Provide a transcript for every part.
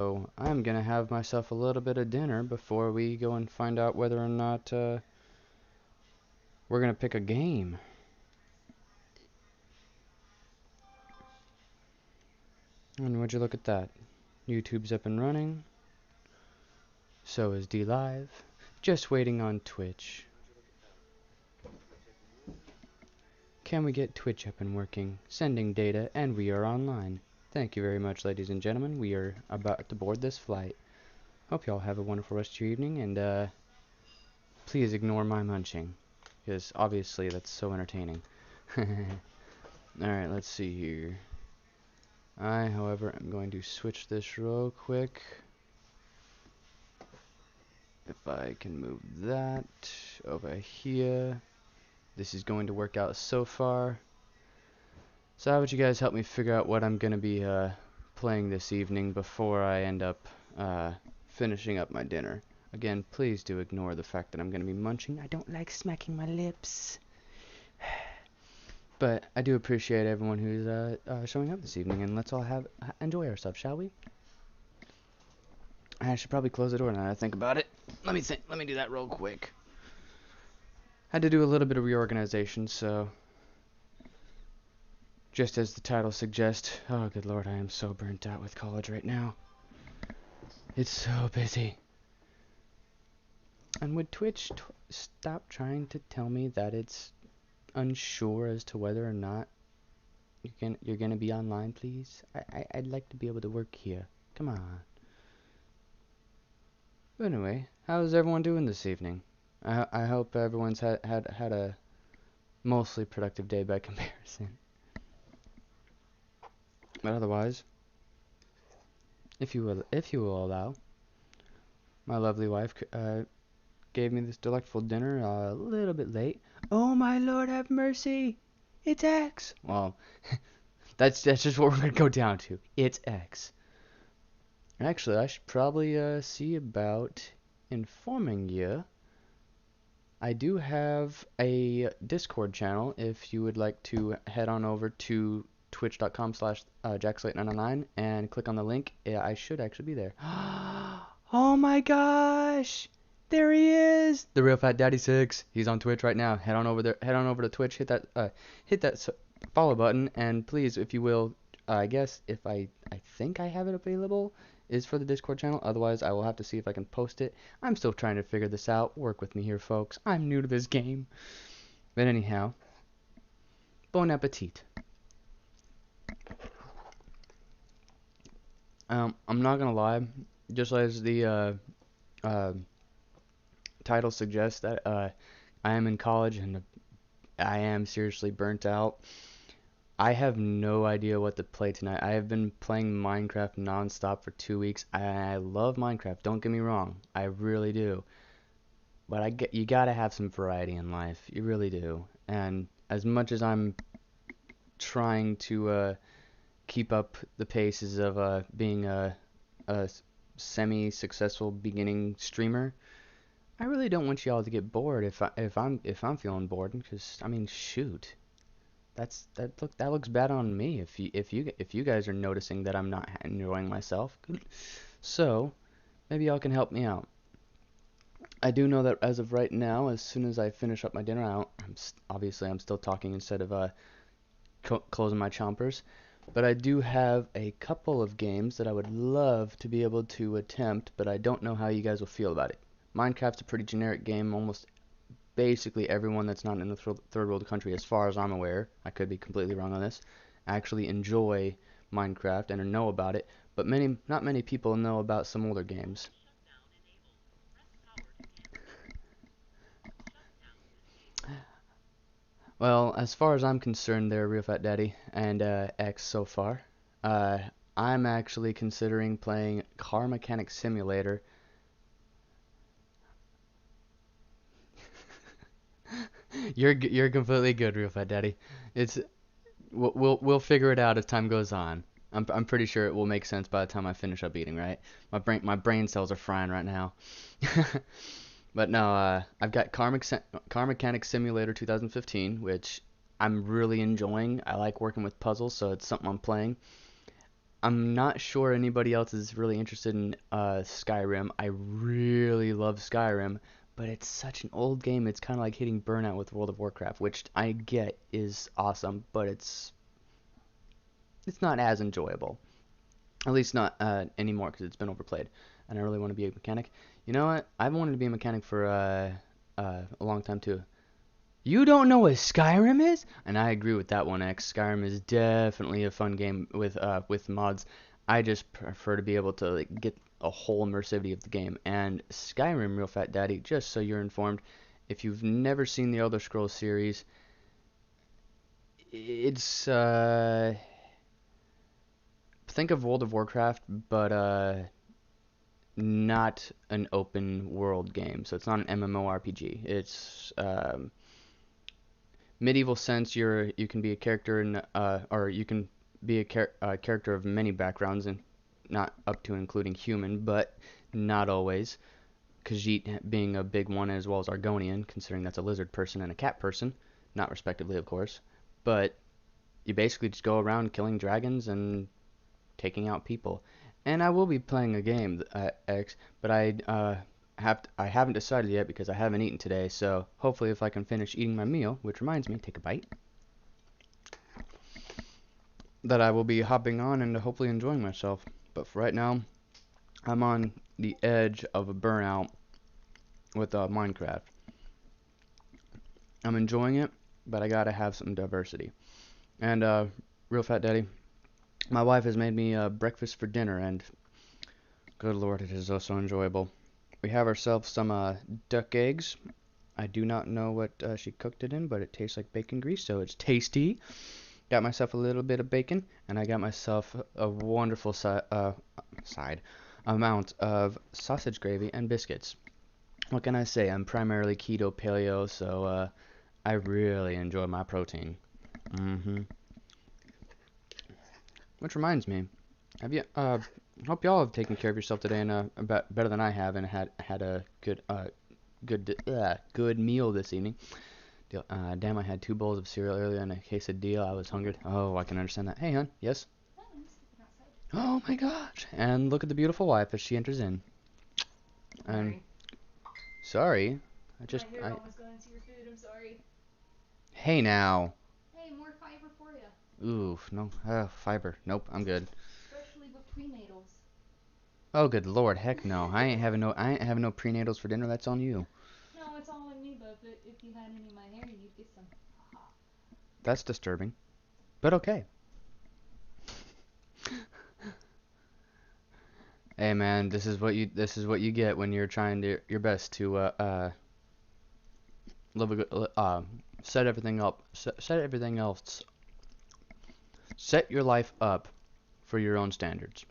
So I'm gonna have myself a little bit of dinner before we go and find out whether or not we're gonna pick a game. And would you look at that? YouTube's up and running. So is D Live. Just waiting on Twitch. Can we get Twitch up and working? Sending data, and we are online. Thank you very much, ladies and gentlemen. We are about to board this flight. Hope y'all have a wonderful rest of your evening, and please ignore my munching, because obviously that's so entertaining. Alright, let's see here. I, however, am going to switch this real quick. If I can move that over here. This is going to work out so far. So how would you guys help me figure out what I'm going to be playing this evening before I end up finishing up my dinner? Again, please do ignore the fact that I'm going to be munching. I don't like smacking my lips. But I do appreciate everyone who's showing up this evening, and let's all enjoy ourselves, shall we? I should probably close the door now that I think about it. Let me do that real quick. Had to do a little bit of reorganization, so just as the title suggests, oh good lord, I am so burnt out with college right now. It's so busy. And would Twitch stop trying to tell me that it's unsure as to whether or not you're gonna be online, please? I'd like to be able to work here. Come on. But anyway, how's everyone doing this evening? I hope everyone's had a mostly productive day by comparison. But otherwise, if you will allow, my lovely wife gave me this delectful dinner a little bit late. Oh my lord, have mercy! It's X. Well, that's just what we're gonna go down to. It's X. Actually, I should probably see about informing you. I do have a Discord channel if you would like to head on over to twitch.com/jackslate909 and click on the link. Yeah, I should actually be there. Oh my gosh! There he is! The Real Fat Daddy 6. He's on Twitch right now. Head on over there. Head on over to Twitch. Hit that follow button, and please, if you will, I guess if I think I have it available is for the Discord channel. Otherwise, I will have to see if I can post it. I'm still trying to figure this out. Work with me here, folks. I'm new to this game. But anyhow, bon appetit. I'm not gonna lie. Just as the uh, title suggests, that I am in college and I am seriously burnt out. I have no idea what to play tonight. I have been playing Minecraft nonstop for 2 weeks. I love Minecraft, don't get me wrong. I really do. But you gotta have some variety in life. You really do. And as much as I'm trying to keep up the paces of being a semi-successful beginning streamer, I really don't want y'all to get bored if I'm feeling bored. Because I mean, shoot. That looks bad on me if you guys are noticing that I'm not enjoying myself. So maybe y'all can help me out. I do know that as of right now, as soon as I finish up my dinner, obviously I'm still talking instead of closing my chompers, but I do have a couple of games that I would love to be able to attempt, but I don't know how you guys will feel about it. Minecraft's a pretty generic game. Almost basically everyone that's not in a third world country, as far as I'm aware, I could be completely wrong on this, actually enjoy Minecraft and know about it, but not many people know about some older games. Well, as far as I'm concerned there, Real Fat Daddy and X so far, uh, I'm actually considering playing Car Mechanic Simulator. You're completely good, Real Fat Daddy. It's we'll figure it out as time goes on. I'm pretty sure it will make sense by the time I finish up eating, right? My brain cells are frying right now. But no, I've got Car Mechanic Simulator 2015, which I'm really enjoying. I like working with puzzles, so it's something I'm playing. I'm not sure anybody else is really interested in Skyrim. I really love Skyrim, but it's such an old game. It's kind of like hitting burnout with World of Warcraft, which I get is awesome, but it's not as enjoyable. At least not anymore because it's been overplayed. And I really want to be a mechanic. You know what? I've wanted to be a mechanic for a long time too. You don't know what Skyrim is? And I agree with that one, X. Skyrim is definitely a fun game with mods. I just prefer to be able to like get a whole immersivity of the game. And Skyrim, Real Fat Daddy, just so you're informed, if you've never seen the Elder Scrolls series, it's think of World of Warcraft, but not an open world game. So it's not an MMORPG. It's medieval sense. You can be a character in or you can be a character of many backgrounds and not up to including human, but not always. Khajiit being a big one, as well as Argonian, considering that's a lizard person and a cat person, not respectively, of course. But you basically just go around killing dragons and taking out people. And I will be playing a game, X, but I haven't decided yet because I haven't eaten today. So hopefully, if I can finish eating my meal, which reminds me, take a bite, that I will be hopping on and hopefully enjoying myself. But for right now, I'm on the edge of a burnout with Minecraft. I'm enjoying it, but I gotta have some diversity. And Real Fat Daddy, my wife has made me breakfast for dinner, and good lord, it is also enjoyable. We have ourselves some duck eggs. I do not know what she cooked it in, but it tastes like bacon grease, so it's tasty. Got myself a little bit of bacon, and I got myself a wonderful side amount of sausage gravy and biscuits. What can I say? I'm primarily keto paleo, so I really enjoy my protein. hmm Which reminds me, have you? Hope y'all have taken care of yourself today and better than I have, and had a good meal this evening. Damn, I had 2 bowls of cereal earlier and a quesadilla. I was hungry. Oh, I can understand that. Hey, hon. Yes. Oh my gosh! And look at the beautiful wife as she enters in. And sorry, I just My hair almost got into your food. I'm sorry. Hey now. Hey, more fiber for you. Ooh, no, fiber. Nope, I'm good. Especially with prenatals. Oh, good lord, heck no. I ain't having no prenatals for dinner. That's on you. No, it's all on me, but if you had any of my hair, you'd get some. Haha. That's disturbing, but okay. Hey man, this is what you get when you're trying to your best to live a good set everything up set everything else set your life up for your own standards.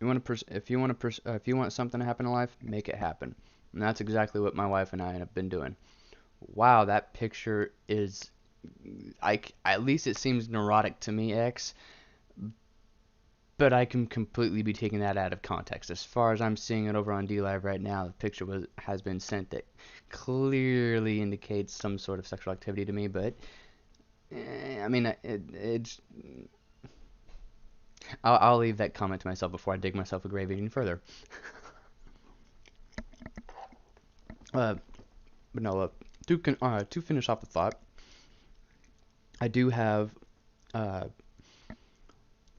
You want to if you want something to happen in life, make it happen. And that's exactly what my wife and I have been doing. Wow, that picture is at least it seems neurotic to me, X, but I can completely be taking that out of context. As far as I'm seeing it over on D Live right now, the picture has been sent that clearly indicates some sort of sexual activity to me, but I mean, it's I'll leave that comment to myself before I dig myself a grave any further. Uh, but no, to finish off the thought, I do have uh,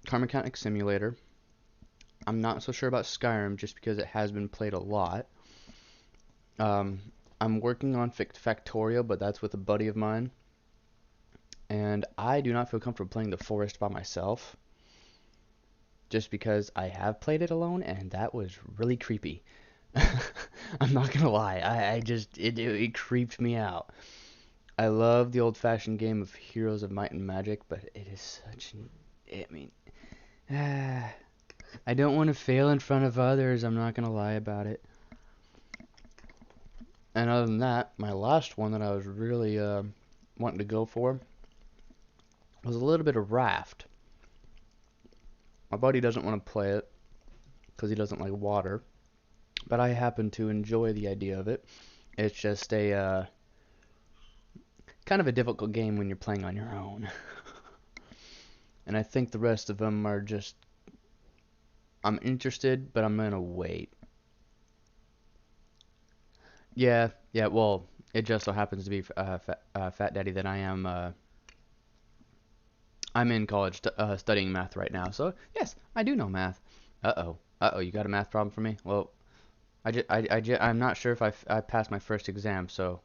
Car Mechanic Simulator. I'm not so sure about Skyrim just because it has been played a lot. Um, I'm working on Factorio, but that's with a buddy of mine. And I do not feel comfortable playing the forest by myself. Just because I have played it alone, and that was really creepy. I'm not gonna lie, I just, it creeped me out. I love the old-fashioned game of Heroes of Might and Magic, but it is such an, I mean, I don't want to fail in front of others, I'm not gonna lie about it. And other than that, my last one that I was really wanting to go for was a little bit of Raft. My buddy doesn't want to play it because he doesn't like water, but I happen to enjoy the idea of it. It's just a kind of a difficult game when you're playing on your own. And I think the rest of them are just, I'm interested, but I'm gonna wait. Yeah, yeah. Well, it just so happens to be Fat Daddy that I'm in college studying math right now. So yes, I do know math. Uh-oh. Uh-oh, you got a math problem for me? Well, I'm not sure if I passed my first exam, so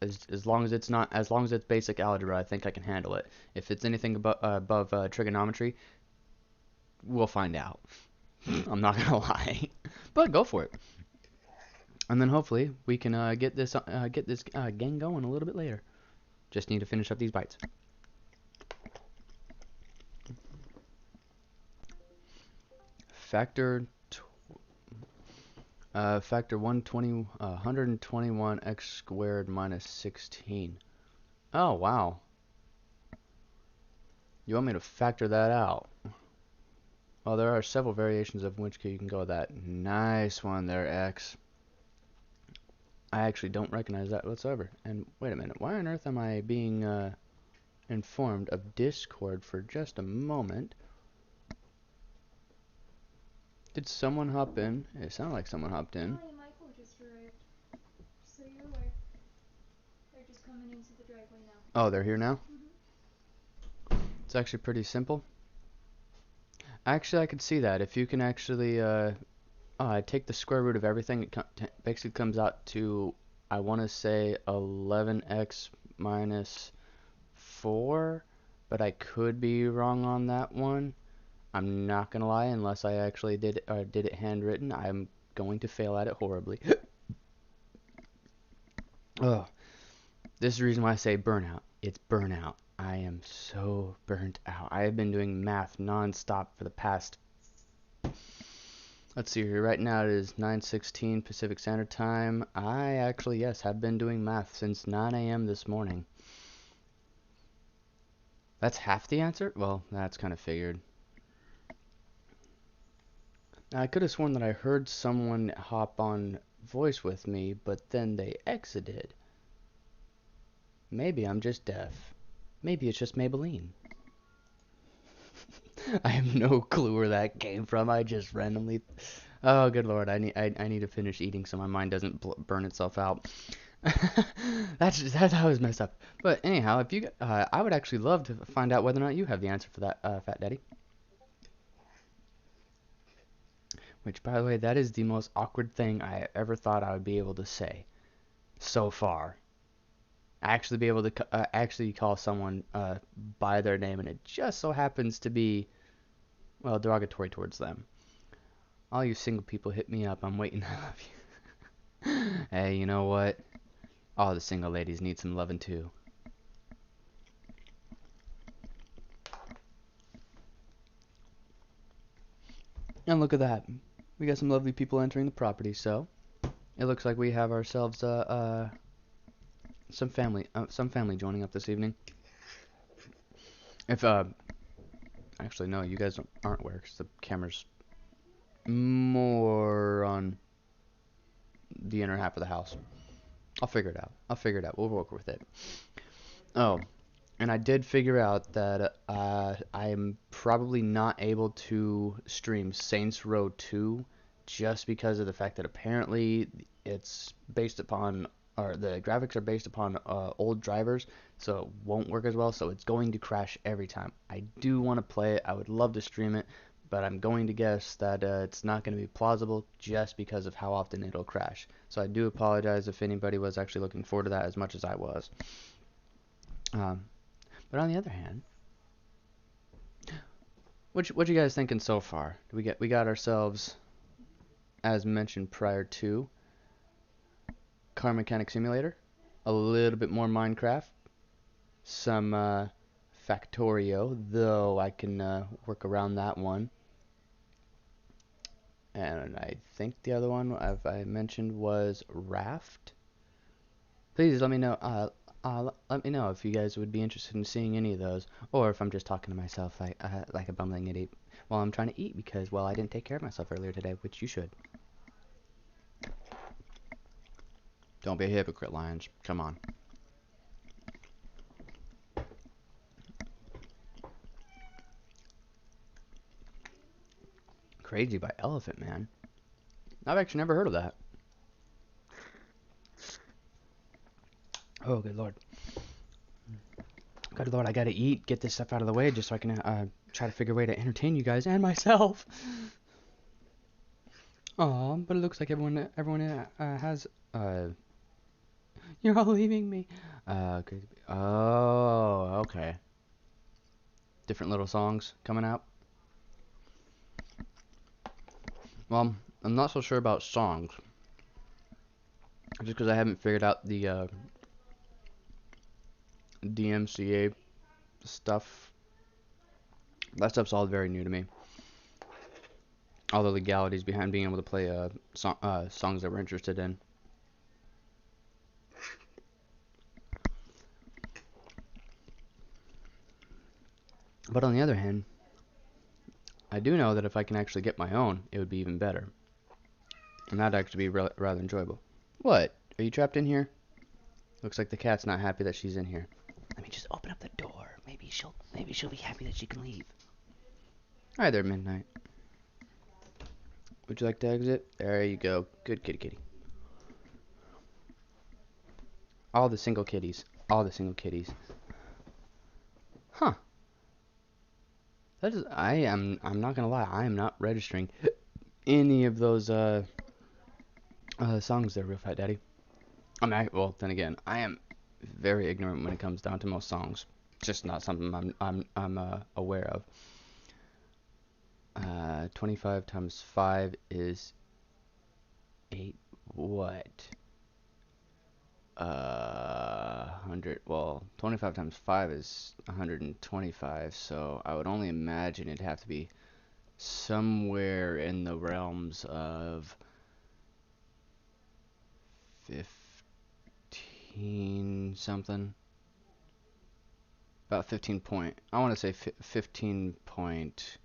as long as it's not, as long as it's basic algebra, I think I can handle it. If it's anything above trigonometry, we'll find out. I'm not gonna lie, but go for it. And then hopefully we can get this gang going a little bit later. Just need to finish up these bites. Factor factor 121 x squared minus 16. Oh wow. You want me to factor that out? Well, there are several variations of which you can go with that. Nice one there, X. I actually don't recognize that whatsoever. And wait a minute, why on earth am I being informed of Discord for just a moment? Did someone hop in? It sounded like someone hopped in. Molly and Michael just arrived. So you're aware. They're just coming into the driveway now. Oh, they're here now? Mm-hmm. It's actually pretty simple. Actually, I could see that. If you can actually take the square root of everything, it basically comes out to, I want to say 11x minus 4, but I could be wrong on that one. I'm not gonna lie, unless I actually did it handwritten, I'm going to fail at it horribly. Oh, this is the reason why I say burnout. It's burnout. I am so burnt out. I have been doing math non-stop for the past. Let's see here. Right now it is 9:16 Pacific Standard Time. I actually, yes, have been doing math since 9 a.m. this morning. That's half the answer? Well, that's kind of figured. Now, I could have sworn that I heard someone hop on voice with me, but then they exited. Maybe I'm just deaf. Maybe it's just Maybelline. I have no clue where that came from. I just randomly. Oh, good lord! I need to finish eating so my mind doesn't burn itself out. That was messed up. But anyhow, if you, I would actually love to find out whether or not you have the answer for that, Fat Daddy. Which, by the way, that is the most awkward thing I ever thought I would be able to say so far. Actually, be able to actually call someone by their name, and it just so happens to be, well, derogatory towards them. All you single people, hit me up. I'm waiting. I love you. Hey, you know what? All the single ladies need some loving too. And look at that. We got some lovely people entering the property, so it looks like we have ourselves some family joining up this evening. If actually no, you guys aren't aware because the camera's more on the inner half of the house. I'll figure it out. I'll figure it out. We'll work with it. Oh, and I did figure out that I'm probably not able to stream Saints Row 2 just because of the fact that apparently it's based upon, or the graphics are based upon old drivers, so it won't work as well, so it's going to crash every time. I do want to play it. I would love to stream it, but I'm going to guess that it's not going to be plausible just because of how often it'll crash. So I do apologize if anybody was actually looking forward to that as much as I was. Um, but on the other hand, what you guys thinking so far? We got ourselves, as mentioned prior to, Car Mechanic Simulator, a little bit more Minecraft, some Factorio, though I can work around that one. And I think the other one I mentioned was Raft. Please let me know. Let me know if you guys would be interested in seeing any of those, or if I'm just talking to myself like a bumbling idiot while I'm trying to eat because, well, I didn't take care of myself earlier today, which you should. Don't be a hypocrite, Lions. Come on. Crazy by Elephant Man. I've actually never heard of that. Oh, good lord. Good lord, I gotta eat, get this stuff out of the way just so I can try to figure a way to entertain you guys and myself. Aw, but it looks like everyone has you're all leaving me. Crazy. Oh, okay. Different little songs coming out. Well, I'm not so sure about songs, just because I haven't figured out the DMCA stuff. That stuff's all very new to me. All the legalities behind being able to play songs that we're interested in. But on the other hand, I do know that if I can actually get my own, it would be even better. And that'd actually be rather enjoyable. What? Are you trapped in here? Looks like the cat's not happy that she's in here. Let me just open up the door. Maybe she'll be happy that she can leave. Hi there, Midnight. Would you like to exit? There you go. Good kitty kitty. All the single kitties. All the single kitties. Huh. I'm not gonna lie, I am not registering any of those songs there, Real Fat Daddy. Well, then again, I am very ignorant when it comes down to most songs. Just not something I'm aware of. 25 times 5 is 8 what? 100. Well, 25 times 5 is 125, so I would only imagine it'd have to be somewhere in the realms of 15 something. About 15 point. I want to say 15 point.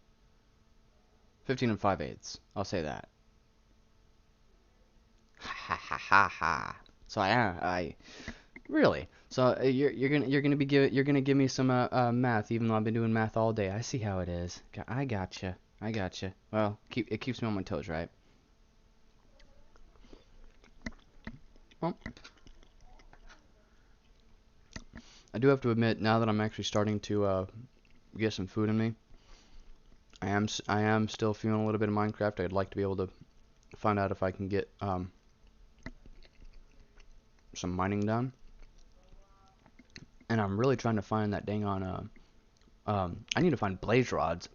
15 and 5/8. I'll say that. Ha ha ha ha. So I really. So you're gonna give me some math, even though I've been doing math all day. I see how it is. I gotcha. I gotcha. Well, it keeps me on my toes, right? Well, I do have to admit, now that I'm actually starting to get some food in me, I am still feeling a little bit of Minecraft. I'd like to be able to find out if I can get some mining done. And I'm really trying to find that dang on I need to find blaze rods.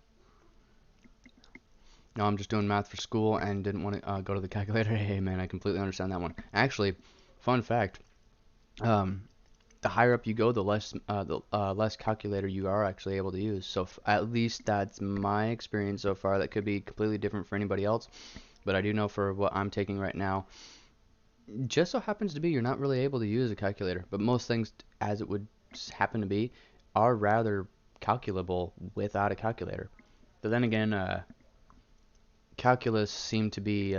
No, I'm just doing math for school and didn't want to go to the calculator. Hey man, I completely understand that one. Actually, fun fact, um, the higher up you go, the less calculator you are actually able to use. So at least that's my experience so far. That could be completely different for anybody else, but I do know for what I'm taking right now, just so happens to be you're not really able to use a calculator. But most things, as it would happen to be, are rather calculable without a calculator. But then again, calculus seemed to be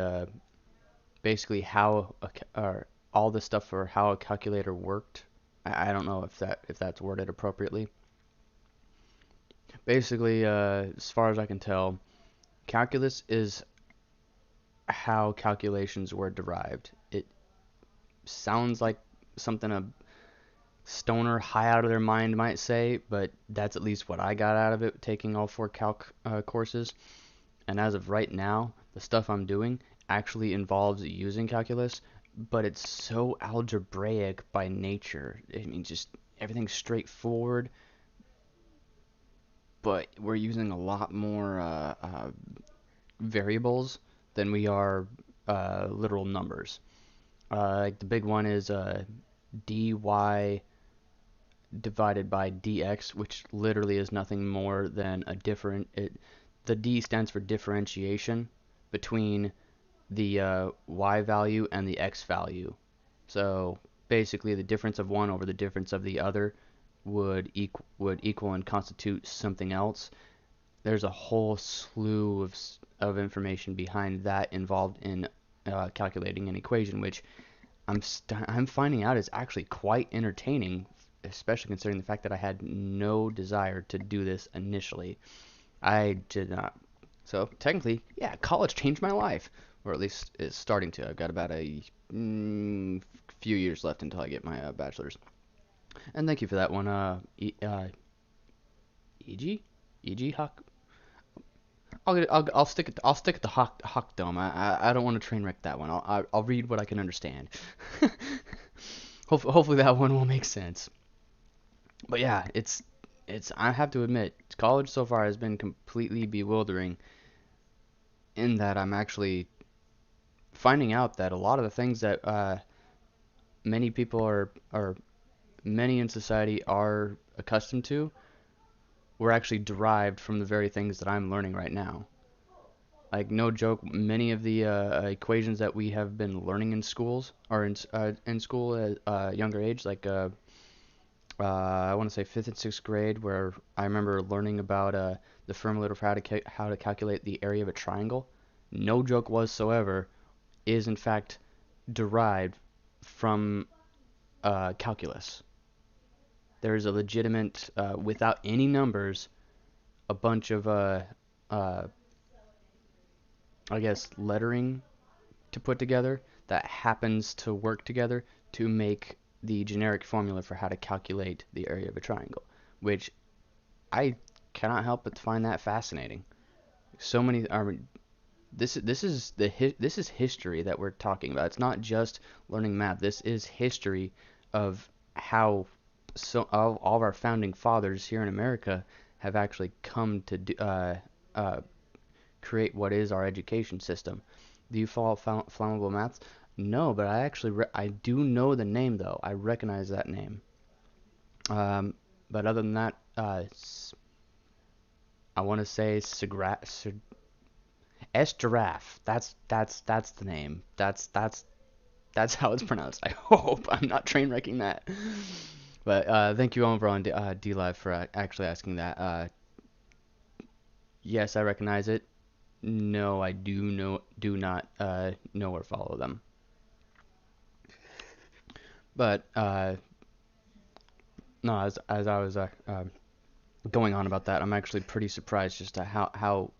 basically how or all the stuff for how a calculator worked. I don't know if that's worded appropriately. Basically, as far as I can tell, calculus is how calculations were derived. It sounds like something a stoner high out of their mind might say, but that's at least what I got out of it taking all 4 calc courses. And as of right now, the stuff I'm doing actually involves using calculus, but it's so algebraic by nature. I mean, just everything's straightforward, but we're using a lot more variables than we are literal numbers. Like the big one is dy divided by dx, which literally is nothing more than the d stands for differentiation between the y value and the x value. So basically the difference of one over the difference of the other would equal and constitute something else. There's a whole slew of information behind that involved in calculating an equation, which I'm finding out is actually quite entertaining, especially considering the fact that I had no desire to do this initially. I did not So technically, yeah, college changed my life, or at least it's starting to. I've got about a few years left until I get my bachelor's. And thank you for that one, EG, EG Hawk. I'll stick at the Hawk Dome. I don't want to train wreck that one. I'll read what I can understand. Hopefully that one will make sense. But yeah, it's I have to admit, college so far has been completely bewildering in that I'm actually finding out that a lot of the things that many people or many in society are accustomed to were actually derived from the very things that I'm learning right now. Like no joke, many of the equations that we have been learning in schools or in school at younger age, like I want to say fifth and sixth grade, where I remember learning about the formula for how to calculate the area of a triangle. No joke whatsoever, is in fact derived from calculus. There is a legitimate, without any numbers, a bunch of uh, I guess lettering to put together that happens to work together to make the generic formula for how to calculate the area of a triangle, which I cannot help but find that fascinating. So many, I mean, this is history that we're talking about. It's not just learning math. This is history of how all of our founding fathers here in America have actually come to uh, create what is our education system. Do you follow flammable maths? No, but I do know the name though. I recognize that name. Um, but other than that, I want to say S giraffe. That's the name. That's how it's pronounced. I hope I'm not train wrecking that. But thank you over on D Live for actually asking that. Yes, I recognize it. No, I do not know or follow them. But no, as I was going on about that, I'm actually pretty surprised just to how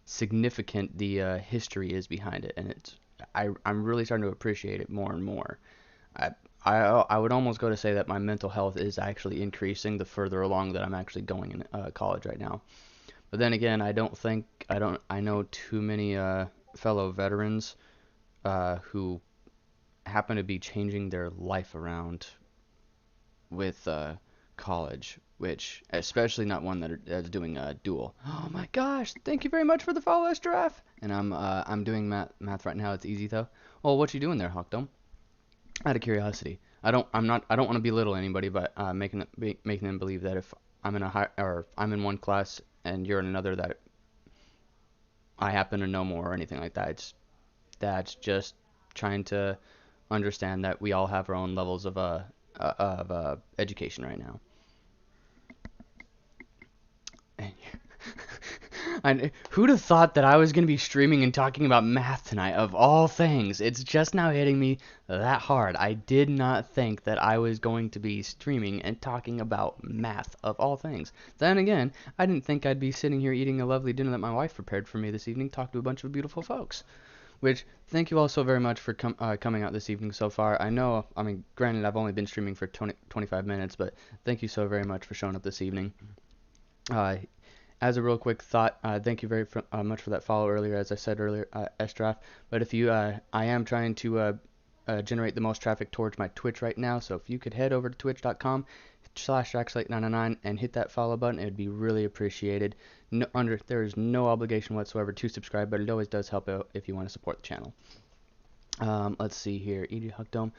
significant the history is behind it, and I'm really starting to appreciate it more and more. I I would almost go to say that my mental health is actually increasing the further along that I'm actually going in college right now. But then again, I know too many fellow veterans who happen to be changing their life around with college, which especially not one that's doing a dual. Oh my gosh! Thank you very much for the follow, Giraffe. And I'm doing math right now. It's easy though. Well, what you doing there, Hawkdome? Out of curiosity, I don't want to belittle anybody, but making them believe that if I'm in a high or I'm in one class and you're in another, that I happen to know more or anything like that. That's just trying to understand that we all have our own levels of education right now. And who'd have thought that I was going to be streaming and talking about math tonight, of all things? It's just now hitting me that hard. I did not think that I was going to be streaming and talking about math, of all things. Then again, I didn't think I'd be sitting here eating a lovely dinner that my wife prepared for me this evening, talk to a bunch of beautiful folks. Which, thank you all so very much for coming out this evening so far. I know, I mean, granted, I've only been streaming for 25 minutes, but thank you so very much for showing up this evening. Uh, as a real quick thought, thank you very much for that follow earlier, as I said earlier, SDRAF. But if you, I am trying to generate the most traffic towards my Twitch right now, so if you could head over to twitch.com/Jackslate999 and hit that follow button, it would be really appreciated. There is no obligation whatsoever to subscribe, but it always does help out if you want to support the channel. Let's see here, ED Huckdome,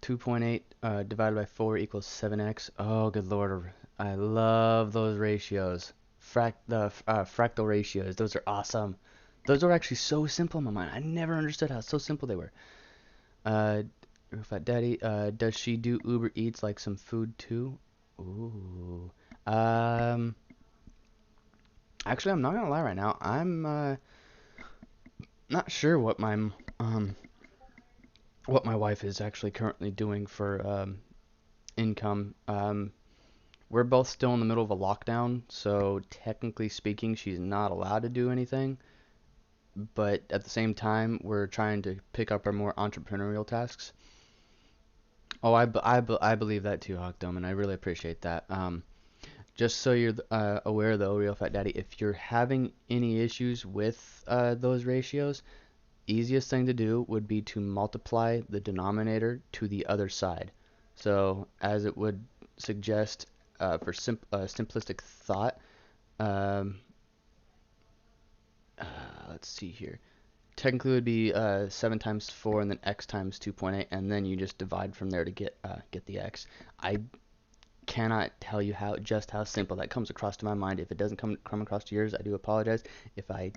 2.8 divided by 4 equals 7x. Oh, good lord, I love those ratios. Fractal ratios. Those are awesome. Those are actually so simple in my mind. I never understood how so simple they were. Fat Daddy, does she do Uber Eats like some food too? Ooh. Actually, I'm not gonna lie right now. I'm not sure um what my wife is actually currently doing for income. we're both still in the middle of a lockdown, so technically speaking, she's not allowed to do anything. But at the same time, we're trying to pick up our more entrepreneurial tasks. Oh, I believe that too, Hawkdome, and I really appreciate that. Just so you're aware, though, Real Fat Daddy, if you're having any issues with those ratios, easiest thing to do would be to multiply the denominator to the other side. So, as it would suggest for simplistic thought, um, uh, let's see here. Technically, it would be 7 times 4 and then x times 2.8, and then you just divide from there to get the x. I cannot tell you how simple that comes across to my mind. If it doesn't come across to yours, I do apologize. If I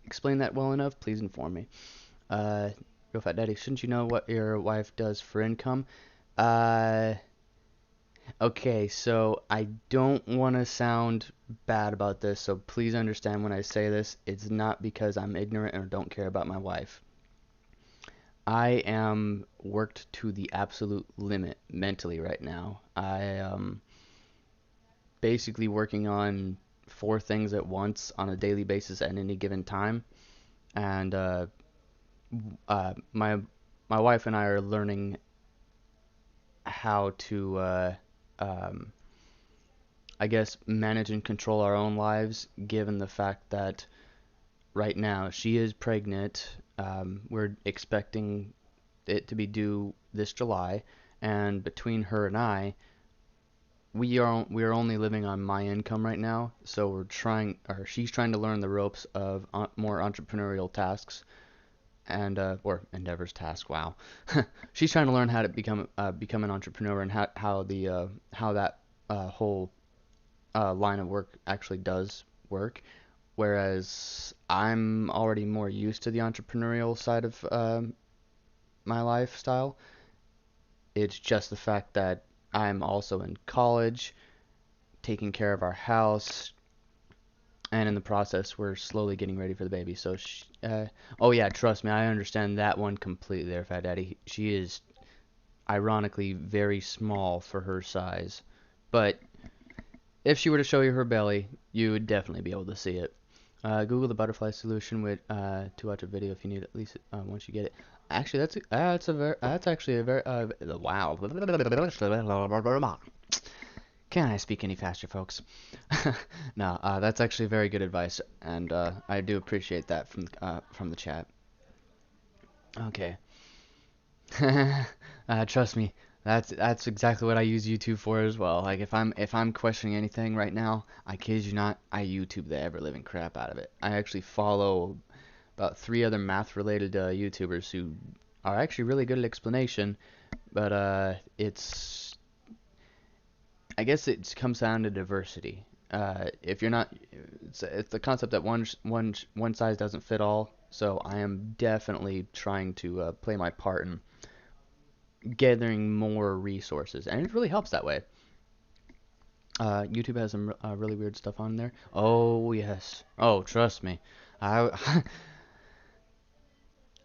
explain that well enough, please inform me. Real Fat Daddy, shouldn't you know what your wife does for income? Uh, okay, so I don't want to sound bad about this, so please understand when I say this, it's not because I'm ignorant or don't care about my wife. I am worked to the absolute limit mentally right now. I am basically working on 4 things at once on a daily basis at any given time, and my wife and I are learning how to, um, I guess, manage and control our own lives, given the fact that right now she is pregnant. We're expecting it to be due this July, and between her and I, we are only living on my income right now, so we're trying, or she's trying to learn the ropes of more entrepreneurial tasks and or endeavors task. Wow, she's trying to learn how to become an entrepreneur and how that whole line of work actually does work. Whereas I'm already more used to the entrepreneurial side of my lifestyle. It's just the fact that I'm also in college, taking care of our house, and in the process, we're slowly getting ready for the baby. So, oh yeah, trust me, I understand that one completely there, Fat Daddy. She is ironically very small for her size, but if she were to show you her belly, you would definitely be able to see it. Google the butterfly solution with to watch a video if you need it, at least once you get it. Actually, that's actually a very wow. Can I speak any faster, folks? No, that's actually very good advice, and I do appreciate that from the chat. Okay. Trust me, that's exactly what I use YouTube for as well. Like if I'm questioning anything right now, I kid you not, I YouTube the ever living crap out of it. I actually follow about 3 other math related YouTubers who are actually really good at explanation, but I guess it comes down to diversity. If you're not, it's the concept that one size doesn't fit all. So I am definitely trying to play my part in gathering more resources, and it really helps that way. YouTube has some really weird stuff on there. Oh yes. Oh, trust me. I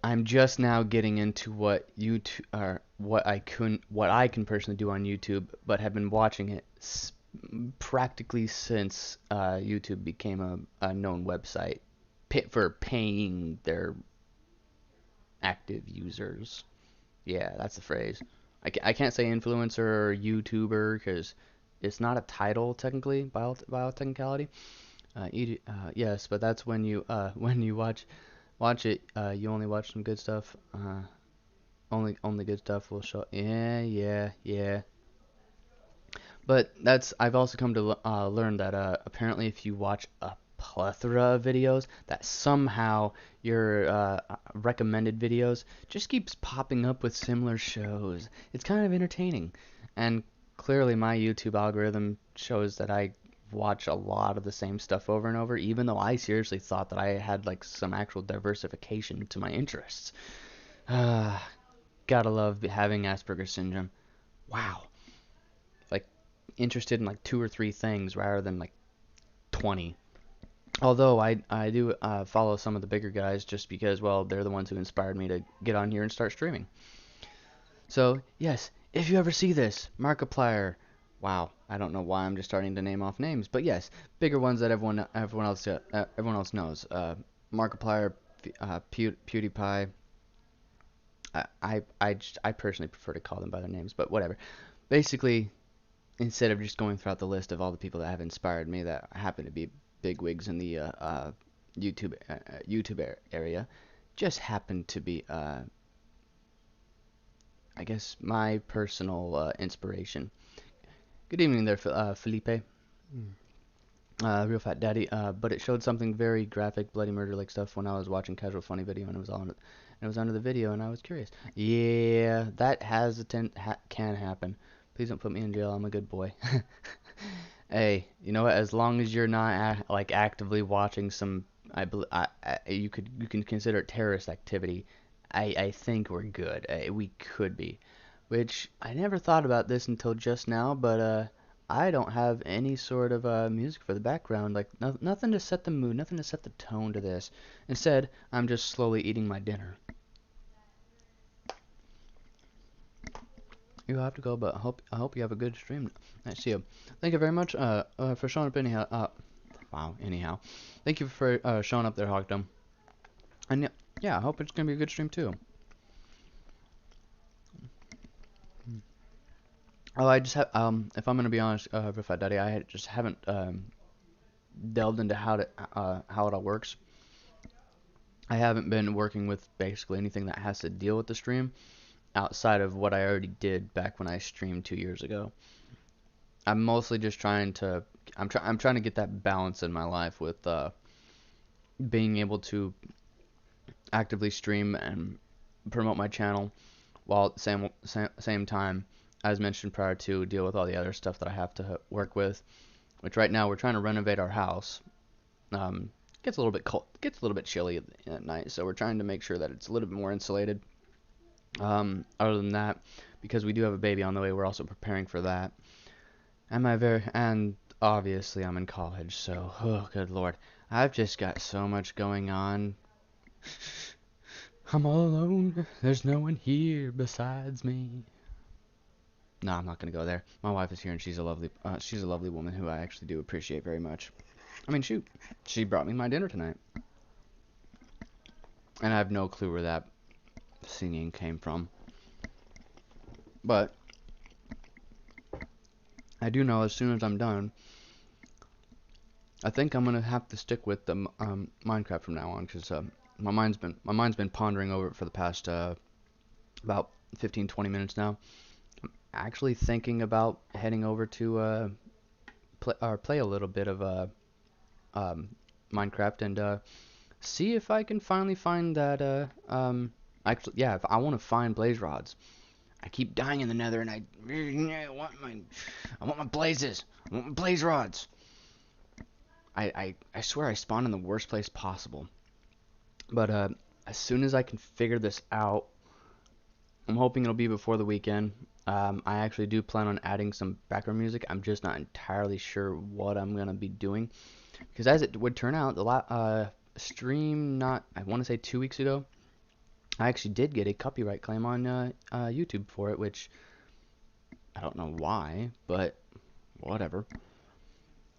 I'm just now getting into what I can personally do on YouTube, but have been watching it practically since YouTube became a known website for paying their active users. Yeah, that's the phrase. I can't say influencer or YouTuber because it's not a title technically by all technicality. Yes, but that's when you when you watch it. You only watch some good stuff. Only good stuff will show. Yeah, yeah, yeah. But that's I've also come to learn that apparently if you watch a plethora of videos, that somehow your recommended videos just keeps popping up with similar shows. It's kind of entertaining, and clearly my YouTube algorithm shows that I watch a lot of the same stuff over and over, even though I seriously thought that I had like some actual diversification to my interests. Ah, gotta love having Asperger's syndrome. Wow, like interested in like 2 or 3 things rather than like 20. Although I do follow some of the bigger guys just because, well, they're the ones who inspired me to get on here and start streaming. So yes, if you ever see this, Markiplier, wow, I don't know why I'm just starting to name off names, but yes, bigger ones that everyone else knows. Markiplier, PewDiePie. I personally prefer to call them by their names, but whatever. Basically, instead of just going throughout the list of all the people that have inspired me that happen to be big wigs in the YouTube area, just happen to be I guess my personal inspiration. Good evening there, Felipe. Real Fat Daddy. But it showed something very graphic, bloody murder like stuff when I was watching Casual Funny video, and it was under the video, and I was curious. Yeah, that can happen. Please don't put me in jail. I'm a good boy. Hey, you know what? As long as you're not like actively watching some, you can consider it terrorist activity. I think we're good. We could be, which I never thought about this until just now, but I don't have any sort of music for the background, like nothing to set the mood, nothing to set the tone to this. Instead, I'm just slowly eating my dinner. You have to go, but I hope you have a good stream. I see you. Thank you very much for showing up anyhow. Wow, anyhow. Thank you for showing up there, Hogdom. And yeah, I hope it's gonna be a good stream too. Oh, I just have if I'm gonna be honest, with Fat Daddy, just haven't delved into how it all works. I haven't been working with basically anything that has to deal with the stream outside of what I already did back when I streamed 2 years ago. I'm mostly just I'm trying to get that balance in my life with being able to actively stream and promote my channel while at the same time, as mentioned prior, to deal with all the other stuff that I have to work with. Which right now we're trying to renovate our house. Um, gets a little bit cold, gets a little bit chilly at night, so we're trying to make sure that it's a little bit more insulated. Other than that, because we do have a baby on the way, we're also preparing for that. And obviously I'm in college, so oh good lord, I've just got so much going on. I'm all alone. There's no one here besides me. No, I'm not gonna go there. My wife is here, and she's a lovely woman who I actually do appreciate very much. I mean, shoot, she brought me my dinner tonight, and I have no clue where that singing came from. But I do know as soon as I'm done, I think I'm gonna have to stick with the Minecraft from now on, because my mind's been pondering over it for the past about 15-20 minutes now. Actually thinking about heading over to play a little bit of um, Minecraft and see if I can finally find that actually yeah, if I want to find blaze rods. I keep dying in the Nether, and I want my blazes. I want my blaze rods. I swear I spawn in the worst place possible. But as soon as I can figure this out, I'm hoping it'll be before the weekend. I actually do plan on adding some background music. I'm just not entirely sure what I'm gonna be doing, because as it would turn out, the stream not I want to say 2 weeks ago, I actually did get a copyright claim on YouTube for it, which I don't know why, but whatever.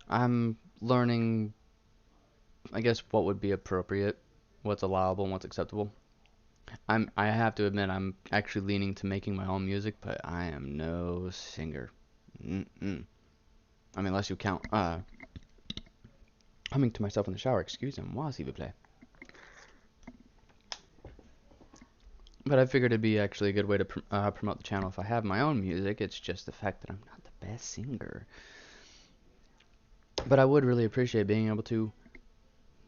I'm learning, I guess, what would be appropriate, what's allowable, and what's acceptable. I have to admit, I'm actually leaning to making my own music, but I am no singer. Mm-mm. I mean, unless you count humming to myself in the shower. Excusez-moi, s'il vous plaît. But I figured it'd be actually a good way to promote the channel if I have my own music. It's just the fact that I'm not the best singer. But I would really appreciate being able to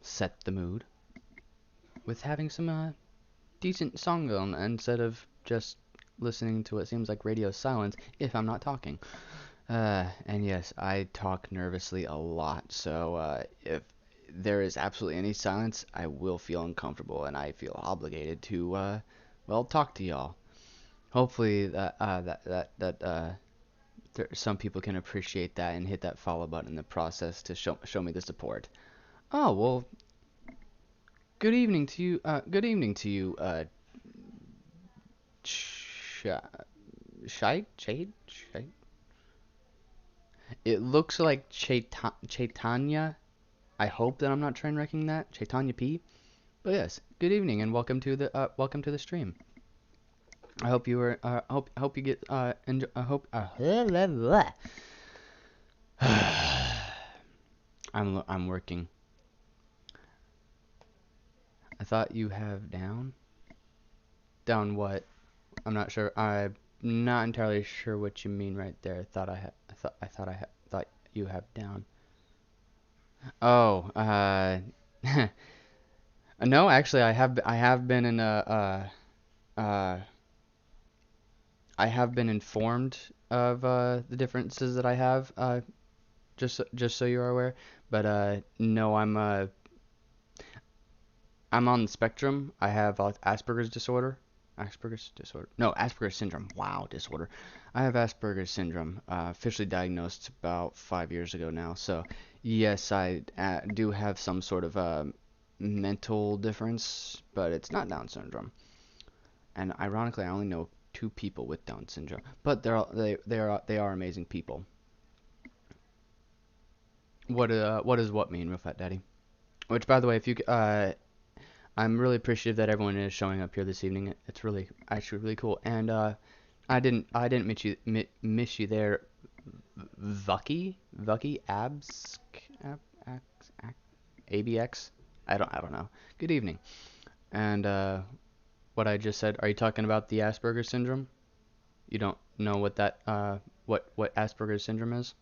set the mood with having some decent song on instead of just listening to what seems like radio silence if I'm not talking. And yes, I talk nervously a lot, so if there is absolutely any silence, I will feel uncomfortable, and I feel obligated to, well, talk to y'all. Hopefully some people can appreciate that and hit that follow button in the process to show me the support. Oh well, good evening to you. Good evening to you. Sh- Shade? Shade? It looks like Chaitanya. I hope that I'm not train wrecking that. Chaitanya P. But yes, good evening and welcome to the stream. I hope you were hope you get enjoy, I hope I'm working. I thought you have down what? I'm not sure. I'm not entirely sure what you mean right there. I thought you have down. Oh, no, actually, I have been in I have been informed of the differences that I have. Just so you are aware. But no, I'm on the spectrum. I have Asperger's disorder. Asperger's disorder. No, Asperger's syndrome. Wow, disorder. I have Asperger's syndrome. Officially diagnosed about 5 years ago now. So yes, I do have some sort of mental difference, but it's not Down syndrome. And ironically, I only know two people with Down syndrome, but they are amazing people. What does what mean, real fat daddy? Which, by the way, if you I'm really appreciative that everyone is showing up here this evening. It's really actually really cool. And I didn't miss you there, Vucky Ab, Ax, Ax, ABX. I don't know. Good evening. And what I just said. Are you talking about the Asperger's syndrome? You don't know what that what Asperger's syndrome is?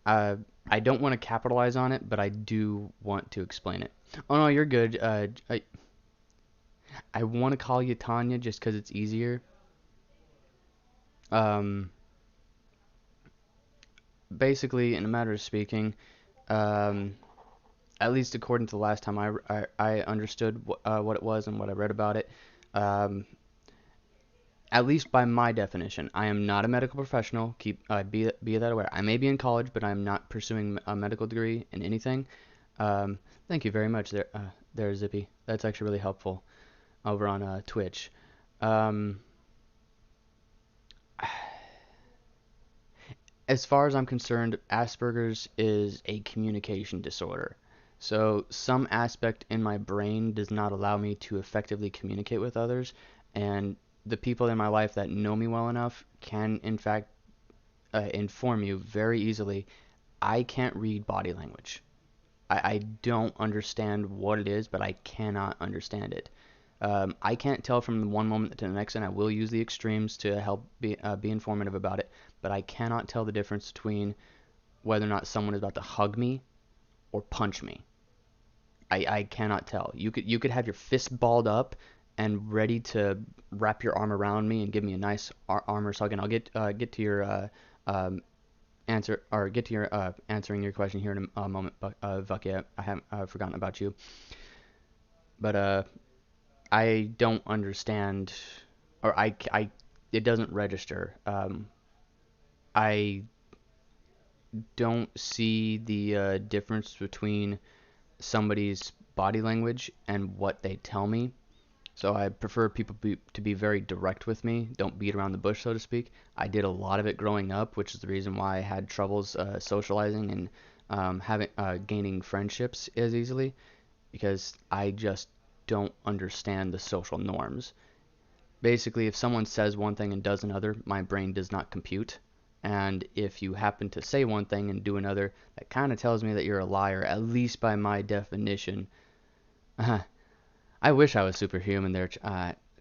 Uh, I don't want to capitalize on it, but I do want to explain it. Oh no, you're good. I want to call you Tanya just because it's easier. Um, Basically, in a matter of speaking, um, at least according to the last time I understood what it was and what I read about it, um, at least by my definition, I am not a medical professional. Be that aware. I may be in college, but I am not pursuing a medical degree in anything. Um, Thank you very much there, Zippy. That's actually really helpful over on Twitch. Um, as far as I'm concerned, Asperger's is a communication disorder. So some aspect in my brain does not allow me to effectively communicate with others, and the people in my life that know me well enough can, in fact, inform you very easily. I can't read body language. I don't understand what it is, but I cannot understand it. I can't tell from one moment to the next, and I will use the extremes to help be informative about it. But I cannot tell the difference between whether or not someone is about to hug me or punch me. I cannot tell. You could have your fist balled up and ready to wrap your arm around me and give me a nice armor hug, and I'll get to your answer or get to your answering your question here in a moment. But Vucky, I haven't forgotten about you. But I don't understand, or it doesn't register. I don't see the difference between somebody's body language and what they tell me. So I prefer people to be very direct with me. Don't beat around the bush, so to speak. I did a lot of it growing up, which is the reason why I had troubles socializing and having gaining friendships as easily, because I just don't understand the social norms. Basically, if someone says one thing and does another, my brain does not compute. And if you happen to say one thing and do another, that kind of tells me that you're a liar, at least by my definition. I wish I was superhuman there,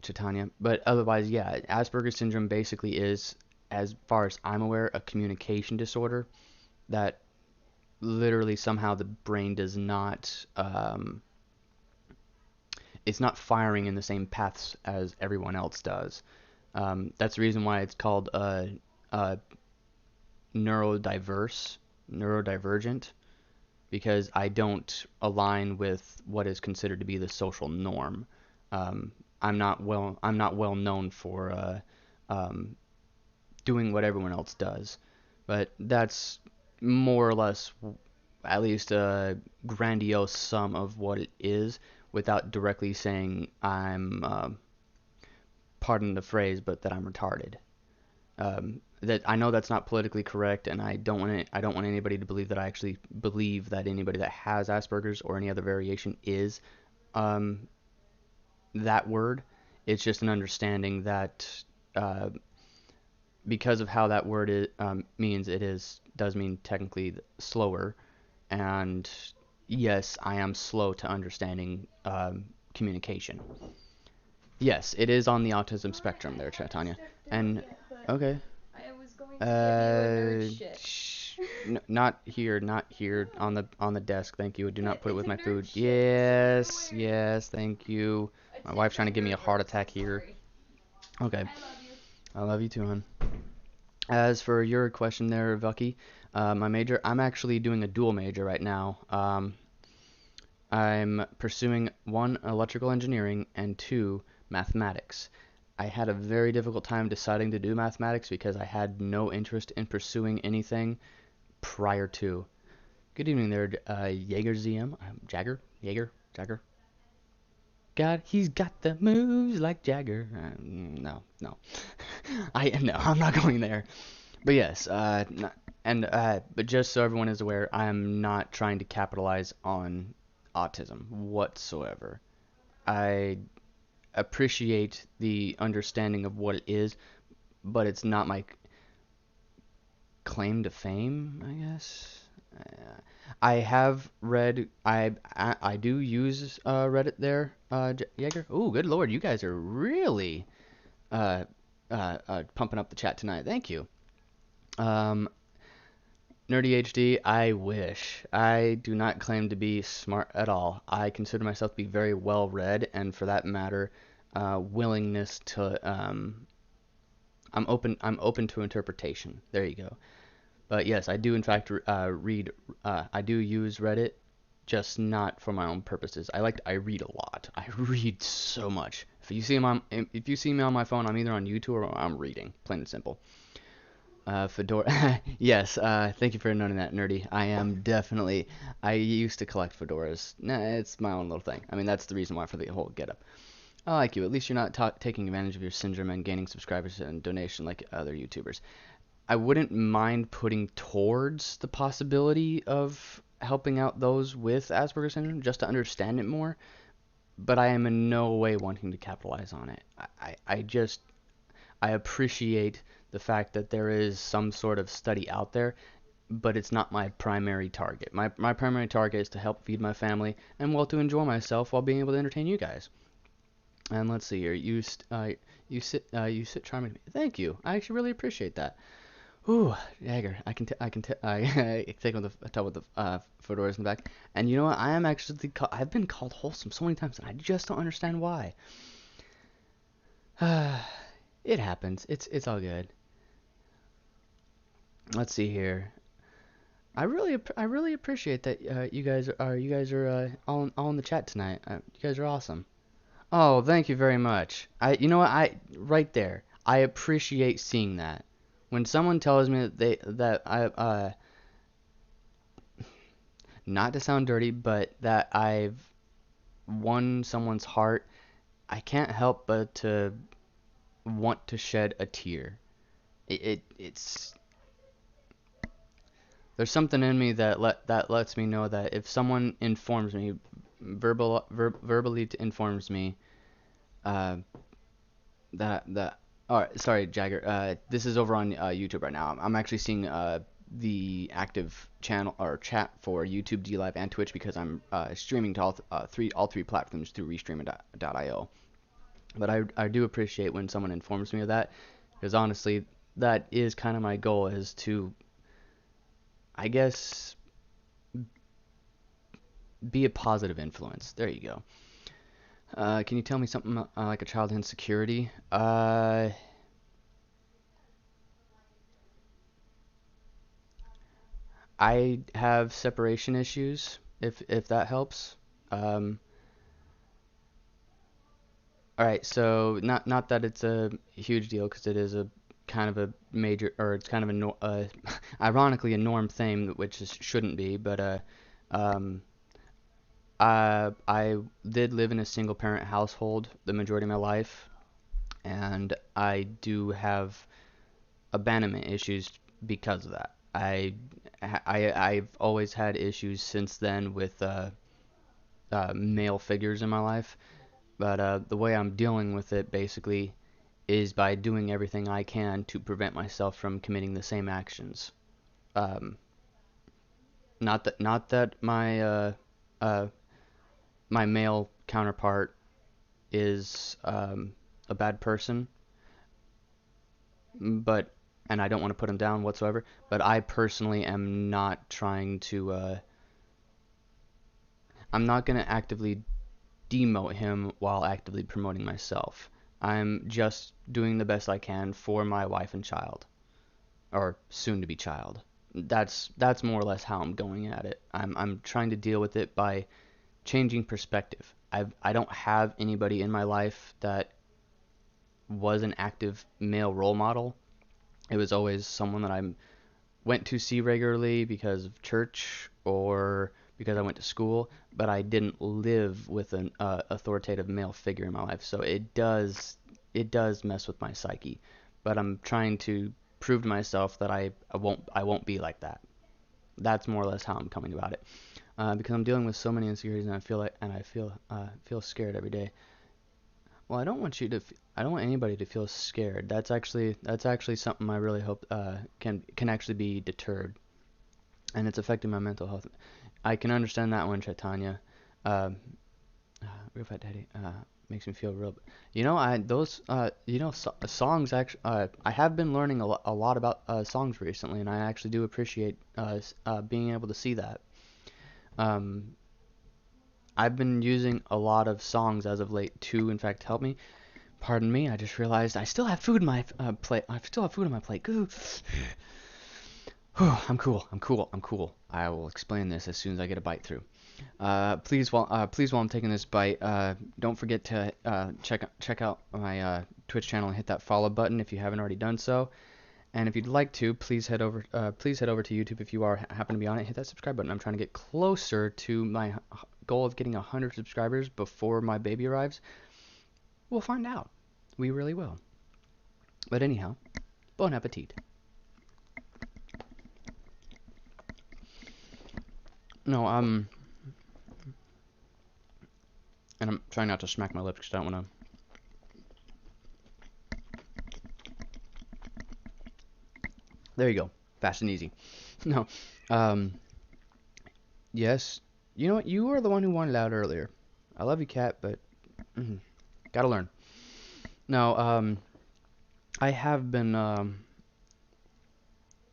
Chaitanya. But otherwise, yeah, Asperger's syndrome basically is, as far as I'm aware, a communication disorder that literally somehow the brain does not, it's not firing in the same paths as everyone else does. That's the reason why it's called neurodiverse, neurodivergent, because I don't align with what is considered to be the social norm. I'm not well known for um, doing what everyone else does, but that's more or less at least a grandiose sum of what it is, without directly saying I'm pardon the phrase, but that I'm retarded. that I know that's not politically correct, and I don't want anybody to believe that I actually believe that anybody that has Asperger's or any other variation is um, that word. It's just an understanding that uh, because of how that word means, it is does mean technically slower, and yes, I am slow to understanding communication. Yes, it is on the autism Alright, spectrum I there, haven't Chatanya. stepped out And yet, but okay, I was going to give you a nerd shit. Not here, not here on Why? the desk. Thank you. Do not put it It's with a my nerd food. shit. It's Yes, everywhere. yes, thank you. My wife's Attend trying a to give me a heart nerdverse. I'm attack here. sorry. Okay, I love you. I love you too, hon. As for your question there, Vucky, my major, I'm actually doing a dual major right now. I'm pursuing one, electrical engineering, and two, mathematics. I had a very difficult time deciding to do mathematics because I had no interest in pursuing anything prior to. Good evening there, Jaeger ZM. Jagger. God, he's got the moves like Jagger. No, no. No, I'm not going there. But yes, but just so everyone is aware, I am not trying to capitalize on autism whatsoever. I appreciate the understanding of what it is, but it's not my claim to fame, I guess. I have read. I do use Reddit there, Jaeger. Oh, good lord, you guys are really uh, pumping up the chat tonight. Thank you. Um, Nerdy HD, I wish. I do not claim to be smart at all. I consider myself to be very well read, and for that matter, willingness to I'm open to interpretation. There you go. But yes, I do in fact read. I do use Reddit, just not for my own purposes. I read a lot. I read so much. If you see me on my phone, I'm either on YouTube or I'm reading. Plain and simple. Fedora. Yes. Thank you for noting that, nerdy. I am definitely. I used to collect fedoras. Nah, it's my own little thing. I mean, that's the reason why for the whole getup. I like you. At least you're not taking advantage of your syndrome and gaining subscribers and donation like other YouTubers. I wouldn't mind putting towards the possibility of helping out those with Asperger's syndrome just to understand it more, but I am in no way wanting to capitalize on it. I just I appreciate the fact that there is some sort of study out there, but it's not my primary target. My primary target is to help feed my family and well to enjoy myself while being able to entertain you guys. And let's see here. You sit charming to me. Thank you. I actually really appreciate that. Ooh, Jagger, I take with the tell with the fedoras in the back. And you know what? I am actually I've been called wholesome so many times, and I just don't understand why. It happens. It's all good. Let's see here. I really appreciate that you guys are all in the chat tonight. You guys are awesome. Oh, thank you very much. You know what? Right there. I appreciate seeing that. When someone tells me that I not to sound dirty, but that I've won someone's heart, I can't help but to want to shed a tear. It's there's something in me that lets me know that if someone informs me, verbally informs me, uh, that. All right, sorry, Jagger. This is over on YouTube right now. I'm actually seeing the active channel or chat for YouTube, D Live, and Twitch because I'm streaming to all three platforms through Restream.io. But I do appreciate when someone informs me of that because honestly, that is kind of my goal is to, I guess, be a positive influence. There you go. Can you tell me something like a childhood insecurity? I have separation issues, if that helps. Um, all right, so not that it's a huge deal because it is a kind of a major, or it's kind of a ironically a norm thing, which shouldn't be, but um, I did live in a single parent household the majority of my life, and I do have abandonment issues because of that. I've always had issues since then with male figures in my life, but the way I'm dealing with it basically is by doing everything I can to prevent myself from committing the same actions. Um, not that uh, my male counterpart is a bad person, but and I don't want to put him down whatsoever. But I personally am not trying to. I'm not going to actively demote him while actively promoting myself. I'm just doing the best I can for my wife and child, or soon to be child. That's more or less how I'm going at it. I'm trying to deal with it by changing perspective. I don't have anybody in my life that was an active male role model. It was always someone that I went to see regularly because of church or because I went to school, but I didn't live with an authoritative male figure in my life. So it does mess with my psyche. But I'm trying to prove to myself that I won't be like that. That's more or less how I'm coming about it. Because I'm dealing with so many insecurities, and I feel scared every day. Well, I don't want you to. I don't want anybody to feel scared. That's actually something I really hope can actually be deterred, and it's affecting my mental health. I can understand that one, Chaitanya. Um, Real Fat Daddy makes me feel real. I those songs actually. I have been learning a lot about songs recently, and I actually do appreciate being able to see that. Um, I've been using a lot of songs as of late to, in fact, help me. Pardon me, I just realized I still have food in my plate. I still have food on my plate. Ooh. I'm cool. I'm cool. I'm cool. I will explain this as soon as I get a bite through. Please, while I'm taking this bite, don't forget to check out my Twitch channel and hit that follow button if you haven't already done so. And if you'd like to, please head over to YouTube if you happen to be on it. Hit that subscribe button. I'm trying to get closer to my goal of getting 100 subscribers before my baby arrives. We'll find out. We really will. But anyhow, bon appetit. No, and I'm trying not to smack my lips because I don't want to. There you go. Fast and easy. No. Um, yes. You know what? You were the one who wanted out earlier. I love you, cat, but gotta learn. No, I have been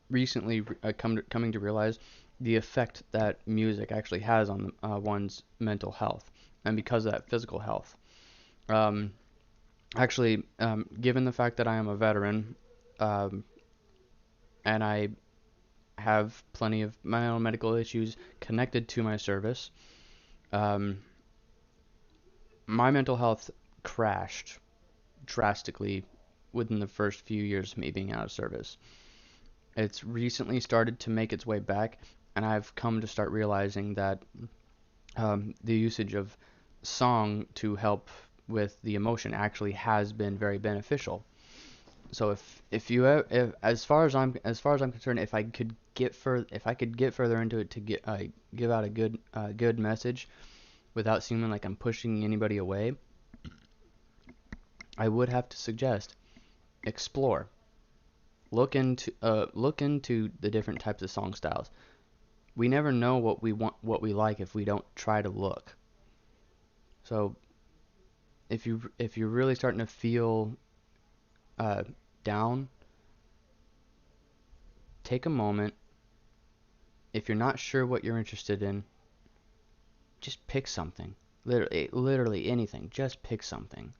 recently coming to realize the effect that music actually has on one's mental health, and because of that, physical health. Um, given the fact that I am a veteran, um, and I have plenty of my own medical issues connected to my service, um, my mental health crashed drastically within the first few years of me being out of service. It's recently started to make its way back, and I've come to start realizing that the usage of song to help with the emotion actually has been very beneficial. So if as far as I'm concerned, if I could get further into it to give out a good message without seeming like I'm pushing anybody away, I would have to suggest explore. Look into the different types of song styles. We never know what we like if we don't try to look. So if you're really starting to feel uh, down, take a moment. If you're not sure what you're interested in, just pick something. Literally anything. Just pick something.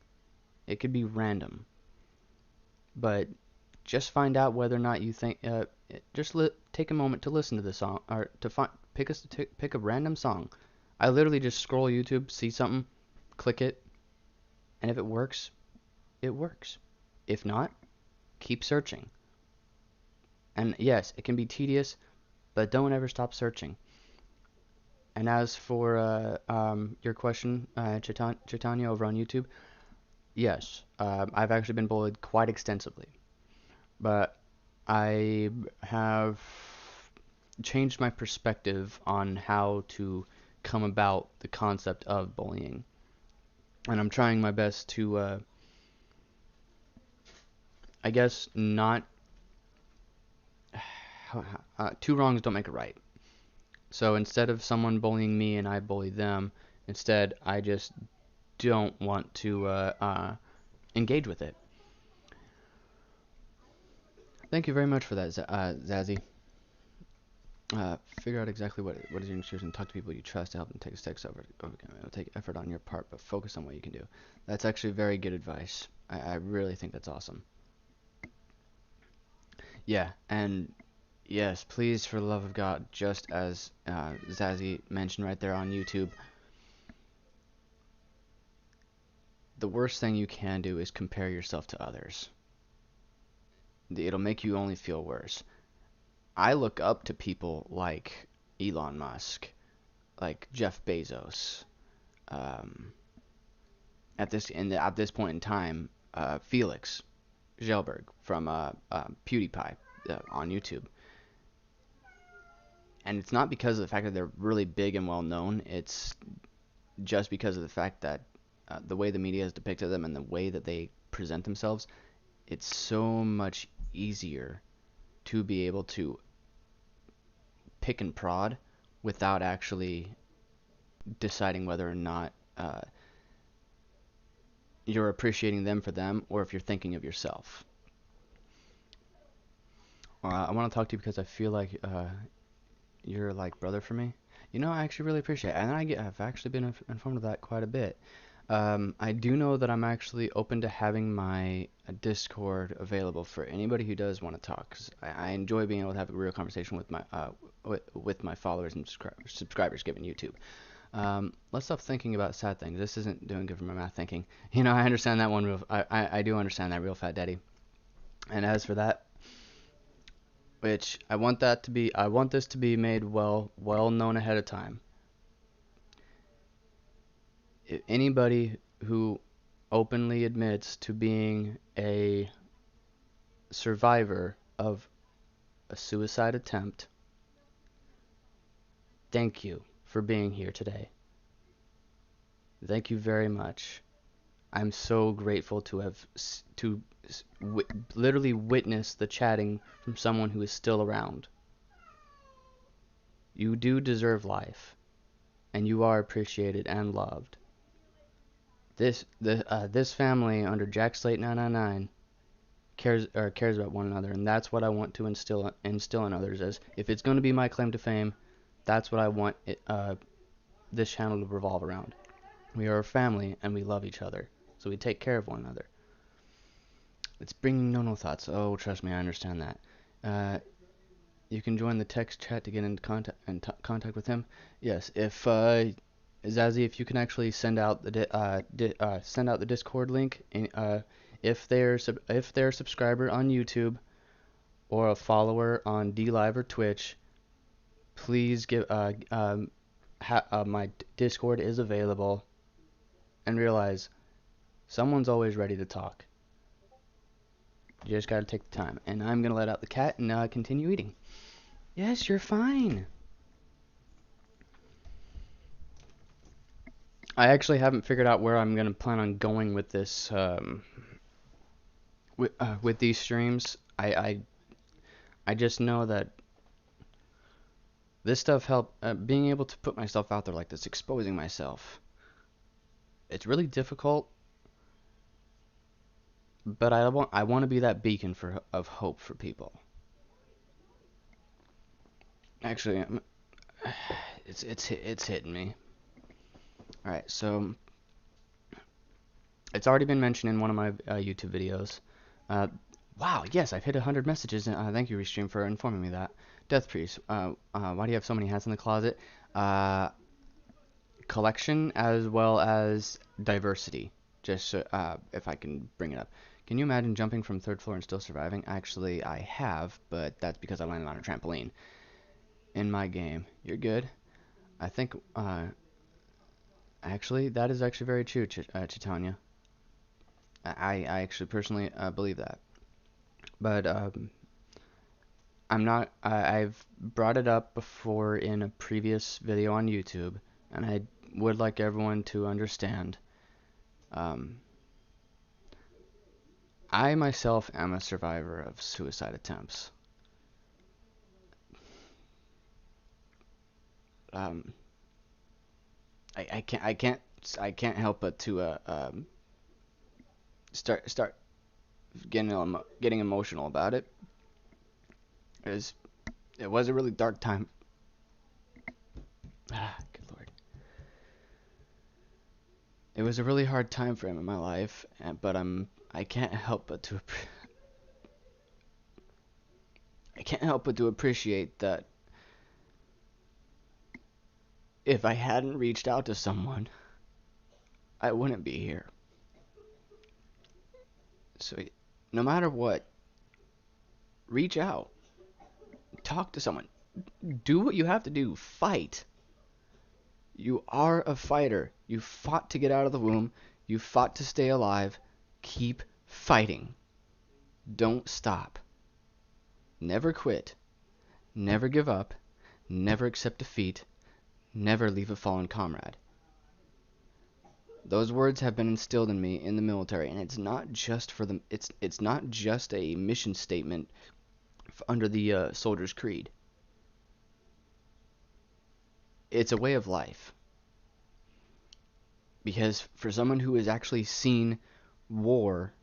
It could be random, but just find out whether or not you think. Take a moment to listen to the song, or to pick a random song. I literally just scroll YouTube, see something, click it, and if it works, it works. If not, keep searching. And yes, it can be tedious, but don't ever stop searching. And as for your question, Chaitanya over on YouTube, yes, I've actually been bullied quite extensively. But I have changed my perspective on how to come about the concept of bullying, and I'm trying my best to, I guess, not two wrongs don't make a right. So instead of someone bullying me and I bully them, instead I just don't want to engage with it. Thank you very much for that, Zazzy. Figure out exactly what is your excuse and talk to people you trust to help them take steps over. It'll take effort on your part, but focus on what you can do. That's actually very good advice. I really think that's awesome. Yeah, and yes, please, for the love of God, just as Zazzy mentioned right there on YouTube, the worst thing you can do is compare yourself to others. It'll make you only feel worse. I look up to people like Elon Musk, like Jeff Bezos. Um, at this point in time, Felix Gelberg from PewDiePie on YouTube, and it's not because of the fact that they're really big and well known. It's just because of the fact that the way the media has depicted them and the way that they present themselves, it's so much easier to be able to pick and prod without actually deciding whether or not you're appreciating them for them or if you're thinking of yourself. I want to talk to you because I feel like you're like brother for me. I actually really appreciate it, and I've actually been informed of that quite a bit. I do know that I'm actually open to having my Discord available for anybody who does want to talk. 'Cause I enjoy being able to have a real conversation with my followers and subscribers, given YouTube. Let's stop thinking about sad things. This isn't doing good for my math thinking. I understand that one real. I do understand that, real fat daddy. And as for that, which I want this to be made well known ahead of time. If anybody who openly admits to being a survivor of a suicide attempt, thank you for being here today. Thank you very much. I'm so grateful to have to literally witness the chatting from someone who is still around. You do deserve life, and you are appreciated and loved. This family under Jack Slate 999 cares about one another, and that's what I want to instill in others. As if it's going to be my claim to fame, that's what I want this channel to revolve around. We are a family, and we love each other, so we take care of one another. It's bringing no thoughts. Oh, trust me, I understand that. You can join the text chat to get into contact with him. Yes, if Zazzy, if you can actually send out the Discord link, if they're a subscriber on YouTube or a follower on DLive or Twitch, please give my Discord is available, and realize someone's always ready to talk. You just gotta take the time. And I'm gonna let out the cat and continue eating. Yes, you're fine. I actually haven't figured out where I'm gonna plan on going with this. With these streams, I just know that this stuff being able to put myself out there like this, exposing myself. It's really difficult, but I want to be that beacon of hope for people. Actually, it's hitting me. All right, so it's already been mentioned in one of my YouTube videos. Wow, yes, I've hit 100 messages. Thank you, Restream, for informing me that. Death Priest, why do you have so many hats in the closet? Collection as well as diversity. Just if I can bring it up. Can you imagine jumping from third floor and still surviving? Actually, I have, but that's because I landed on a trampoline. In my game. You're good. I think, actually, that is actually very true, Chitanya. I actually personally believe that. But I've brought it up before in a previous video on YouTube, and I would like everyone to understand. Um, I myself am a survivor of suicide attempts. Um, I can't help but to start getting emotional about it. It was it was a really dark time. Good lord. It was a really hard time frame in my life, but I can't help but to I can't help but to appreciate that if I hadn't reached out to someone, I wouldn't be here. So no matter what, reach out, talk to someone, do what you have to do, fight. You are a fighter. You fought to get out of the womb. You fought to stay alive. Keep fighting. Don't stop. Never quit. Never give up. Never accept defeat. Never leave a fallen comrade. Those words have been instilled in me in the military, and it's not just for the it's not just a mission statement under the soldier's creed. It's a way of life. Because for someone who has actually seen war,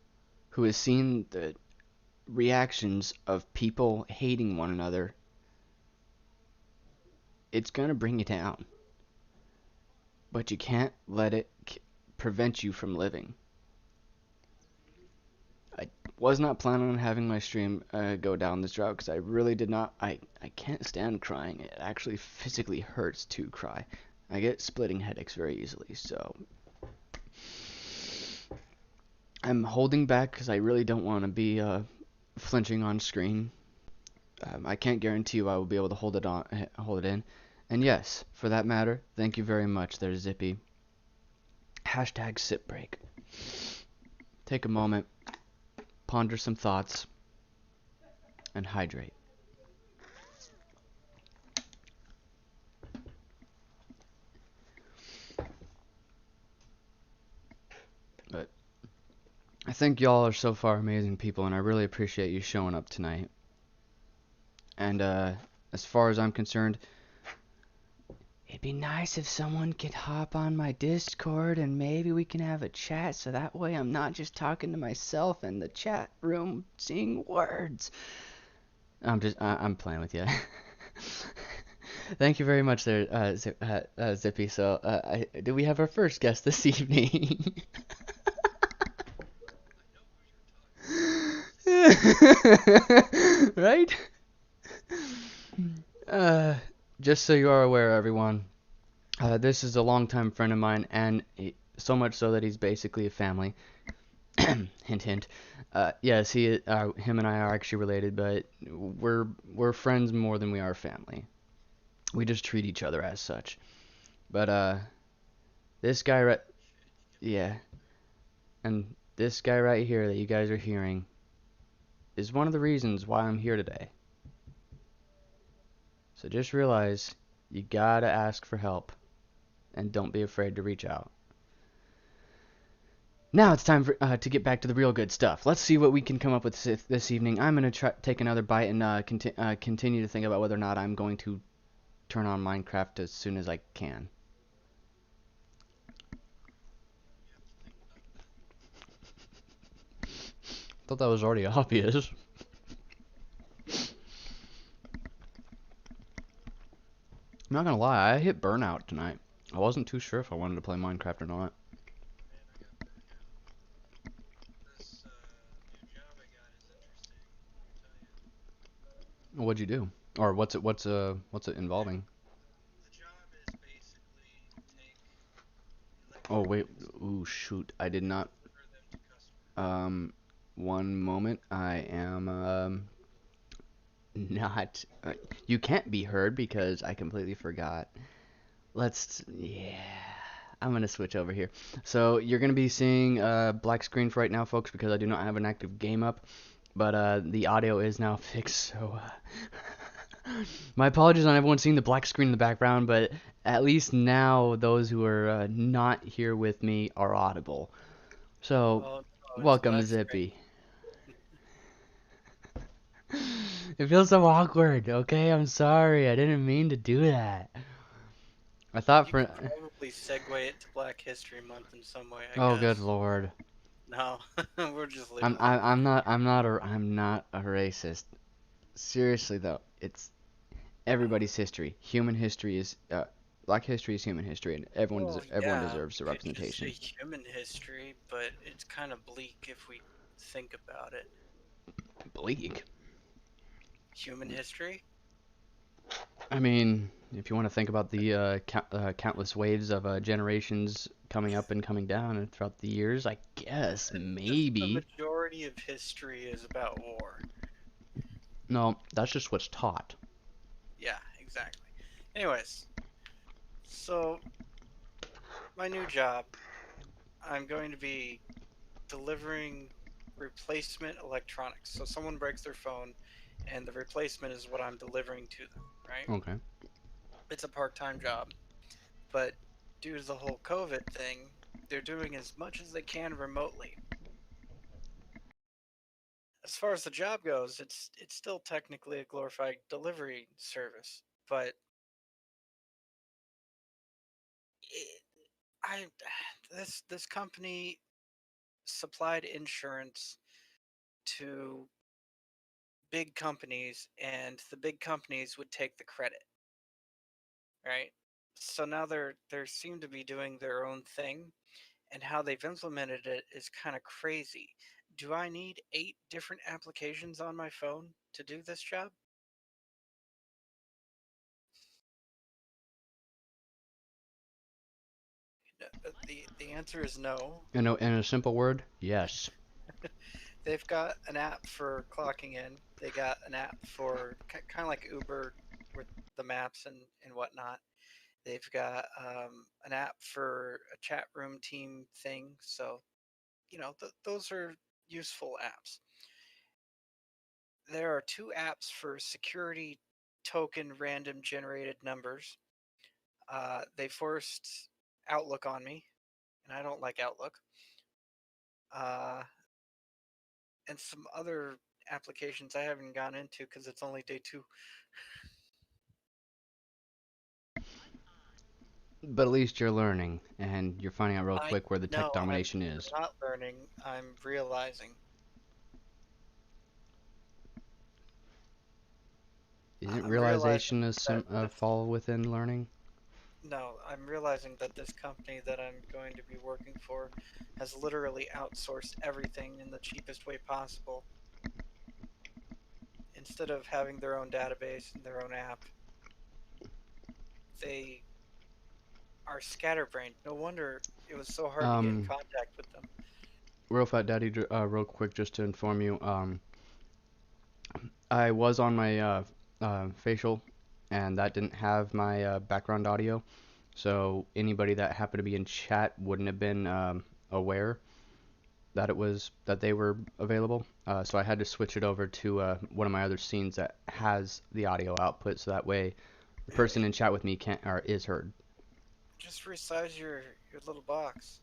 who has seen the reactions of people hating one another, it's going to bring you down. But you can't let it prevent you from living. I was not planning on having my stream go down this route because I really did not. I can't stand crying. It actually physically hurts to cry. I get splitting headaches very easily, so I'm holding back because I really don't want to be flinching on screen. I can't guarantee you I will be able to hold it in. And yes, for that matter, thank you very much there, Zippy. Hashtag sip break. Take a moment, ponder some thoughts, and hydrate. But I think y'all are so far amazing people, and I really appreciate you showing up tonight. And as far as I'm concerned, it'd be nice if someone could hop on my Discord and maybe we can have a chat so that way I'm not just talking to myself in the chat room seeing words. I'm playing with you. Thank you very much there, Zippy. So, do we have our first guest this evening? Right? Uh, just so you are aware, everyone, this is a longtime friend of mine, and so much so that he's basically a family. Hint, hint. Yes, him and I are actually related, but we're friends more than we are family. We just treat each other as such. But this guy right, yeah, and this guy right here that you guys are hearing is one of the reasons why I'm here today. So just realize you gotta ask for help, and don't be afraid to reach out. Now it's time to get back to the real good stuff. Let's see what we can come up with this evening. I'm going to take another bite and continue to think about whether or not I'm going to turn on Minecraft as soon as I can. Thought that was already obvious. I'm not going to lie, I hit burnout tonight. I wasn't too sure if I wanted to play Minecraft or not. What'd you do? Or what's it involving? Oh wait, ooh shoot, I did not. Um, one moment, I am not. You can't be heard because I completely forgot. Yeah. I'm gonna switch over here. So you're gonna be seeing black screen for right now, folks, because I do not have an active game up. but the audio is now fixed. So my apologies on everyone seeing the black screen in the background, but at least now those who are not here with me are audible. So Oh no, it's welcome, black screen. Zippy. It feels so awkward. Okay, I'm sorry. I didn't mean to do that. I thought You for. could probably segue it to Black History Month in some way, I Oh, good guess. lord. No, we'll just leave I'm it I, there. I'm not a racist. Seriously though, it's everybody's history. Human history is Black history is human history, and Well, everyone yeah, deserves we the could just say representation. human history, but it's kind of bleak if we think about it. Bleak. Human history? I mean, if you want to think about the countless waves of generations coming up and coming down and throughout the years, I guess The maybe. majority of history is about war. No, that's just what's taught. Yeah, exactly. Anyways, so my new job, I'm going to be delivering replacement electronics. So someone breaks their phone, and the replacement is what I'm delivering to them, right? Okay. It's a part-time job, but due to the whole COVID thing, they're doing as much as they can remotely. As far as the job goes, it's still technically a glorified delivery service, but it, I this company supplied insurance to big companies, and the big companies would take the credit, right? So now they seem to be doing their own thing, and how they've implemented it is kind of crazy. Do I need 8 different applications on my phone to do this job? The answer is no. In a simple word, yes. They've got an app for clocking in. They got an app for kind of like Uber with the maps and whatnot. They've got an app for a chat room team thing. So, those are useful apps. There are 2 apps for security token random generated numbers. They forced Outlook on me, and I don't like Outlook. Uh, and some other applications I haven't gone into because it's only day 2. But at least you're learning, and you're finding out real I quick where the tech no, I'm domination is. not learning. I'm realizing. Isn't I'm realizing realization that this fall within learning? no, I'm realizing that this company that I'm going to be working for has literally outsourced everything in the cheapest way possible. Instead of having their own database and their own app, they are scatterbrained. No wonder it was so hard to get in Um, contact with them. Real fat daddy, real quick, just to inform you, I was on my facial, and that didn't have my background audio, so anybody that happened to be in chat wouldn't have been aware that they were available. So I had to switch it over to one of my other scenes that has the audio output, so that way the person in chat with me can't or is heard. Just resize your little box.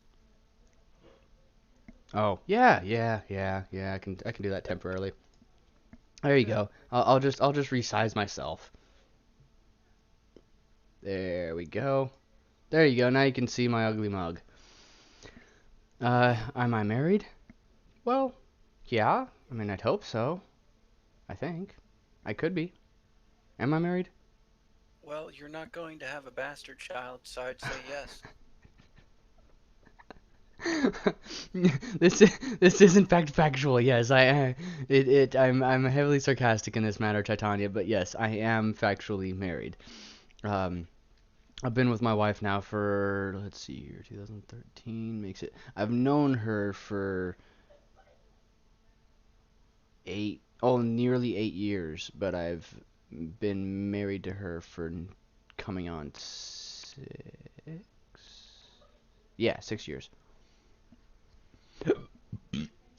Oh yeah, yeah. I can do that temporarily. There you Yeah. go. I'll just resize myself. There we go. There you go. Now you can see my ugly mug. Am I married? Well, yeah. I mean, I'd hope so. I think. I could be. Am I married? Well, you're not going to have a bastard child, so I'd say yes. this this is in fact factual. Yes, I'm heavily sarcastic in this matter, Titania. But yes, I am factually married. Um, I've been with my wife now for, let's see here, 2013 makes it. I've known her for nearly 8 years, but I've been married to her for coming on 6. Yeah, 6 years.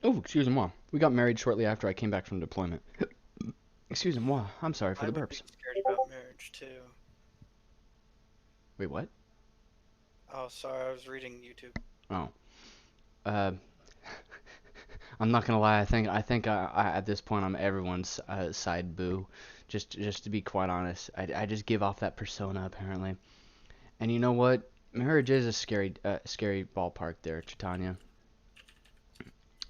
Oh, Excusez-moi. We got married shortly after I came back from deployment. Excusez-moi. I'm sorry for I the would be burps. scared about marriage too. Wait, what? Oh, sorry, I was reading YouTube. Oh. Uh, I'm not gonna lie. I think at this point I'm everyone's side boo. Just to be quite honest, I just give off that persona apparently. And you know what? Marriage is a scary ballpark there, Chitanya.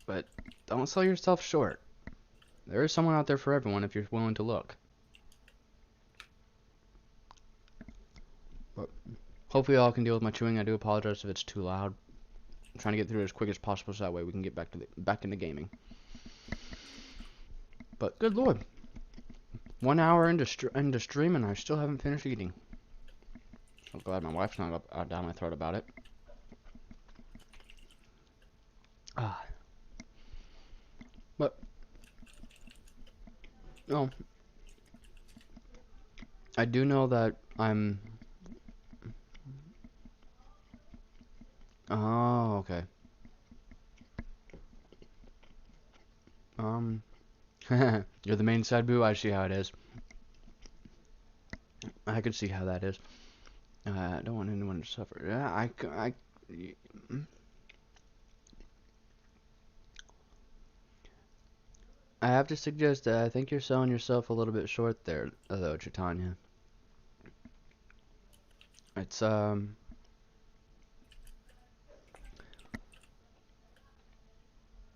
But don't sell yourself short. There is someone out there for everyone if you're willing to look. But hopefully y'all can deal with my chewing. I do apologize if it's too loud. I'm trying to get through it as quick as possible so that way we can get back into gaming. But good lord, 1 hour into stream and I still haven't finished eating. I'm glad my wife's not up down my throat about it. Ah, but no, I do know that I'm. Oh, okay. Um, you're the main side boo. I see how it is. I can see how that is. I don't want anyone to suffer. Yeah, I have to suggest that I think you're selling yourself a little bit short there, though, Chitanya. It's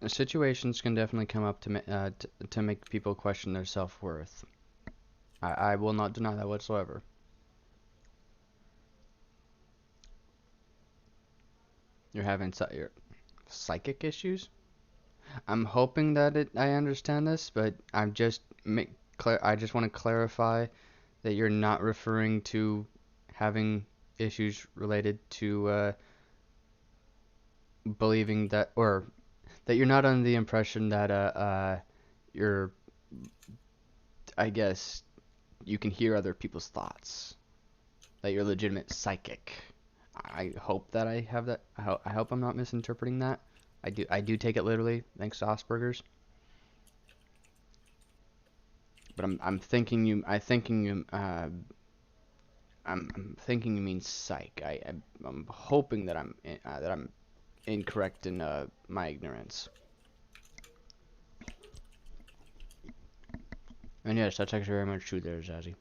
situations can definitely come up to make people question their self-worth. I will not deny that whatsoever. You're having your psychic issues. I'm hoping that I understand this, but I just want to clarify that you're not referring to having issues related to believing that, or that you're not under the impression that you're, I guess, you can hear other people's thoughts. That you're legitimate psychic. I hope that I have that. I hope I'm not misinterpreting that. I do take it literally, thanks to Asperger's. But I'm thinking you. I'm thinking you mean psych. I'm hoping that I'm incorrect in my ignorance. And yes, that's actually very much true there, Zazzy.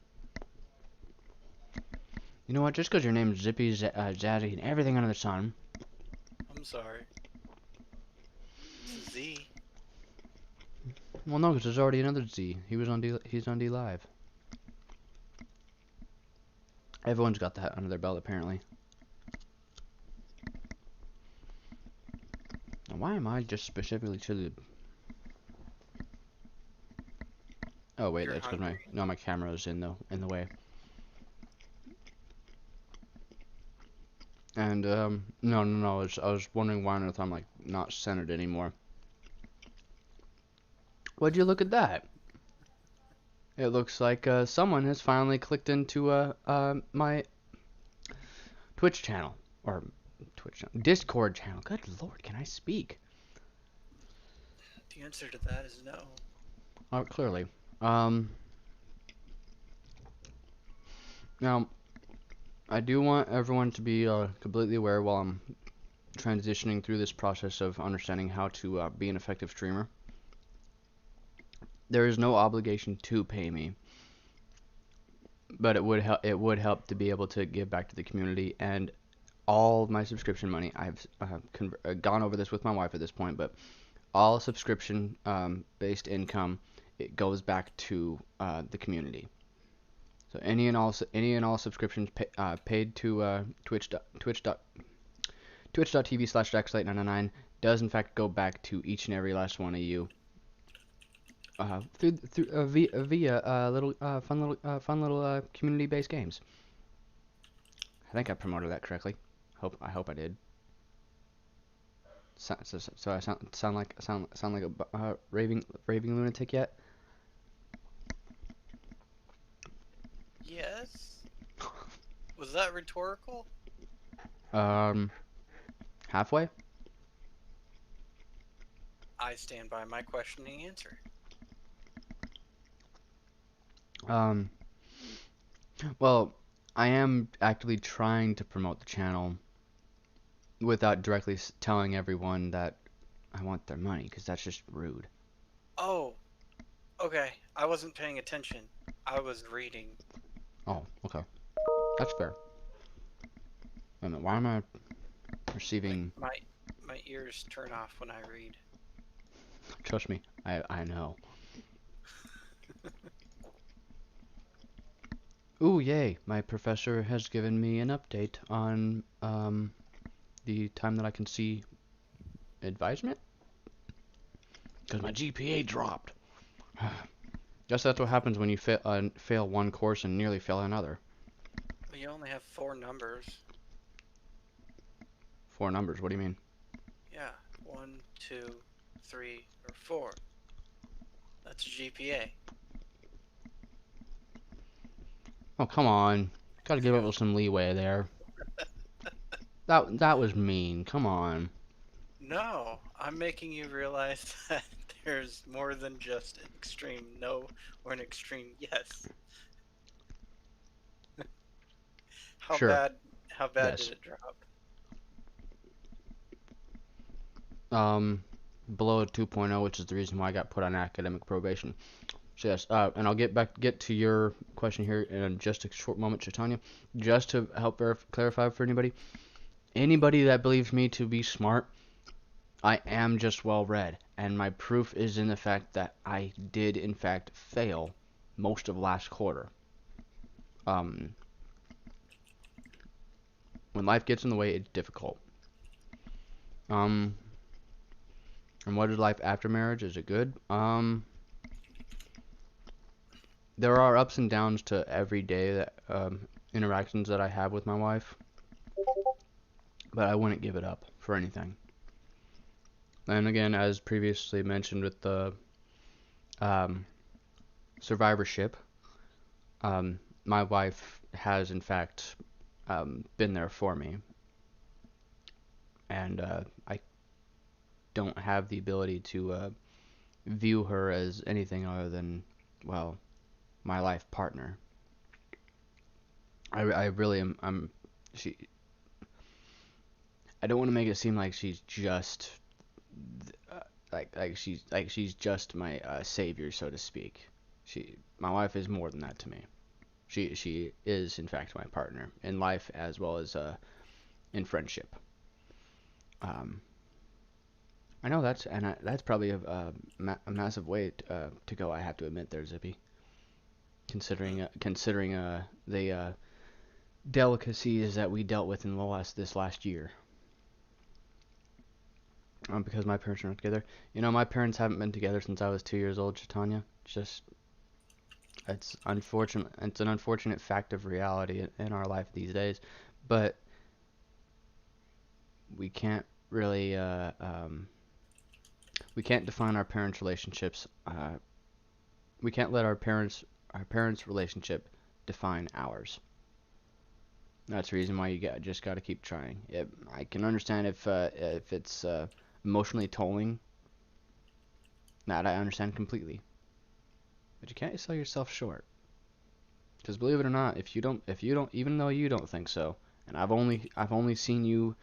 You know what? Just because your name's Zippy, Zazzy, and everything under the sun. I'm sorry. It's a Z. Well, no, because there's already another Z. He's on D Live. Everyone's got that under their belt, apparently. Now, why am I just specifically to the... Oh, wait, You're that's because hungry. my camera's in the way. And, no, I was wondering why on earth I'm, like, not centered anymore. Would you look at that? It looks like, someone has finally clicked into, my Twitch channel. Or, Discord channel. Good lord, can I speak? The answer to that is no. Oh, clearly. Now, I do want everyone to be, completely aware while I'm transitioning through this process of understanding how to, be an effective streamer. There is no obligation to pay me, but it would help to be able to give back to the community. And all of my subscription money, I've gone over this with my wife at this point, but all subscription based income, it goes back to the community. So any and all subscriptions paid to twitch.tv/jackslate999 does in fact go back to each and every last one of you. Via little fun little community-based games. I think I promoted that correctly. I hope I did. So I sound like a raving lunatic yet? Yes? Was that rhetorical? Halfway. I stand by my questioning answer. Um, well, I am actively trying to promote the channel without directly telling everyone that I want their money, because that's just rude. Oh, okay. I wasn't paying attention. I was reading. Oh, okay. That's fair. Wait a minute, why am I My receiving... my my ears turn off when I read. Trust me, I know. Ooh, yay! My professor has given me an update on the time that I can see advisement, because my GPA dropped. Guess that's what happens when you fail one course and nearly fail another. Well, you only have four numbers. Four numbers. What do you mean? Yeah, one, two, three, or four. That's a GPA. Oh, come on. Gotta give Yeah. up some leeway there. That was mean. Come on. No, I'm making you realize that there's more than just an extreme no or an extreme yes. How Sure. bad how bad did Yes. it drop? Um, Below a 2.0, which is the reason why I got put on academic probation. So yes, and I'll get to your question here in just a short moment, Chaitanya. Just to help clarify for anybody that believes me to be smart, I am just well read, and my proof is in the fact that I did in fact fail most of last quarter. Um, when life gets in the way, it's difficult. Um, and what is life after marriage? Is it good? There are ups and downs to every day that interactions that I have with my wife, but I wouldn't give it up for anything. And again, as previously mentioned with the um, survivorship, my wife has in fact been there for me, and I don't have the ability to view her as anything other than, well, my life partner. I really am. She. I don't want to make it seem like she's just she's just my savior, so to speak. My wife is more than that to me. She is in fact my partner in life as well as in friendship. Um, I know that's probably a massive way to go. I have to admit, there, Zippy, Hmm. considering the delicacies that we dealt with in this last year. Because my parents are not together. My parents haven't been together since I was 2 years old, Chaitanya. Just it's unfortunate. It's an unfortunate fact of reality in our life these days, but we can't really we can't define our parents' relationships. We can't let our parents' relationship define ours. That's the reason why just got to keep trying. I can understand if it's emotionally tolling. That I understand completely. But you can't sell yourself short. Because believe it or not, if you don't, even though you don't think so, and I've only seen you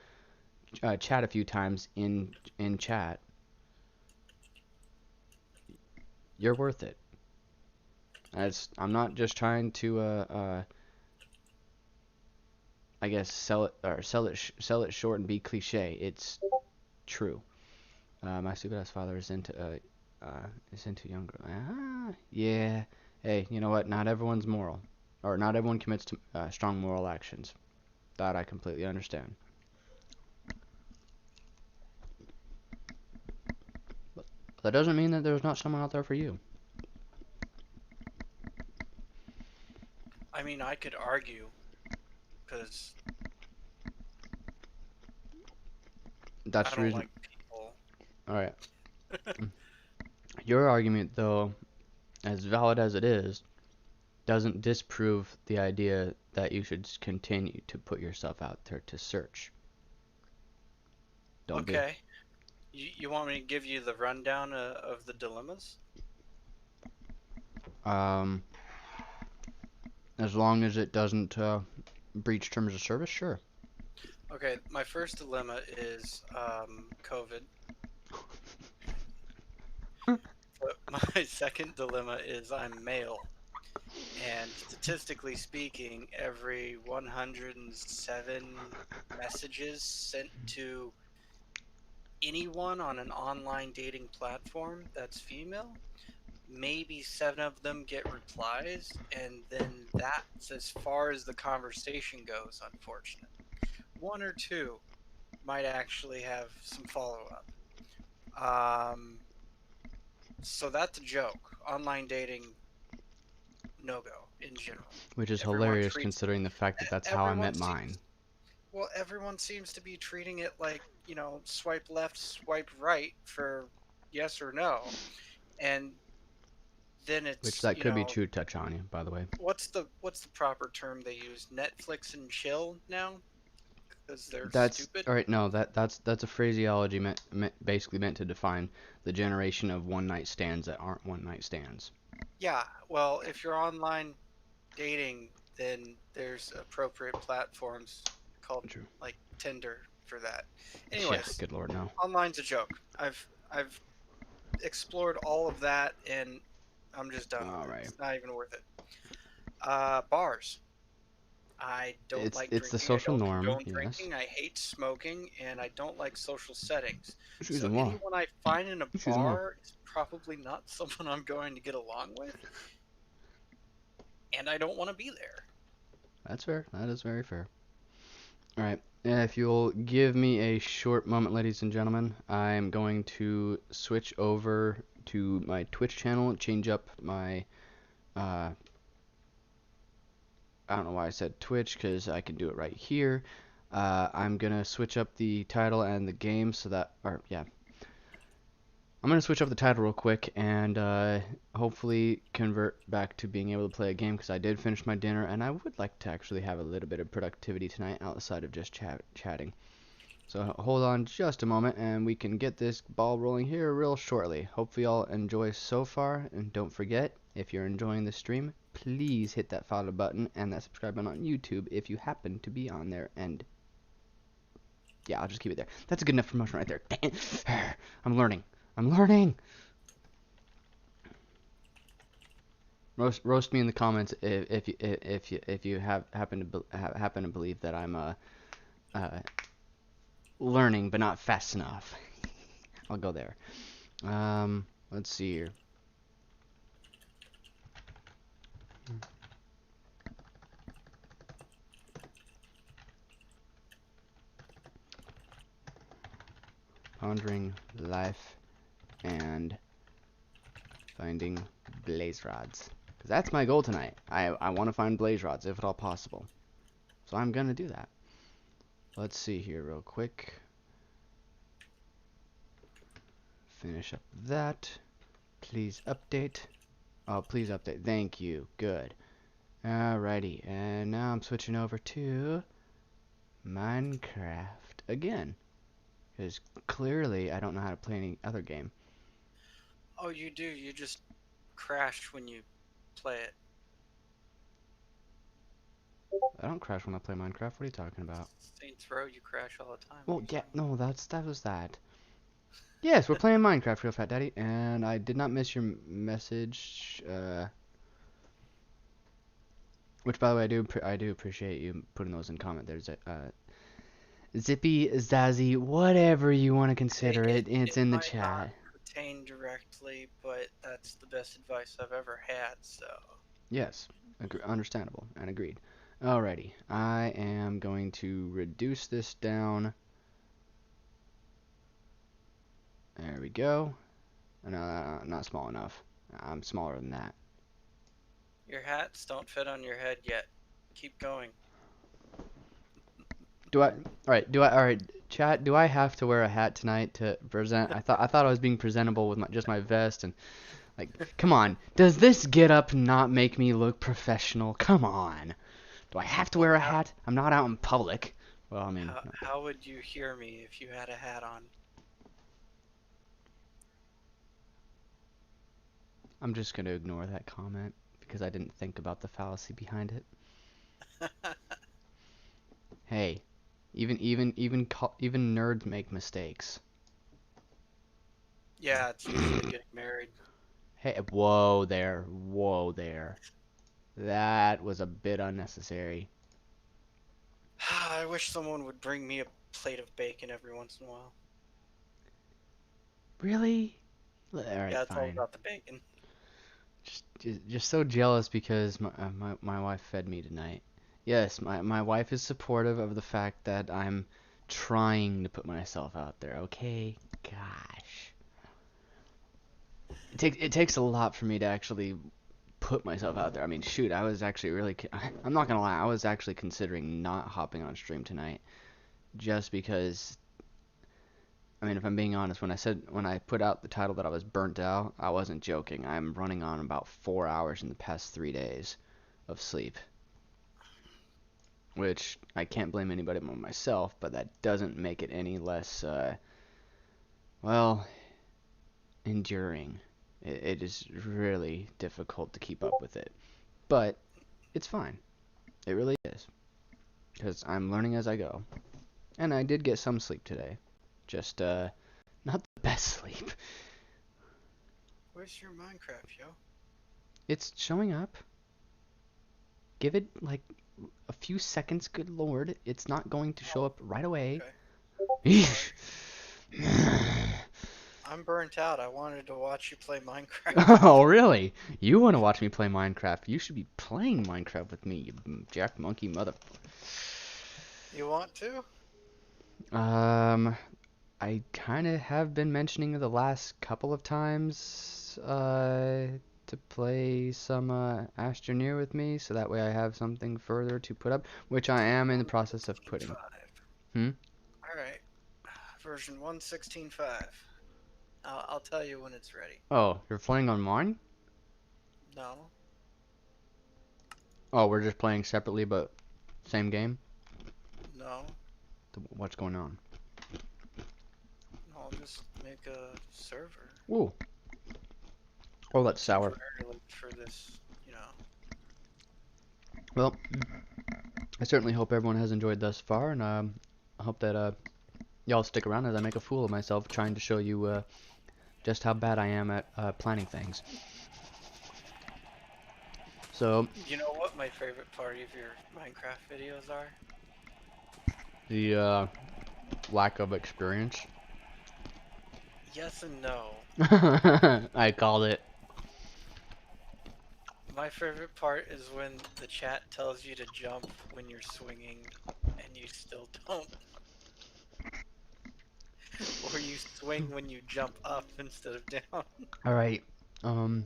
chat a few times in chat, you're worth it. I'm not just trying to I guess sell it short and be cliche. It's true. My stupid ass father is into younger. Yeah. Hey, you know what? Not everyone's moral, or not everyone commits to strong moral actions. That I completely understand. But that doesn't mean that there's not someone out there for you. I mean, I could argue because That's I the don't reason. like people. All right. Your argument, though, as valid as it is, doesn't disprove the idea that you should continue to put yourself out there to search. Don't be. Okay. You want me to give you the rundown of the dilemmas? Um, as long as it doesn't breach terms of service, sure. Okay, my first dilemma is COVID. But my second dilemma is I'm male. And statistically speaking, every 107 messages sent to anyone on an online dating platform that's female, maybe 7 of them get replies, and then that's as far as the conversation goes, unfortunately. One or two might actually have some follow up. So that's a joke. Online dating, no go in general. Which is Everyone hilarious treats considering the fact that that's how I everyone met mine. seems Well, everyone seems to be treating it like, swipe left, swipe right for yes or no. And then Which it's, that could be true, touch on you, by the way. what's the proper term they use? Netflix and chill now because they're That's stupid. all right. No, that's a phraseology basically meant to define the generation of one night stands that aren't one night stands. Yeah, well, if you're online dating, then there's appropriate platforms called True. like Tinder for that. Yeah. Anyways, Good lord, no. online's a joke. I've explored all of that and I'm just done with All it. right. It's not even worth it. Bars. I don't like It's the drinking. I social don't norm. condone Yes. drinking. I hate smoking, and I don't like social settings. So Excusez-moi. anyone I find in a Excusez-moi. bar is probably not someone I'm going to get along with, and I don't want to be there. That's fair. That is very fair. All right. If you'll give me a short moment, ladies and gentlemen, I'm going to switch over to my Twitch channel, change up my I don't know why I said Twitch because I can do it right here. I'm gonna switch up the title and the game so that, or yeah, I'm gonna switch up the title real quick and hopefully convert back to being able to play a game because I did finish my dinner and I would like to actually have a little bit of productivity tonight outside of just chatting. So hold on just a moment and we can get this ball rolling here real shortly. Hopefully y'all enjoy so far, and don't forget, if you're enjoying the stream, please hit that follow button and that subscribe button on YouTube if you happen to be on there. And yeah, I'll just keep it there. That's a good enough promotion right there. Dang it. I'm learning. I'm learning. Roast me in the comments if you have happen to believe that I'm uh learning but not fast enough. I'll go there. Let's see here. Pondering life and finding blaze rods. Because that's my goal tonight. I want to find blaze rods if at all possible. So I'm going to do that. Let's see here real quick. Finish up that. Please update. Oh, please update. Thank you. Good. Alrighty. And now I'm switching over to Minecraft again. Because clearly I don't know how to play any other game. Oh, you do. You just crash when you play it. I don't crash when I play Minecraft. What are you talking about? Saints Row, you crash all the time. Well, yeah, no, that was that. Yes, we're playing Minecraft, real fat daddy, and I did not miss your message. Which, by the way, I do appreciate you putting those in comment. There's Zippy, Zazzy, whatever you want to consider it. It's It in the might not chat. pertain directly, but that's the best advice I've ever had, so. Yes, understandable and agreed. Alrighty, I am going to reduce this down. There we go. No, not small enough. I'm smaller than that. Your hats don't fit on your head yet. Keep going. All right, chat, do I have to wear a hat tonight to present? I thought I was being presentable with just my vest and like, come on. Does this get up not make me look professional? Come on. Do I have to Well, wear a hat? I'm not out in public. Well, I mean, how would you hear me if you had a hat on? I'm just gonna ignore that comment because I didn't think about the fallacy behind it. Hey, even nerds make mistakes. Yeah, it's usually getting married. Hey, whoa there, whoa there. That was a bit unnecessary. I wish someone would bring me a plate of bacon every once in a while. Really? All right, Yeah, it's all fine. about the bacon. Just so jealous because my wife fed me tonight. Yes, my wife is supportive of the fact that I'm trying to put myself out there. Okay, gosh, it takes a lot for me to actually put myself out there. I mean, shoot, I was actually really I'm not gonna lie, I was actually considering not hopping on stream tonight just because. I mean, if I'm being honest, when I put out the title that I was burnt out, I wasn't joking. I'm running on about 4 hours in the past 3 days of sleep, which I can't blame anybody but myself, but that doesn't make it any less, well, enduring. It is really difficult to keep up with it, but it's fine. It really is, because I'm learning as I go. And I did get some sleep today. Just, not the best sleep. Where's your Minecraft, yo? It's showing up. Give it, like, a few seconds, good lord. It's not going to show Oh, up right away. okay. Sorry. I'm burnt out. I wanted to watch you play Minecraft. Oh, really? You want to watch me play Minecraft? You should be playing Minecraft with me, you jack monkey mother. You want to? Um, I kind of have been mentioning the last couple of times, to play some, Astroneer with me, so that way I have something further to put up, which I am in the process of putting. 1.16.5. Hmm? Alright. Version 1.16.5. I'll tell you when it's ready. Oh, you're playing on mine? No. Oh, we're just playing separately, but same game? No. What's going on? I'll just make a server Ooh. Oh, that's sour. temporarily for this, you know. Well, I certainly hope everyone has enjoyed thus far, and I hope that y'all stick around as I make a fool of myself trying to show you just how bad I am at planning things. So, You know what my favorite part of your Minecraft videos are? the lack of experience. Yes and no. I called it. My favorite part is when the chat tells you to jump when you're swinging and you still don't. Or you swing when you jump up instead of down. All right. Um,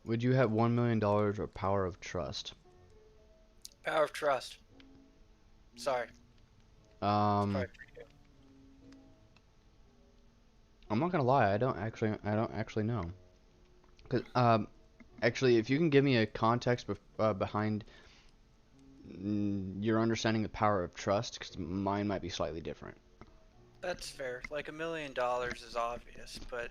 would you have $1 million or power of trust? Power of trust. Sorry. It's Um, probably for you. I'm not gonna lie. I don't actually know. Cause actually, if you can give me a context behind your understanding the power of trust, because mine might be slightly different. That's fair. Like $1 million is obvious, but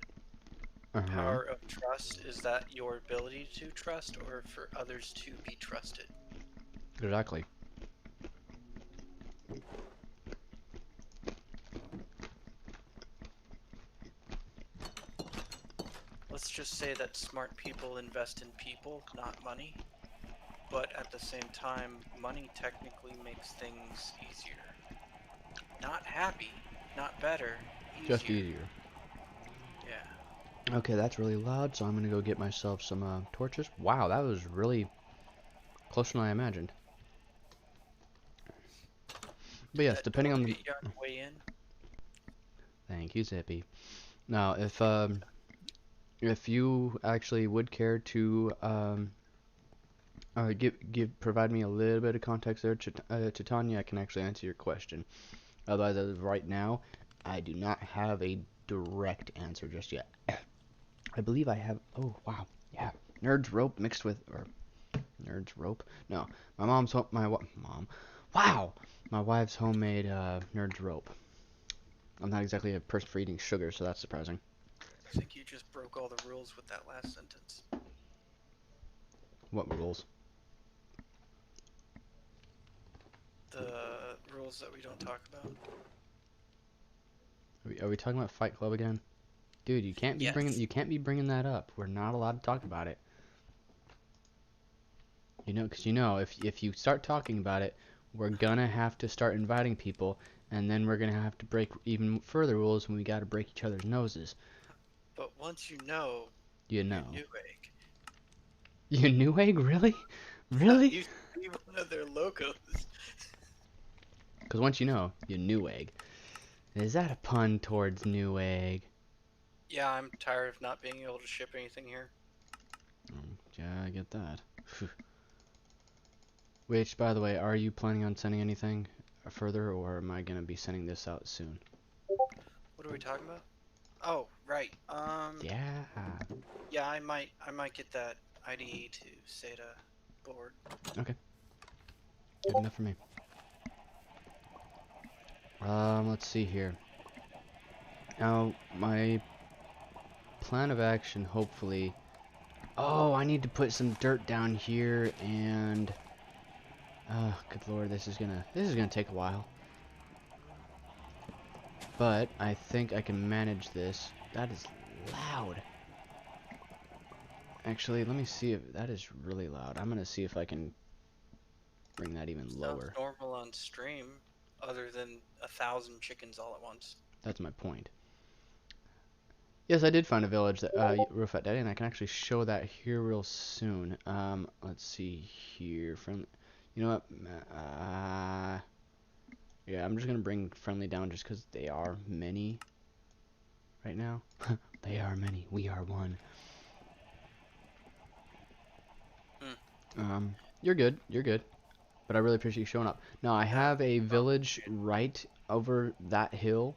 Uh-huh. power of trust, is that your ability to trust or for others to be trusted? Exactly. Let's just say that smart people invest in people, not money. But at the same time, money technically makes things easier. Not happy, not better, Just easier. easier. Yeah. Okay, that's really loud, so I'm gonna go get myself some torches. Wow, that was really closer than I imagined. But yes, Don't depending want on to the. get you on the way in. Thank you, Zippy. Now, if you actually would care to provide me a little bit of context there, Titania, I can actually answer your question. Otherwise, as of right now, I do not have a direct answer just yet. I believe I have. Oh wow, yeah, Nerd's rope mixed with or Nerd's rope. No, my mom's mom. Wow, my wife's homemade Nerd's rope. I'm not exactly a person for eating sugar, so that's surprising. I think you just broke all the rules with that last sentence. What rules? The rules that we don't talk about. Are we talking about Fight Club again? Dude, you can't be Yes. bringing that up. We're not allowed to talk about it. You know, because if you start talking about it, we're gonna have to start inviting people, and then we're gonna have to break even further rules when we gotta break each other's noses. But once you know, You you know. knew egg. You Newegg, really? That Really? used to be one of their logos. Because once you know, you Newegg. Is that a pun towards Newegg? Yeah, I'm tired of not being able to ship anything here. Yeah, I get that. Which, by the way, are you planning on sending anything further, or am I gonna be sending this out soon? What are we talking about? Oh, right. Yeah. Yeah, I might get that IDE to SATA board. Okay. Good enough for me. Let's see here. Now, my plan of action, hopefully. Oh, I need to put some dirt down here, and oh, good lord, this is gonna take a while. But I think I can manage this. That is loud. Actually, let me see if that is really loud. I'm gonna see if I can bring that even Sounds lower. normal on stream, other than 1,000 chickens all at once. That's my point. Yes, I did find a village that real fat daddy, and I can actually show that here real soon. Let's see here. From, you know what? Yeah, I'm just gonna bring friendly down just because they are many right now. They are many. We are one. Hmm. You're good. You're good. But I really appreciate you showing up. Now I Yeah. have a village right over that hill,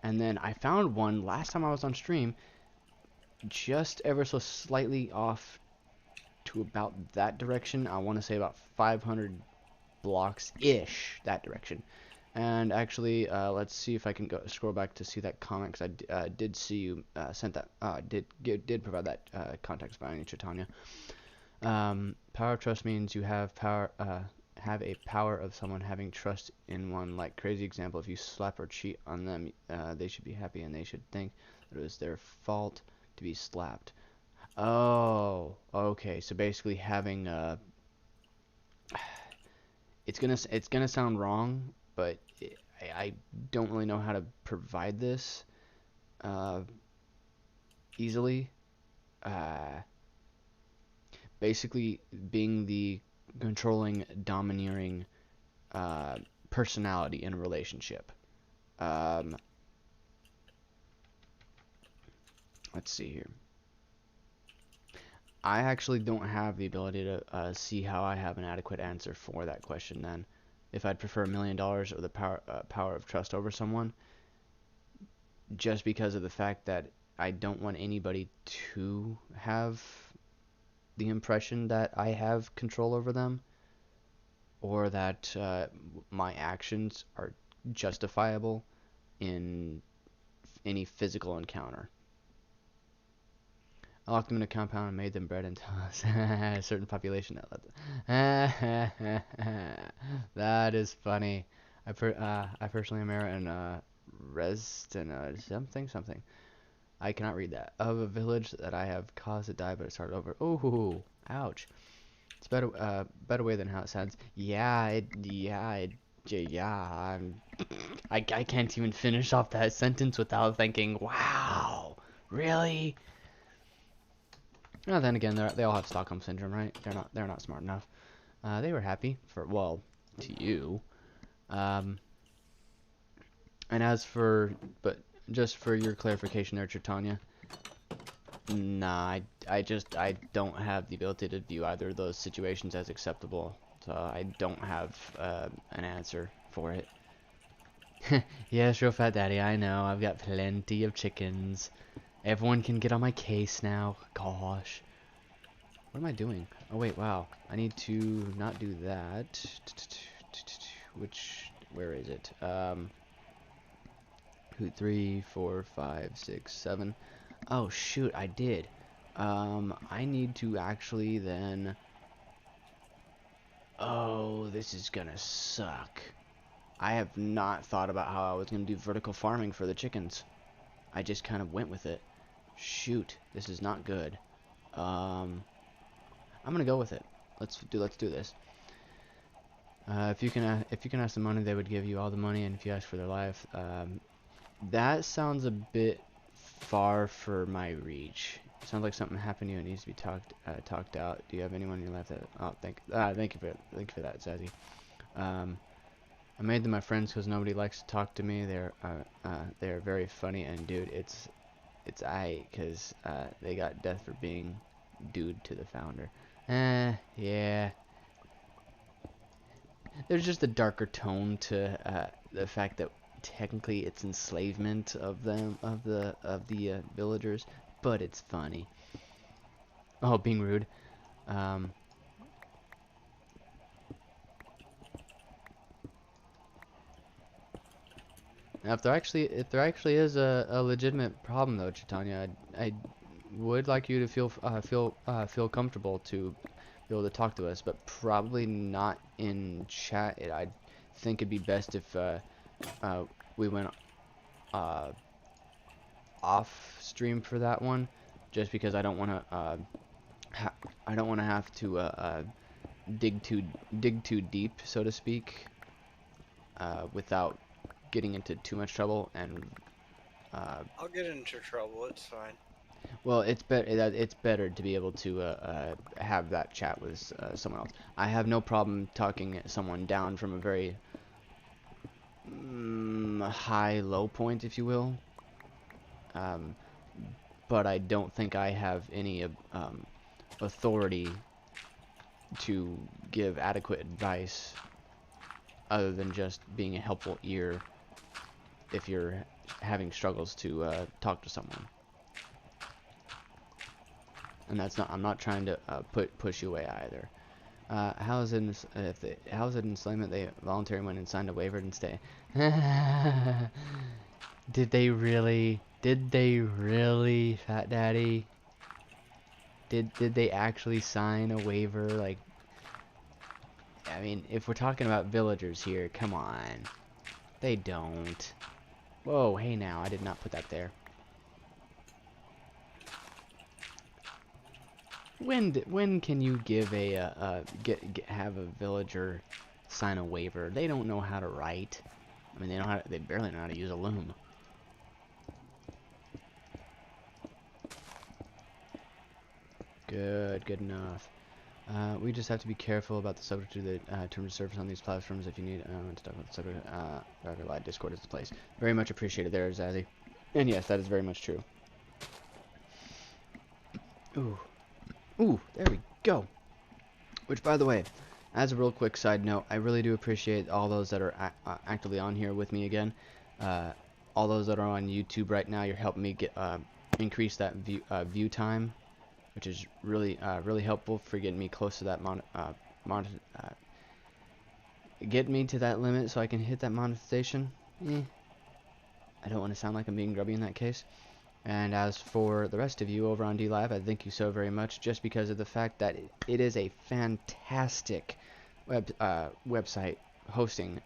and then I found one last time I was on stream, just ever so slightly off to about that direction. I want to say about 500 blocks ish that direction. And actually, let's see if I can go scroll back to see that comment, because I did see you sent that did provide that context by Chaitanya. Power of trust means you have a power of someone having trust in one. Like crazy example, if you slap or cheat on them, they should be happy and they should think that it was their fault to be slapped. Oh, okay. So basically, having it's gonna sound wrong, but I don't really know how to provide this uh, easily. Uh, Basically, being the controlling, domineering uh, personality in a relationship. Um, let's see here. I actually don't have the ability to see how I have an adequate answer for that question. Then, if I'd prefer $1 million or the power of trust over someone, just because of the fact that I don't want anybody to have the impression that I have control over them, or that my actions are justifiable in any physical encounter. I locked them in a compound and made them bred into a certain population that let them. That is funny. I personally am in rest and something. I cannot read that. Of a village that I have caused to die, but it started over. Ooh, ouch. It's better way than how it sounds. Yeah. I can't even finish off that sentence without thinking, wow, really? Well, then again, they all have Stockholm syndrome, right? They're not smart enough. They were happy for, well, to you. Um, and but just for your clarification there, Tritania, nah, I don't have the ability to view either of those situations as acceptable. So I don't have an answer for it. Yes, real fat daddy, I know. I've got plenty of chickens. Everyone can get on my case now. Gosh. What am I doing? Oh wait, wow. I need to not do that. Where is it? 2, 3, 4, 5, 6, 7. Oh shoot, I did. I need to actually then. Oh, this is gonna suck. I have not thought about how I was gonna do vertical farming for the chickens. I just kind of went with it. Shoot, this is not good. I'm gonna go with it. Let's do this. If you can ask the money, they would give you all the money, and if you ask for their life, that sounds a bit far for my reach. Sounds like something happened to you and needs to be talked out. Do you have anyone in your life that? Oh, thank you for that, Zazzy. I made them my friends because nobody likes to talk to me. They're very funny, and dude, it's because they got death for being dude to the founder. Yeah. There's just a darker tone to the fact that technically it's enslavement of the villagers, but it's funny. Oh, being rude. Um, Now, if there actually is a legitimate problem though, Chitanya, I would like you to feel comfortable to be able to talk to us, but probably not in chat. I think it'd be best if we went uh, off stream for that one, just because I don't want to I don't want to have to dig too deep, so to speak, without getting into too much trouble. And I'll get into trouble. It's fine. well, it's better to be able to have that chat with someone else. I have no problem talking someone down from a very high low point, if you will. Um, but I don't think I have any authority to give adequate advice other than just being a helpful ear if you're having struggles to talk to someone. And that's not. I'm not trying to push you away either. How is it enslavement? They voluntarily went and signed a waiver and stay. Did they really? Did they really, Fat Daddy? Did they actually sign a waiver? Like, I mean, if we're talking about villagers here, come on. They don't. Whoa, hey now, I did not put that there. When can you give have a villager sign a waiver? They don't know how to write. I mean, they barely know how to use a loom. Good enough. We just have to be careful about the subject to the terms of service on these platforms. If you need to talk about the subject, Live Discord is the place. Very much appreciated there, Zazzy. And yes, that is very much true. Ooh, there we go. Which, by the way, as a real quick side note, I really do appreciate all those that are actively on here with me again. All those that are on YouTube right now, you're helping me get increase that view time, which is really helpful for getting me close to that getting me to that limit so I can hit that monetization. I don't want to sound like I'm being grubby in that case. And as for the rest of you over on DLive, I thank you so very much, just because of the fact that it is a fantastic website hosting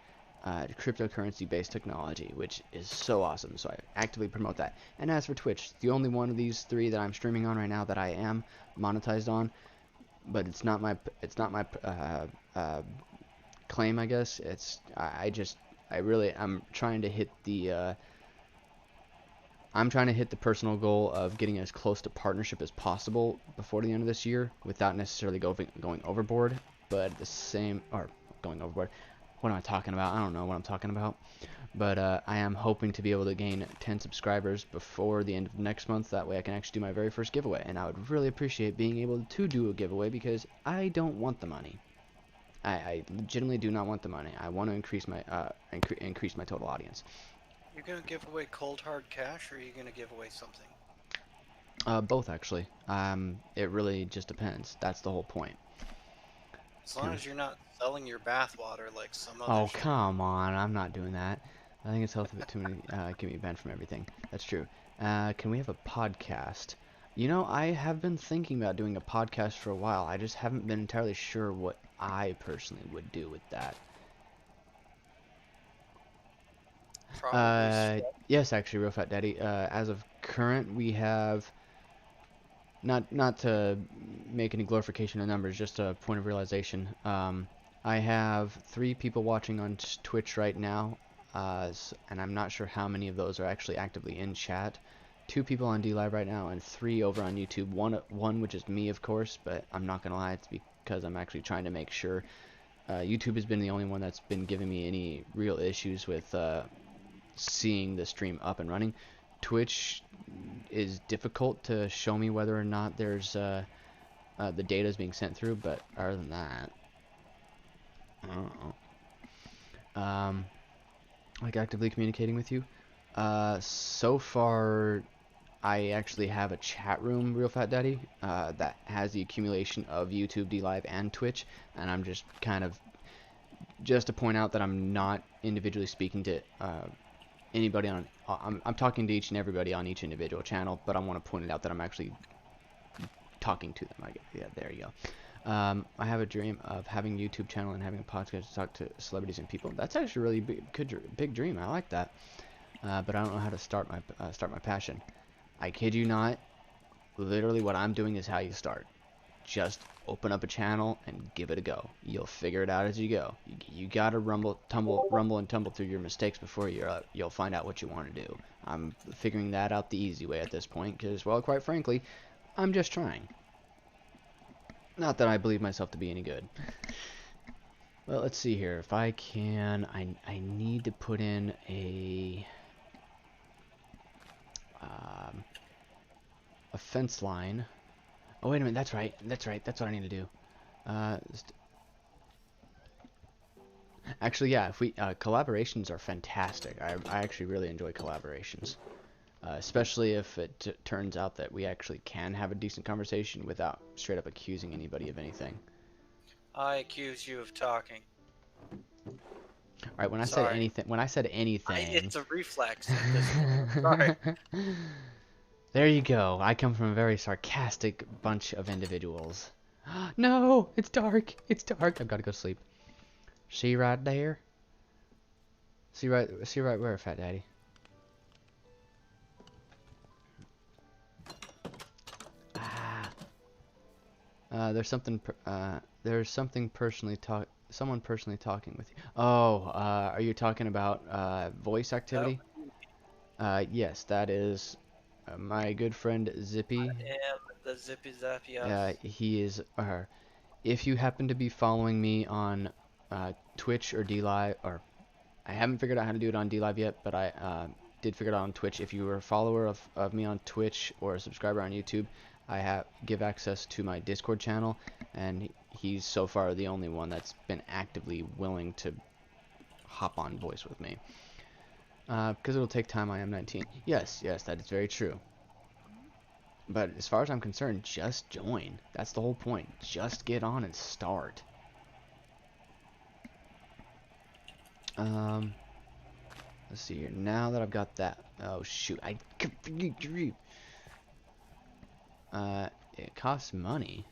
cryptocurrency-based technology, which is so awesome. So I actively promote that. And as for Twitch, the only one of these three that I'm streaming on right now that I am monetized on, but it's not my claim, I guess. I'm trying to hit the personal goal of getting as close to partnership as possible before the end of this year, without necessarily going overboard, but going overboard. What am I talking about? I don't know what I'm talking about. But I am hoping to be able to gain 10 subscribers before the end of next month. That way I can actually do my very first giveaway. And I would really appreciate being able to do a giveaway, because I don't want the money. I legitimately do not want the money. I want to increase my increase my total audience. You're gonna give away cold hard cash, or are you gonna give away something? Both actually. It really just depends. That's the whole point. As long as you're not selling your bathwater like some other. Oh, come on. I'm not doing that. I think it's healthy, but too many can be banned from everything. That's true. Can we have a podcast? You know, I have been thinking about doing a podcast for a while. I just haven't been entirely sure what I personally would do with that. Probably Yes, actually, Real Fat Daddy. As of current, we have not to make any glorification of numbers, just a point of realization. I have 3 people watching on Twitch right now, and I'm not sure how many of those are actually actively in chat. 2 people on DLive right now, and 3 over on YouTube. One which is me, of course, but I'm not gonna lie, it's because I'm actually trying to make sure. YouTube has been the only one that's been giving me any real issues with seeing the stream up and running. Twitch is difficult to show me whether or not there's the data is being sent through, but other than that, I don't know. Like actively communicating with you. So far, I actually have a chat room, Real Fat Daddy, that has the accumulation of YouTube, DLive, and Twitch, and I'm just kind of just to point out that I'm not individually speaking to anybody on. I'm talking to each and everybody on each individual channel, but I want to point it out that I'm actually talking to them. Yeah, there you go. I have a dream of having a YouTube channel and having a podcast to talk to celebrities and people. That's actually a really big dream. I like that, but I don't know how to start my passion. I kid you not. Literally, what I'm doing is how you start. Just open up a channel and give it a go. You'll figure it out as you go. You gotta rumble and tumble through your mistakes before you'll find out what you want to do. I'm figuring that out the easy way at this point because, well, quite frankly, I'm just trying. Not that I believe myself to be any good. Well, let's see here. If I can, I need to put in a fence line. Oh, wait a minute. That's right. That's what I need to do. Actually, yeah. If we collaborations are fantastic. I actually really enjoy collaborations, especially if it turns out that we actually can have a decent conversation without straight up accusing anybody of anything. I accuse you of talking. All right. When I said anything, it's a reflex at this point. Sorry. There you go. I come from a very sarcastic bunch of individuals. No, it's dark. It's dark. I've got to go sleep. See right there? See right where, Fat Daddy? There's something someone personally talking with you. Oh, are you talking about voice activity? Yes, that is my good friend Zippy. I am the Zippy Zappy. He is. If you happen to be following me on Twitch or DLive, or I haven't figured out how to do it on DLive yet, but I did figure it out on Twitch. If you are a follower of me on Twitch or a subscriber on YouTube, I give access to my Discord channel, and he's so far the only one that's been actively willing to hop on voice with me. Because it'll take time. I am 19. Yes, that is very true. But as far as I'm concerned, just join. That's the whole point. Just get on and start. Let's see here. Now that I've got that. Oh shoot! It costs money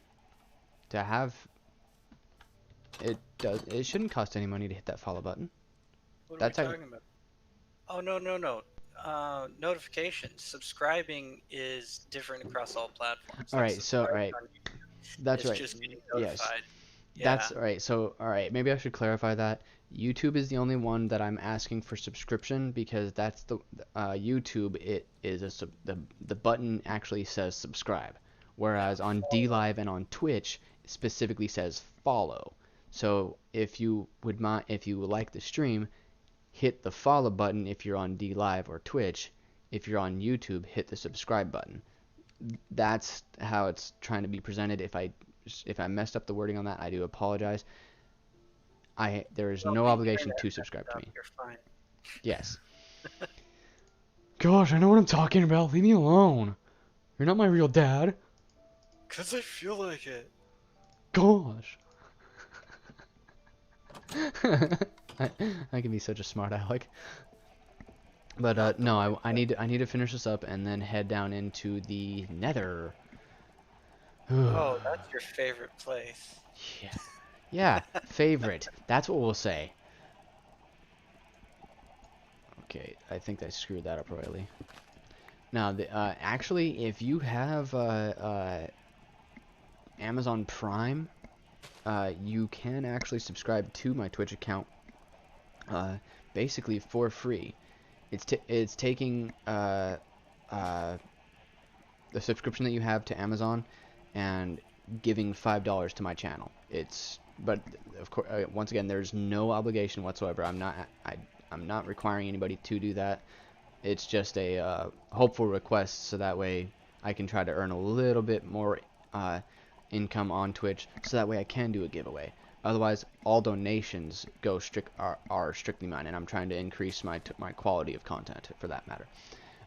to have. It does. It shouldn't cost any money to hit that follow button. What are we talking about? Oh, no. Notifications. Subscribing is different across all platforms. All right, so that's right. Just getting notified. Yes, that's right. So all right, maybe I should clarify that. YouTube is the only one that I'm asking for subscription because that's the YouTube. It is the button actually says subscribe, whereas on DLive and on Twitch it specifically says follow. So if you would like the stream, hit the follow button if you're on DLive or Twitch. If you're on YouTube, hit the subscribe button. That's how it's trying to be presented. If I messed up the wording on that, I do apologize. There is no obligation to subscribe to me. You're fine. Yes. Gosh, I know what I'm talking about. Leave me alone. You're not my real dad. 'Cause I feel like it. Gosh. I can be such a smart aleck. But Not the no, way. I need to finish this up and then head down into the Nether. Oh, that's your favorite place. Yeah. Yeah, favorite. That's what we'll say. Okay, I think I screwed that up royally. Now, actually, if you have Amazon Prime, you can actually subscribe to my Twitch account, uh, basically for free. It's taking uh, the subscription that you have to Amazon and giving $5 to my channel. But of course, once again, there's no obligation whatsoever. I'm not requiring anybody to do that. It's just a hopeful request, so that way I can try to earn a little bit more income on Twitch, so that way I can do a giveaway. Otherwise, all donations are strictly mine, and I'm trying to increase my quality of content for that matter.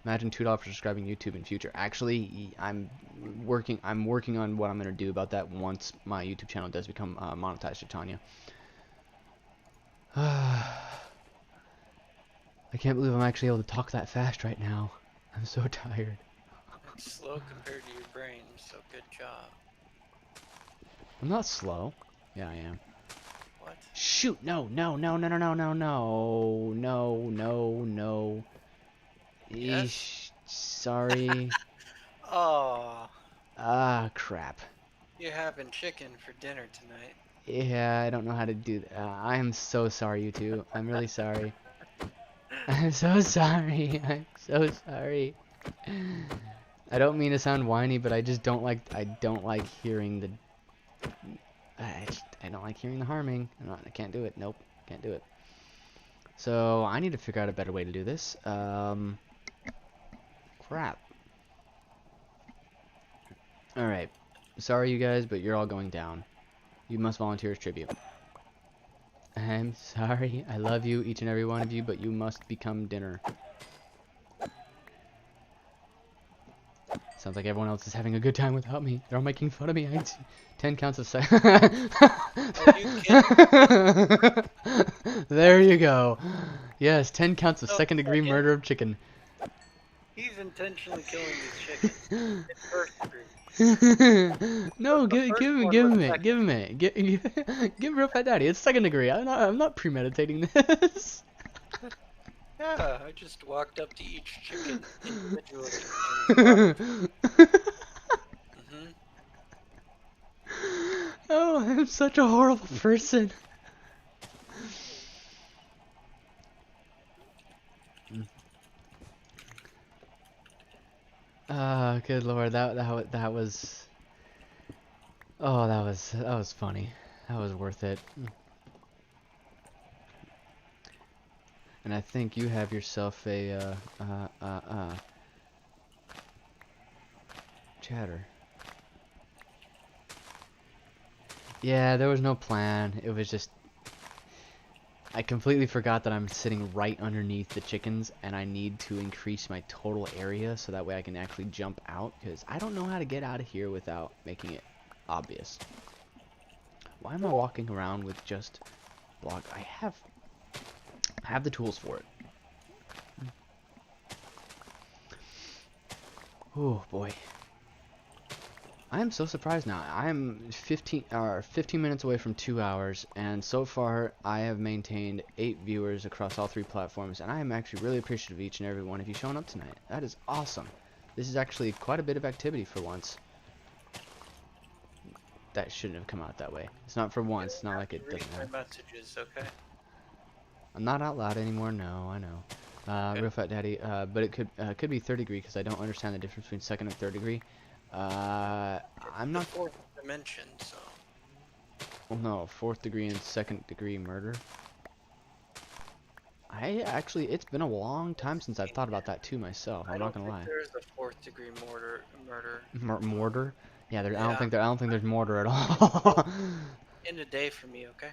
Imagine $2 for subscribing YouTube in future. Actually, I'm working on what I'm gonna do about that once my YouTube channel does become monetized, Tanya. I can't believe I'm actually able to talk that fast right now. I'm so tired. It's slow compared to your brain, so good job. I'm not slow. Yeah, I am. What? Shoot! No! No! No! No! No! No! No! No! No! No! No! Yes? Eesh. Sorry. Oh, Ah, crap. you're having chicken for dinner tonight. Yeah, I don't know how to do that. I am so sorry, you two. I'm really sorry. I'm so sorry. I'm so sorry. I don't mean to sound whiny, but I don't like hearing the I don't like hearing the harming. I can't do it. Nope, can't do it. So I need to figure out a better way to do this. Crap. All right. Sorry, you guys, but you're all going down. You must volunteer as tribute. I'm sorry. I love you, each and every one of you, but you must become dinner. Sounds like everyone else is having a good time without me. They're all making fun of me. 10 counts of sex. Are you kidding? There you go. Yes, 10 counts of No, second-degree second. murder of chicken. He's intentionally killing these chickens. In first degree. No, The first one give was him it, second. give him it, give real fat daddy. It's second degree. I'm not premeditating this. Yeah, I just walked up to each chicken individually and slaughtered. Mm-hmm. Oh, I'm such a horrible person. Ah, good lord, that was. Oh, that was funny. That was worth it. And I think you have yourself a chatter. Yeah, there was no plan. It was just I completely forgot that I'm sitting right underneath the chickens, and I need to increase my total area so that way I can actually jump out, because I don't know how to get out of here without making it obvious. Why am I walking around with just block? I have the tools for it. Oh boy. I am so surprised now. I am 15 minutes away from 2 hours, and so far I have maintained 8 viewers across all 3 platforms, and I am actually really appreciative of each and every one of you showing up tonight. That is awesome. This is actually quite a bit of activity for once. That shouldn't have come out that way. It's not for once. It's not like it Read doesn't my have. messages, okay? I'm not out loud anymore. No, I know. Okay. Real fat daddy. But it could be third degree because I don't understand the difference between second and third degree. I'm The not. fourth dimension, so. Well, no, fourth degree and second degree murder. It's been a long time since I've thought about that too myself. I'm I not don't gonna think lie. there is a fourth degree murder. Mortar? Yeah, Yeah. I don't think there's mortar at all. In a day for me, okay?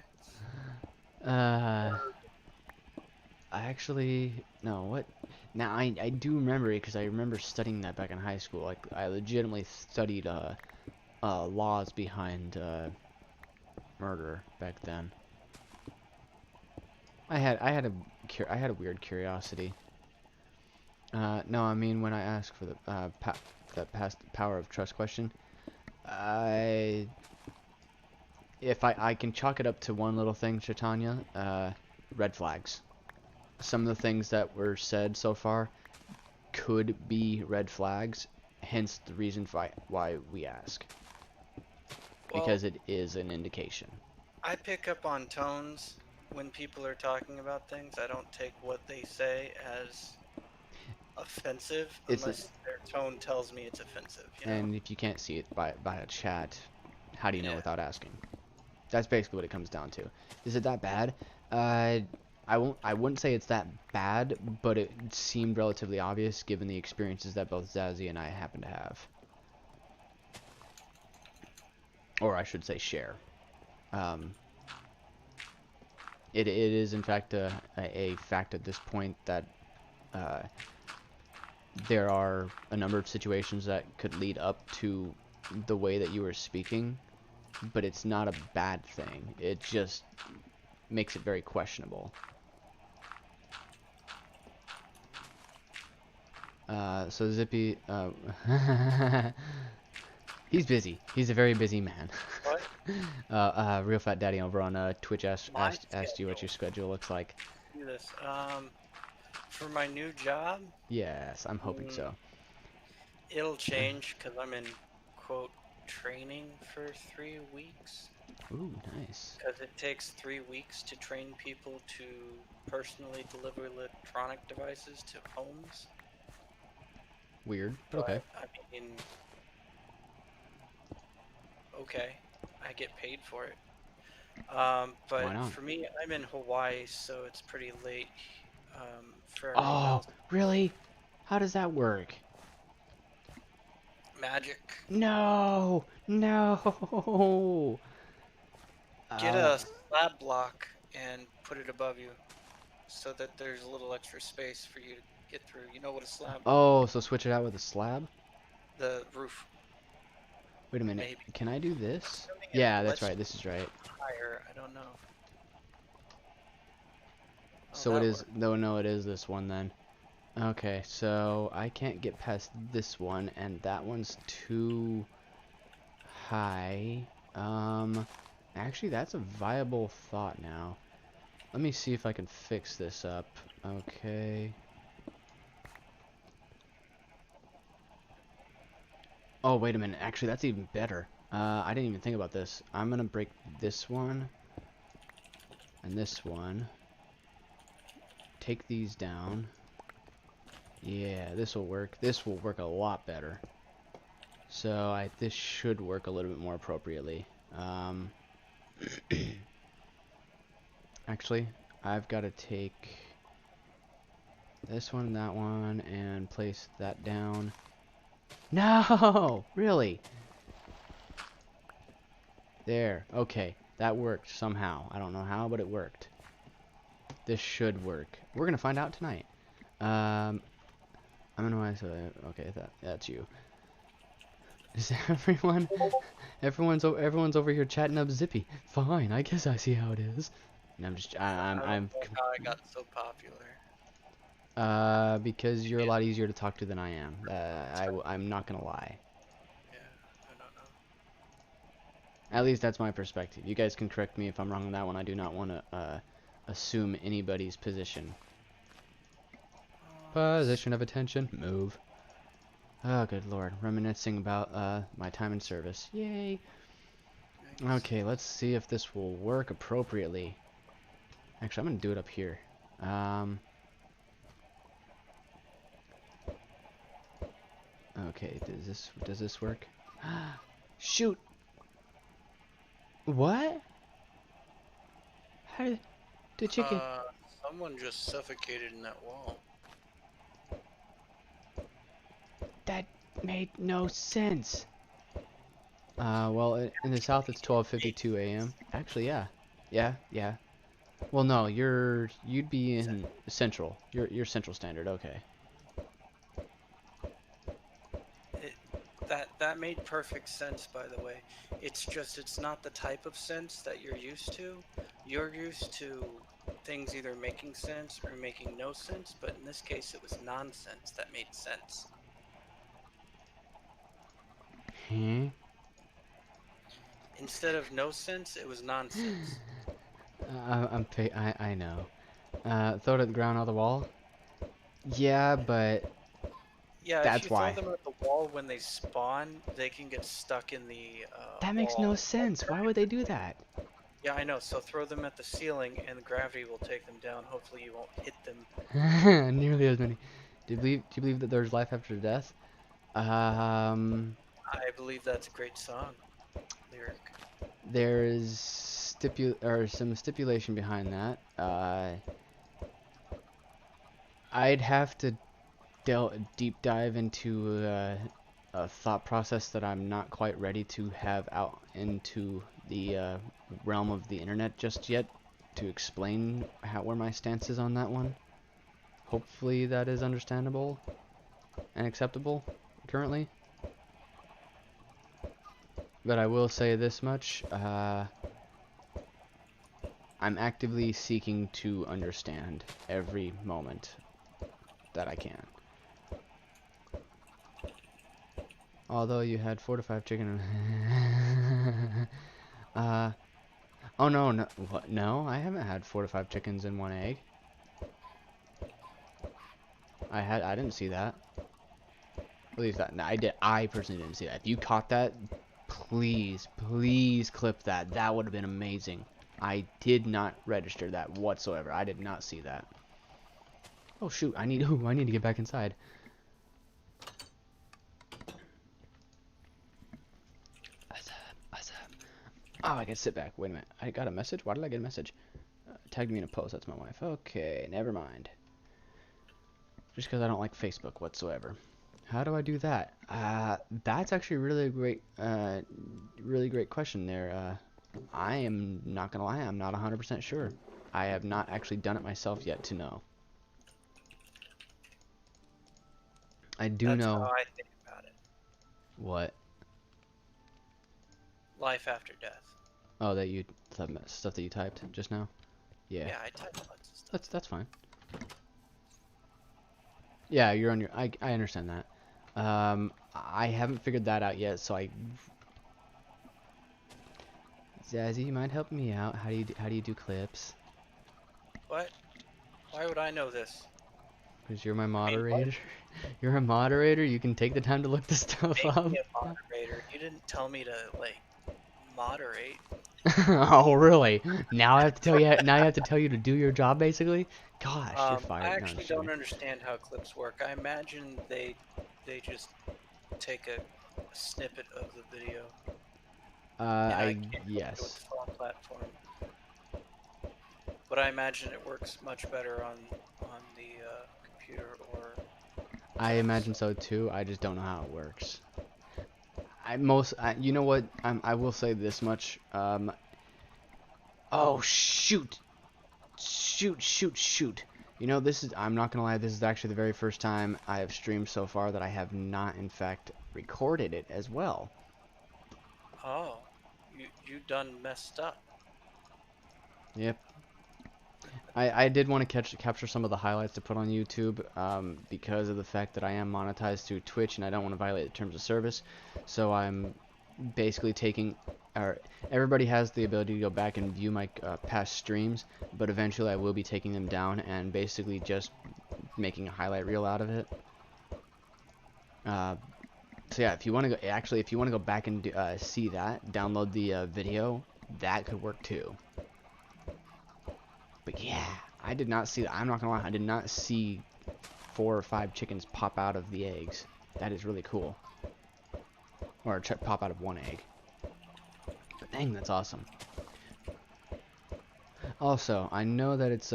uh, I actually no. What? Now I do remember it because I remember studying that back in high school. Like I legitimately studied laws behind murder back then. I had a weird curiosity. No, I mean when I ask for the that past power of trust question, I if I can chalk it up to one little thing, Chaitanya, red flags. Some of the things that were said so far could be red flags, hence the reason why we ask, Well, because it is an indication. I pick up on tones when people are talking about things. I don't take what they say as offensive It's unless their tone tells me it's offensive, you know? and if you can't see it by a chat, how do you know Yeah. without asking? That's basically what it comes down to. Is it that bad? Uh, I wouldn't say it's that bad, but it seemed relatively obvious given the experiences that both Zazie and I happen to have, or I should say share. Um, it is in fact a fact at this point that uh, there are a number of situations that could lead up to the way that you were speaking, but it's not a bad thing. It just makes it very questionable. So Zippy, he's busy. He's a very busy man. What? Real Fat Daddy over on Twitch My asked you what your schedule. schedule looks like. Do this. For my new job, Yes, I'm hoping mm, so. it'll change because I'm in quote training for 3 weeks. Ooh, nice. Because it takes 3 weeks to train people to personally deliver electronic devices to homes. Weird, but okay. But I mean, okay, I get paid for it. Why But not? for me, I'm in Hawaii, so it's pretty late for everyone Oh, else. really? How does that work? Magic. No, no. Get Uh, a slab block and put it above you so that there's a little extra space for you to get through. You know what a slab? oh, so switch it out with a slab? The roof, Wait a minute. maybe. Can I do this? Assuming it Yeah, that's lets right. you This is right. higher, I don't know. Oh, So it that is, worked. no, no, it is this one then. Okay, so I can't get past this one, and that one's too high. Actually, that's a viable thought now. Let me see if I can fix this up. Okay. Oh, wait a minute. Actually, that's even better. I didn't even think about this. I'm gonna break this one and this one. Take these down. Yeah, this will work. This will work a lot better. So this should work a little bit more appropriately. Um, actually, I've got to take this one, that one, and place that down. No, really? There. Okay, that worked somehow. I don't know how, but it worked. This should work. We're gonna find out tonight. I'm gonna say, okay, that's you. Is everyone? Everyone's over here chatting up Zippy. Fine, I guess I see how it is. And I'm just I don't know how I got so popular. because you're a Yeah, lot easier to talk to than I am. I'm not gonna lie. yeah, I don't know. At least that's my perspective. You guys can correct me if I'm wrong on that one. I do not want to assume anybody's position. Position of attention. Move. Oh, good lord. Reminiscing about my time in service. Yay. Nice. Okay, let's see if this will work appropriately. Actually, I'm gonna do it up here. Okay, does this work? Shoot! What? How did the chicken? Uh, Someone just suffocated in that wall. That made no sense. Well, in the south it's 12:52 a.m. Actually, yeah, yeah. Well, no, you'd be in central. You're Central Standard. Okay. It, that made perfect sense, by the way. It's just it's not the type of sense that you're used to. You're used to things either making sense or making no sense, but in this case it was nonsense that made sense. Hmm? Instead of no sense, it was nonsense. I know. Throw it at the ground on the wall? Yeah, but Yeah, if that's you throw why. them at the wall when they spawn, they can get stuck in the That makes no wall. sense. Why would they do that? Yeah, I know. So throw them at the ceiling, and the gravity will take them down. Hopefully, you won't hit them. Nearly as many. Do you believe that there's life after death? Um, I believe that's a great song lyric. there's some stipulation behind that. I'd have to deep dive into a thought process that I'm not quite ready to have out into the realm of the internet just yet to explain where my stance is on that one. Hopefully that is understandable and acceptable currently. But I will say this much, I'm actively seeking to understand every moment that I can. Although you had 4 to 5 chicken. Oh no, no, what? No, I haven't had 4 to 5 chickens in one egg. I didn't see that. At least that, no, I did. I personally didn't see that. If you caught that, please clip that. That would have been amazing. I did not register that whatsoever. I did not see that. Oh shoot, I need to get back inside. Oh, I can sit back. Wait a minute. I got a message? Why did I get a message? Tagged me in a post. That's my wife. Okay, never mind. Just because I don't like Facebook whatsoever. How do I do that? That's actually a really great question there. I am not gonna lie, I'm not 100% sure. I have not actually done it myself yet to know. I do That's how know I think about it. what. Life after death. Oh, that you stuff that you typed just now. Yeah, Yeah, I type lots of stuff. that's fine. Yeah, you're on your. I understand that. I haven't figured that out yet, so I. Zazzy, you mind helping me out? How do you do clips? What? Why would I know this? Because you're my I mean, what? moderator. You're a moderator. You can take the time to look this stuff Make up. me a moderator. You didn't tell me to like moderate. Oh, really? Now I have to tell you. Now I have to tell you to do your job, basically. Gosh, you're I fired. No, I'm actually just don't joking. understand how clips work. I imagine they just take a snippet of the video, and I I can't go into its yes. phone platform. But I imagine it works much better on the computer or I text. imagine So. so too. I just don't know how it works. You know what? I will say this much. Oh shoot, shoot. You know, I'm not gonna lie, this is actually the very first time I have streamed so far that I have not, in fact, recorded it as well. Oh, you done messed up. Yep. I did want to capture some of the highlights to put on YouTube because of the fact that I am monetized through Twitch and I don't want to violate the terms of service. So I'm basically taking, or everybody has the ability to go back and view my past streams, but eventually I will be taking them down and basically just making a highlight reel out of it. Uh, so yeah, if you want to go, actually, if you want to go back and see that, download the video, that could work too. But yeah, I did not see that. I'm not gonna lie, I did not see 4 or 5 chickens pop out of the eggs. That is really cool. Or pop out of one egg. But dang, that's awesome. Also, I know that it's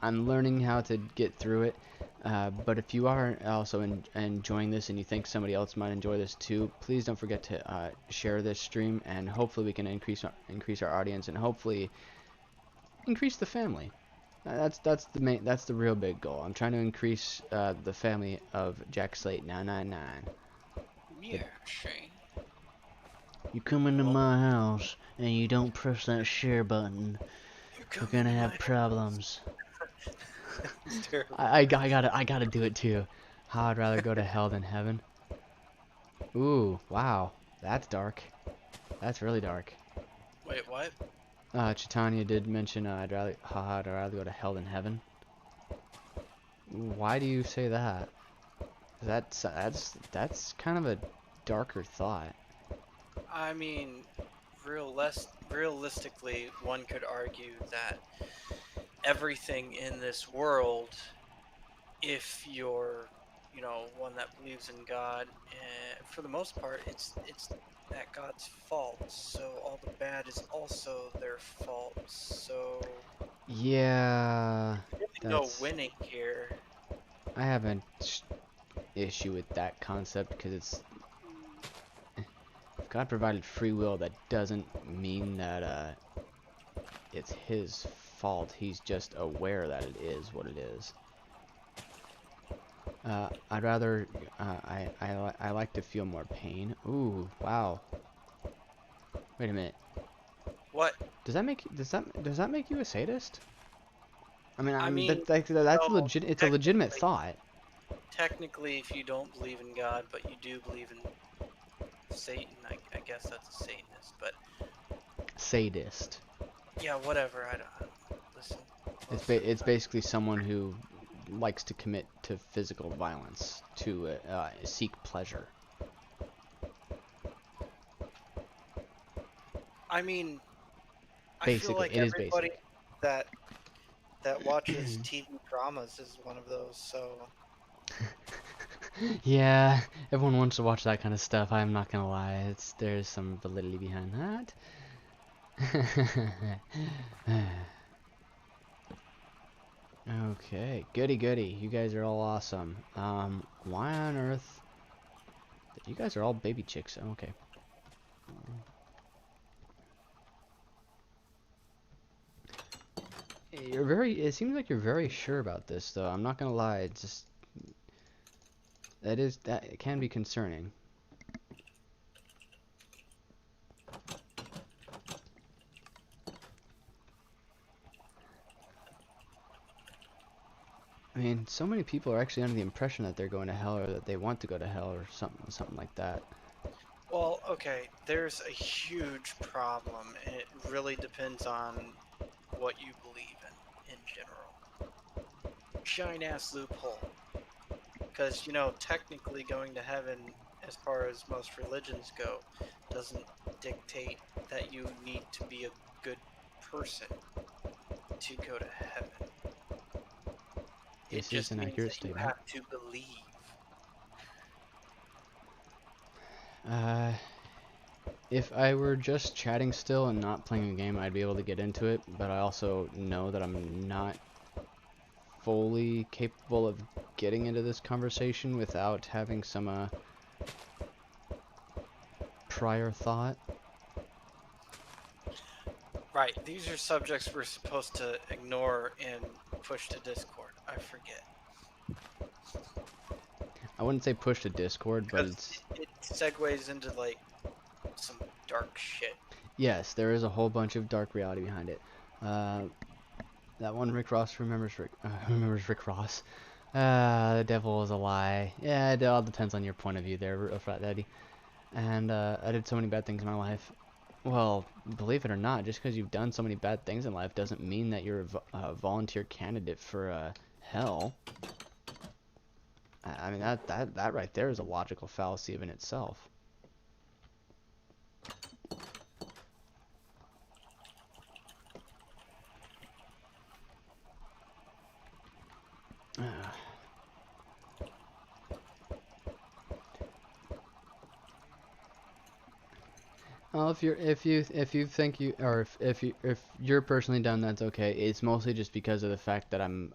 I'm learning how to get through it. But if you are also enjoying this and you think somebody else might enjoy this too, please don't forget to share this stream, and hopefully we can increase our audience and hopefully increase the family. That's the real big goal. I'm trying to increase the family of Jack Slate 999. Yeah, Shane. You come into Well, my house and you don't press that share button. you We're Come gonna into have my problems. It's terrible. I gotta do it too. How I'd rather go to hell than heaven. Ooh, wow. That's dark. That's really dark. Wait, what? Chitanya did mention I'd rather go to hell than heaven. Why do you say that? That's kind of a darker thought. I mean, realistically, one could argue that everything in this world, if you're, one that believes in God, for the most part, it's that God's fault. So all the bad is also their fault. So Yeah, really no that's winning here. I have an issue with that concept because if God provided free will, that doesn't mean that it's his fault. He's just aware that it is what it is. I'd rather I like to feel more pain. Ooh, wow. Wait a minute. What? Does that make you a sadist? I mean, I I'm mean, that like that's no, legit. It's a legitimate technically, thought. technically, if you don't believe in God, but you do believe in Satan, I guess that's a Satanist. But Sadist. yeah, whatever. I don't listen. It's Most of the it's time, basically someone who likes to commit to physical violence to seek pleasure. I mean, I feel Basically, like it is everybody basic. that watches TV dramas is one of those. So Yeah, everyone wants to watch that kind of stuff. I'm not gonna lie. There's some validity behind that. Okay, goody goody. You guys are all awesome. Why on earth? You guys are all baby chicks. Okay. It seems like you're very sure about this, though. I'm not gonna lie. It's just that it can be concerning. I mean, so many people are actually under the impression that they're going to hell or that they want to go to hell or something like that. well, okay. There's a huge problem, and it really depends on what you believe in general. Giant ass loophole. Because, technically going to heaven, as far as most religions go, doesn't dictate that you need to be a good person to go to heaven. It This is just an means accurate that you statement. have to believe. Uh, if I were just chatting still and not playing a game, I'd be able to get into it, but I also know that I'm not fully capable of getting into this conversation without having some prior thought. Right, these are subjects we're supposed to ignore and push to Discord. I forget. I wouldn't say push to Discord, but Because it's it segues into, like, some dark shit. yes, there is a whole bunch of dark reality behind it. Uh, that one Rick Ross remembers Rick Ross. The devil is a lie. Yeah, it all depends on your point of view there, Frat Daddy. And I did so many bad things in my life. Well, believe it or not, just because you've done so many bad things in life doesn't mean that you're a volunteer candidate for hell. I mean, that right there is a logical fallacy in itself. Well, if you think you or if you're personally done, that's okay. It's mostly just because of the fact that I'm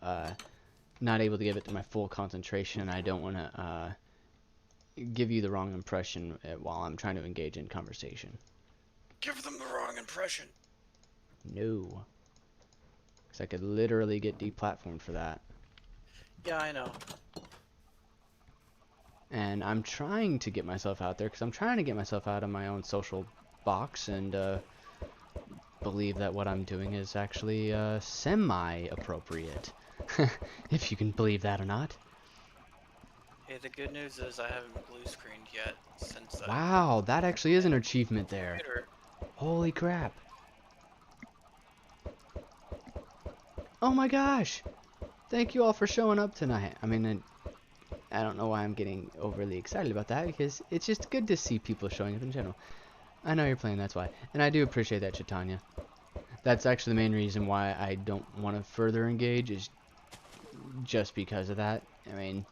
not able to give it to my full concentration, and I don't want to give you the wrong impression while I'm trying to engage in conversation. Give them the wrong impression. No, because I could literally get deplatformed for that. Yeah, I know. And I'm trying to get myself out there because I'm trying to get myself out of my own social box, and but believe that what I'm doing is actually semi-appropriate. If you can believe that or not. Hey, the good news is I haven't blue screened yet since I Wow, that actually is an achievement there. computer. Holy crap. Oh my gosh! Thank you all for showing up tonight. I mean, I don't know why I'm getting overly excited about that, because it's just good to see people showing up in general. I know you're playing, that's why. And I do appreciate that, Chaitanya. That's actually the main reason why I don't want to further engage, is just because of that. I mean,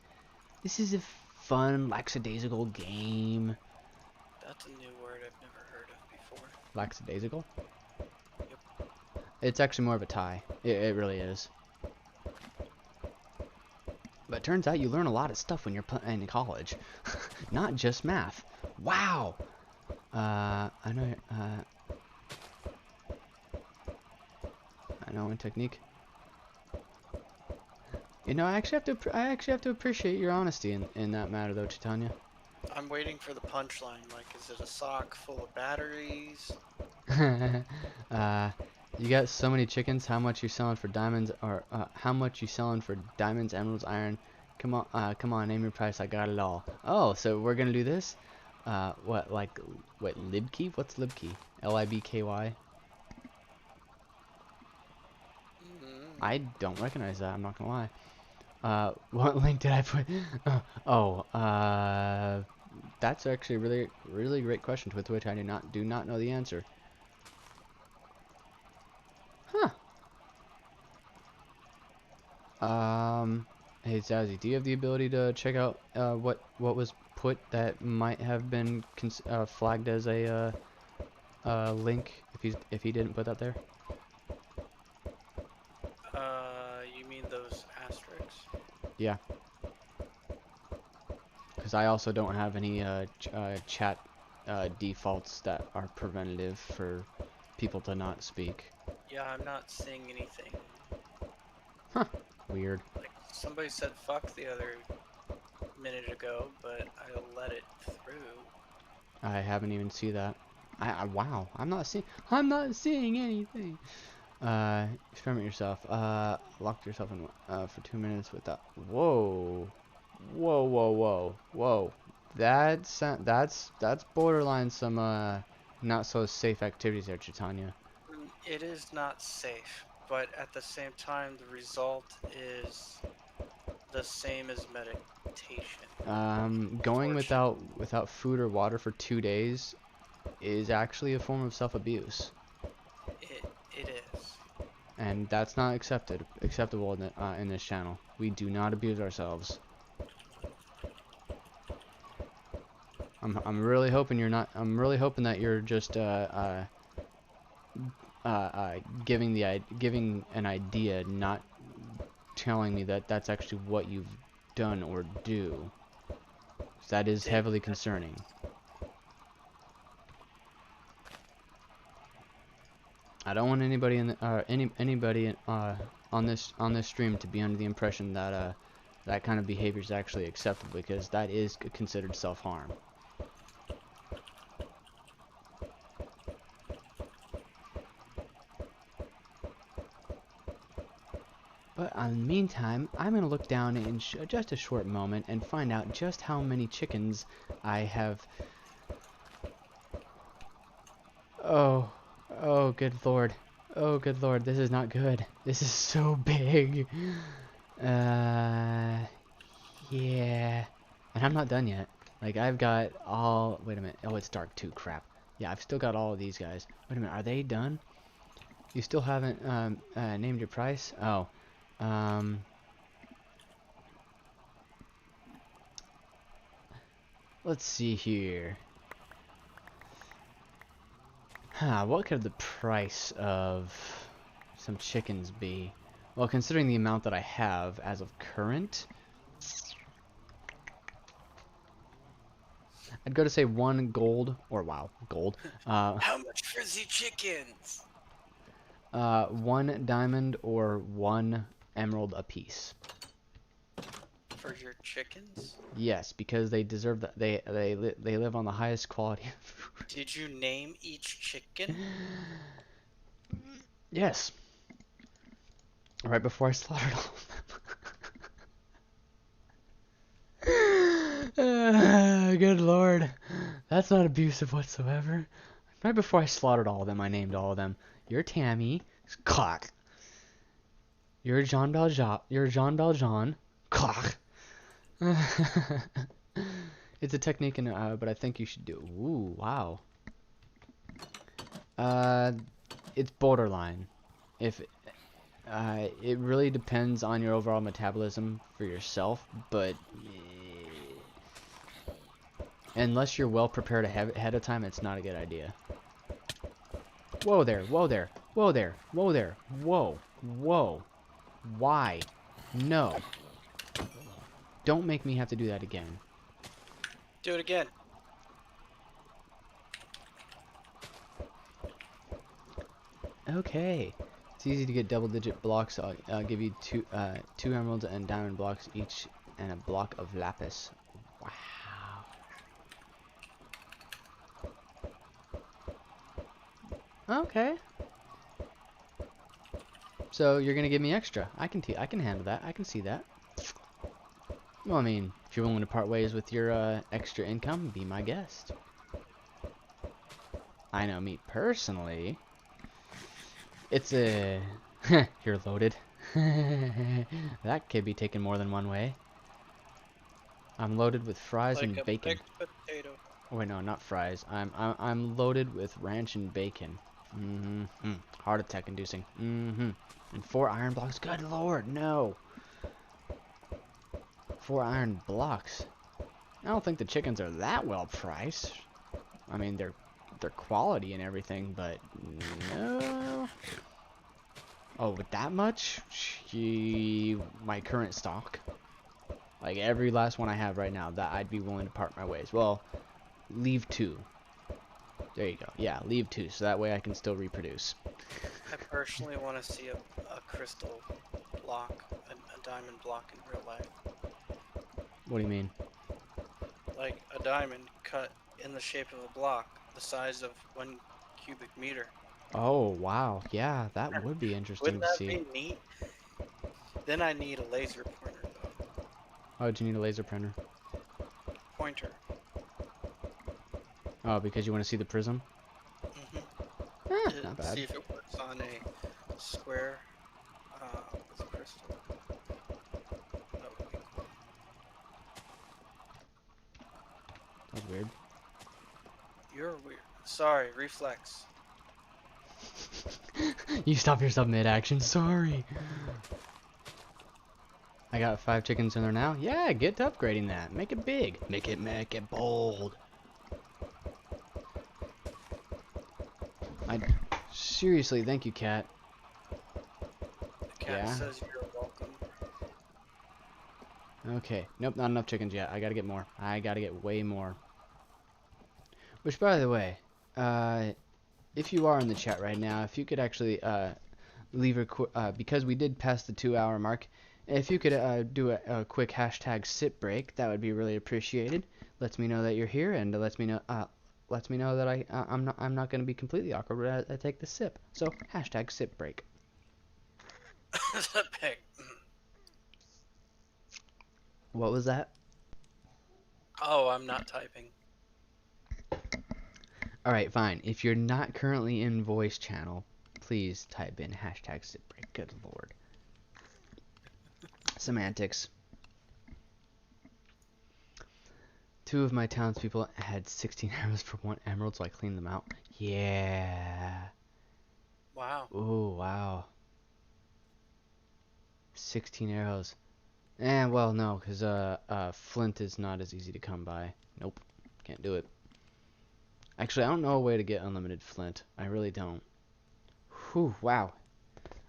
this is a fun, lackadaisical game. That's a new word I've never heard of before. Lackadaisical? Yep. It's actually more of a tie. It really is. But it turns out you learn a lot of stuff when you're in college. Not just math. Wow! I know in technique. You know, I actually have to appreciate your honesty in that matter, though, Chaitanya. I'm waiting for the punchline. Like, is it a sock full of batteries? You got so many chickens. How much you selling for diamonds, or how much you selling for diamonds, emeralds, iron? Come on, name your price. I got it all. Oh, so we're gonna do this? What, like, what, libkey? What's libkey? Libky? I don't recognize that. I'm not gonna lie. What link did I put? That's actually a really great question to which I do not know the answer. Huh. Hey Zazzy, do you have the ability to check out what was put that might have been flagged as a link if he didn't put that there? You mean those asterisks? Yeah. Because I also don't have any chat defaults that are preventative for people to not speak. Yeah, I'm not seeing anything. Huh. Weird. Like, somebody said fuck the other minute ago, but I let it through. I haven't even seen that. Wow. I'm not seeing anything. Experiment yourself. Lock yourself in for 2 minutes without. Whoa. Whoa. That's borderline some not so safe activities there, Chitanya. It is not safe, but at the same time, the result is the same as meditation. Going Unfortunately. without food or water for 2 days is actually a form of self-abuse, It is. and that's not acceptable in this channel. We do not abuse ourselves. I'm really hoping you're not. I'm really hoping that you're just giving an idea, not telling me that that's actually what you've done or do. That is heavily concerning. I don't want anybody in the, anybody on this stream to be under the impression that that kind of behavior is actually acceptable, because that is considered self-harm. But in the meantime, I'm going to look down in just a short moment and find out just how many chickens I have. Oh, oh, good lord. Oh, good lord, this is not good. This is so big. Yeah. And I'm not done yet. Like, I've got all. Wait a minute. Oh, it's dark too. Crap. Yeah, I've still got all of these guys. Wait a minute. Are they done? You still haven't named your price? Oh. Um. Let's see here. Huh, what could the price of some chickens be? Well, considering the amount that I have as of current, I'd go to say 1 gold, or wow, gold. How much for the chickens? 1 diamond or 1 emerald apiece. For your chickens? Yes, because they deserve that. They live on the highest quality of food. Did you name each chicken? Yes. Right before I slaughtered all of them. Good lord. That's not abusive whatsoever. Right before I slaughtered all of them, I named all of them. You're Tammy. Clock. You're Jean Valjean. You're Jean Valjean. Clock. It's a technique, but I think you should do. Ooh, wow. Uh, it's borderline. If it really depends on your overall metabolism for yourself, but unless you're well prepared ahead of time, it's not a good idea. Whoa there, whoa there, whoa there, whoa there, whoa, whoa. Why? No. Don't make me have to do that again. Do it again. Okay. It's easy to get double-digit blocks. I'll give you two emeralds and diamond blocks each, and a block of lapis. Wow. Okay. So you're gonna give me extra. I can handle that. I can see that. Well, I mean, if you're willing to part ways with your extra income, be my guest. I know me personally. It's a you're loaded. That could be taken more than one way. I'm loaded with fries Like and a bacon. baked potato. Oh, wait, no, not fries. I'm loaded with ranch and bacon. Heart attack inducing. And 4 iron blocks. Good lord, no. 4 iron blocks. I don't think the chickens are that well priced. I mean, they're quality and everything, but no. Oh, with that much? Gee, my current stock. Like every last one I have right now, that I'd be willing to part my ways. Well, leave 2. There you go. Yeah, leave 2, so that way I can still reproduce. I personally want to see a crystal block, a diamond block in real life. What do you mean? Like a diamond cut in the shape of a block, the size of 1 cubic meter. Oh, wow. Yeah, that would be interesting Wouldn't to that see. be neat? Then I need a laser pointer though. Oh, do you need a laser printer? Pointer. Oh, because you want to see the prism? Not See bad. if it works on a square with a crystal. That would be cool. That's weird. You're weird. Sorry, reflex. You stop yourself mid-action. Sorry. I got 5 chickens in there now. Yeah, get to upgrading that. Make it big. Make it bold. I seriously, thank you, cat. The cat Yeah. says you're welcome. Okay. Nope, not enough chickens yet. I gotta get more. I gotta get way more. Which, by the way, if you are in the chat right now, if you could actually leave a because we did pass the 2-hour mark, if you could do a quick hashtag sip break, that would be really appreciated. Lets me know that you're here, and lets me know that I'm not going to be completely awkward when I take the sip. So hashtag sip break. The pig. What was that? Oh, I'm not typing. All right, fine. If you're not currently in voice channel, please type in hashtag sip break. Good lord. Semantics. 2 of my townspeople had 16 arrows for 1 emerald, so I cleaned them out. Yeah. Wow. Ooh, wow. 16 arrows. Well, no, because flint is not as easy to come by. Nope. Can't do it. Actually, I don't know a way to get unlimited flint. I really don't. Whew, wow.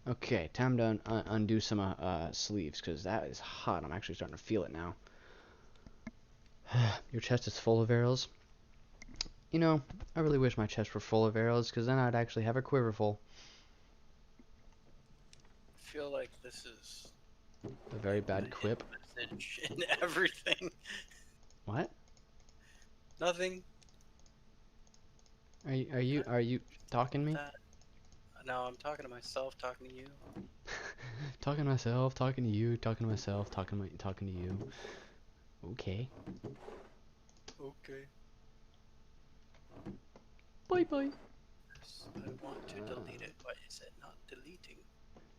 Okay, time to undo some sleeves, because that is hot. I'm actually starting to feel it now. Your chest is full of arrows? You know, I really wish my chest were full of arrows, because then I'd actually have a quiver full. I feel like this is A very bad quip. message in everything. What? Nothing. Are you talking to me? That. No, I'm talking to myself, talking to you. Talking to myself, talking to you, talking to myself, talking to you. Okay. Okay. Bye bye. Yes, I want to delete it. Why is it not deleting?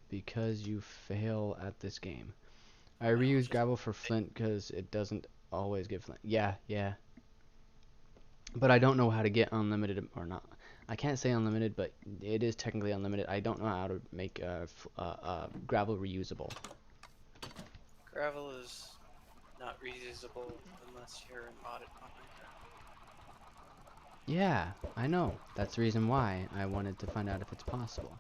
Because you fail at this game. I Well, reuse just gravel for flint because it doesn't always give flint. Yeah, yeah. But I don't know how to get unlimited or not. I can't say unlimited, but it is technically unlimited. I don't know how to make gravel reusable. gravel is not reusable unless you're an audit mine. Yeah, I know. That's the reason why I wanted to find out if it's possible.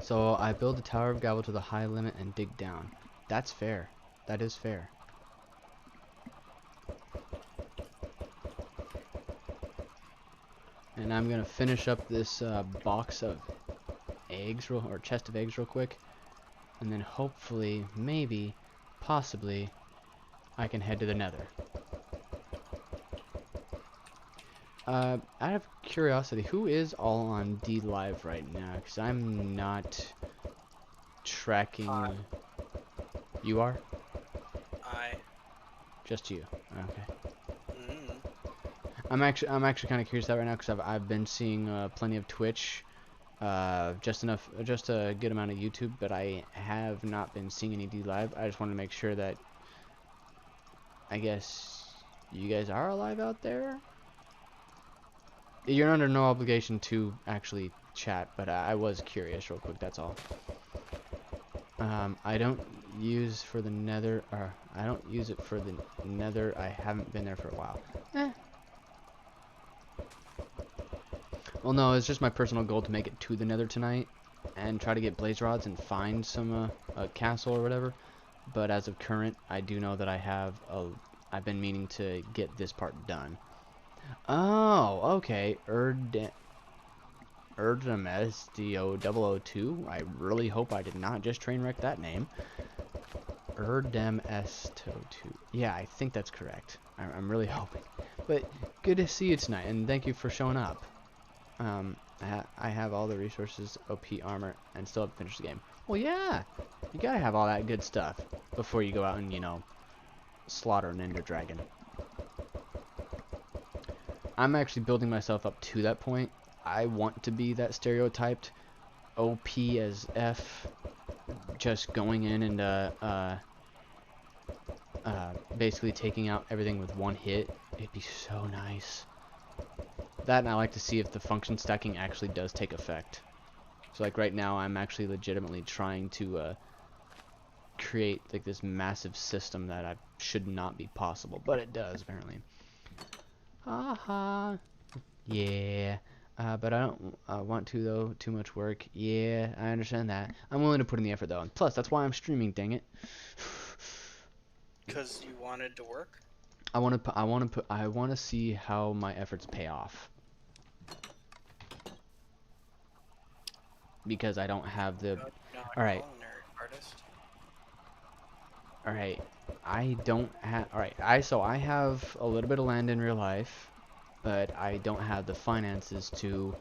So I build a tower of gravel to the high limit and dig down. That's fair. That is fair. And I'm gonna finish up this box of eggs or chest of eggs real quick, and then hopefully, maybe, possibly, I can head to the Nether. Out of curiosity, who is all on D Live right now? Because I'm not tracking. You are? I. Just you. Okay. Mm, I'm actually kind of curious that right now because I've been seeing plenty of Twitch, just a good amount of YouTube, but I have not been seeing any D Live. I just wanted to make sure that I guess you guys are alive out there. You're under no obligation to actually chat, but I was curious real quick, that's all. I don't use for the Nether, or I don't use it for the Nether. I haven't been there for a while. Well, no, it's just my personal goal to make it to the Nether tonight and try to get blaze rods and find some a castle or whatever. But as of current, I do know that I've been meaning to get this part done. Oh, okay. Erdemsdo002. I really hope I did not just train wreck that name. Erdemsdo2. Yeah, I think that's correct. I'm really hoping. But good to see you tonight, and thank you for showing up. I have all the resources, OP armor, and still haven't finished the game. Well, yeah, you gotta have all that good stuff before you go out and, slaughter an ender dragon. I'm actually building myself up to that point. I want to be that stereotyped OP as F, just going in and basically taking out everything with one hit. It'd be so nice. That, and I like to see if the function stacking actually does take effect. So like right now, I'm actually legitimately trying to create like this massive system that should not be possible, but it does apparently. Haha. Yeah. But I don't want to though. Too much work. Yeah, I understand that. I'm willing to put in the effort though. And plus, that's why I'm streaming. Dang it. because you wanted to work? I want to see how my efforts pay off. Because I don't have the. You're not All a right. culinary artist. All right. I don't have. All right. So I have a little bit of land in real life, but I don't have the finances to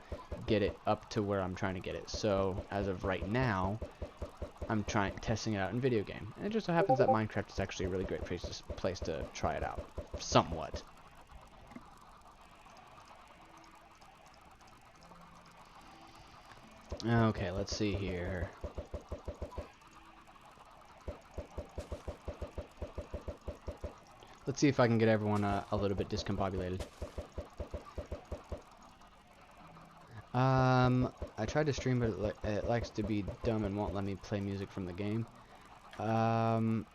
get it up to where I'm trying to get it. So as of right now, I'm testing it out in video game, and it just so happens that Minecraft is actually a really great place to try it out, somewhat. Okay, let's see here. Let's see if I can get everyone a little bit discombobulated. I tried to stream, but it likes to be dumb and won't let me play music from the game. That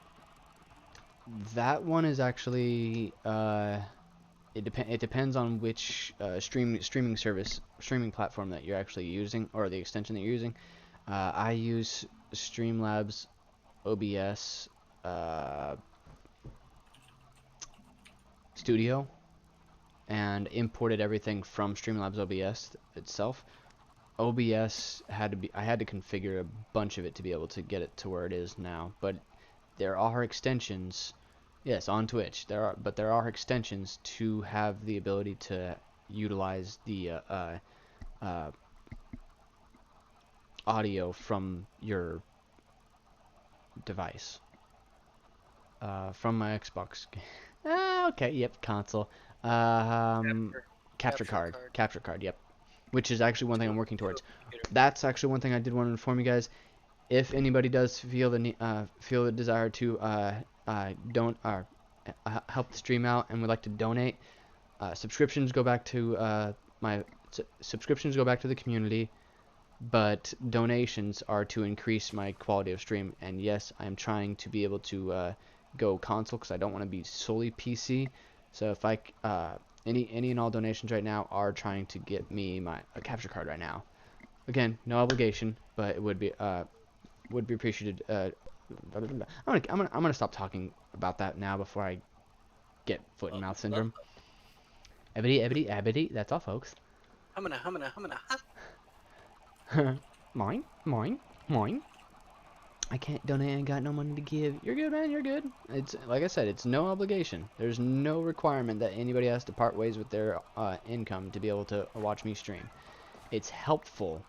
one is actually it depends on which streaming platform that you're actually using, or the extension that you're using. I use Streamlabs OBS Studio, and imported everything from Streamlabs OBS itself. OBS I had to configure a bunch of it to be able to get it to where it is now, but there are extensions. Yes, on Twitch. There are extensions to have the ability to utilize the uh, audio from your device. From my Xbox. Okay, yep, console. Um, Capture card Capture card, yep. Which is actually one thing to I'm working to a towards. computer. That's actually one thing I did want to inform you guys. If anybody does feel the desire to don't help the stream out and would like to donate, subscriptions go back to my subscriptions go back to the community, but donations are to increase my quality of stream. And yes, I'm trying to be able to go console because I don't want to be solely PC. So if I any and all donations right now are trying to get me my a capture card right now. Again, no obligation, but it would be appreciated. I'm gonna stop talking about that now before I get foot and mouth syndrome. Ebony, ebony, ebony. That's all, folks. Humana. Mine, mine, mine. I can't donate. I ain't got no money to give. You're good, man. You're good. It's like I said. It's no obligation. There's no requirement that anybody has to part ways with their income to be able to watch me stream. It's helpful,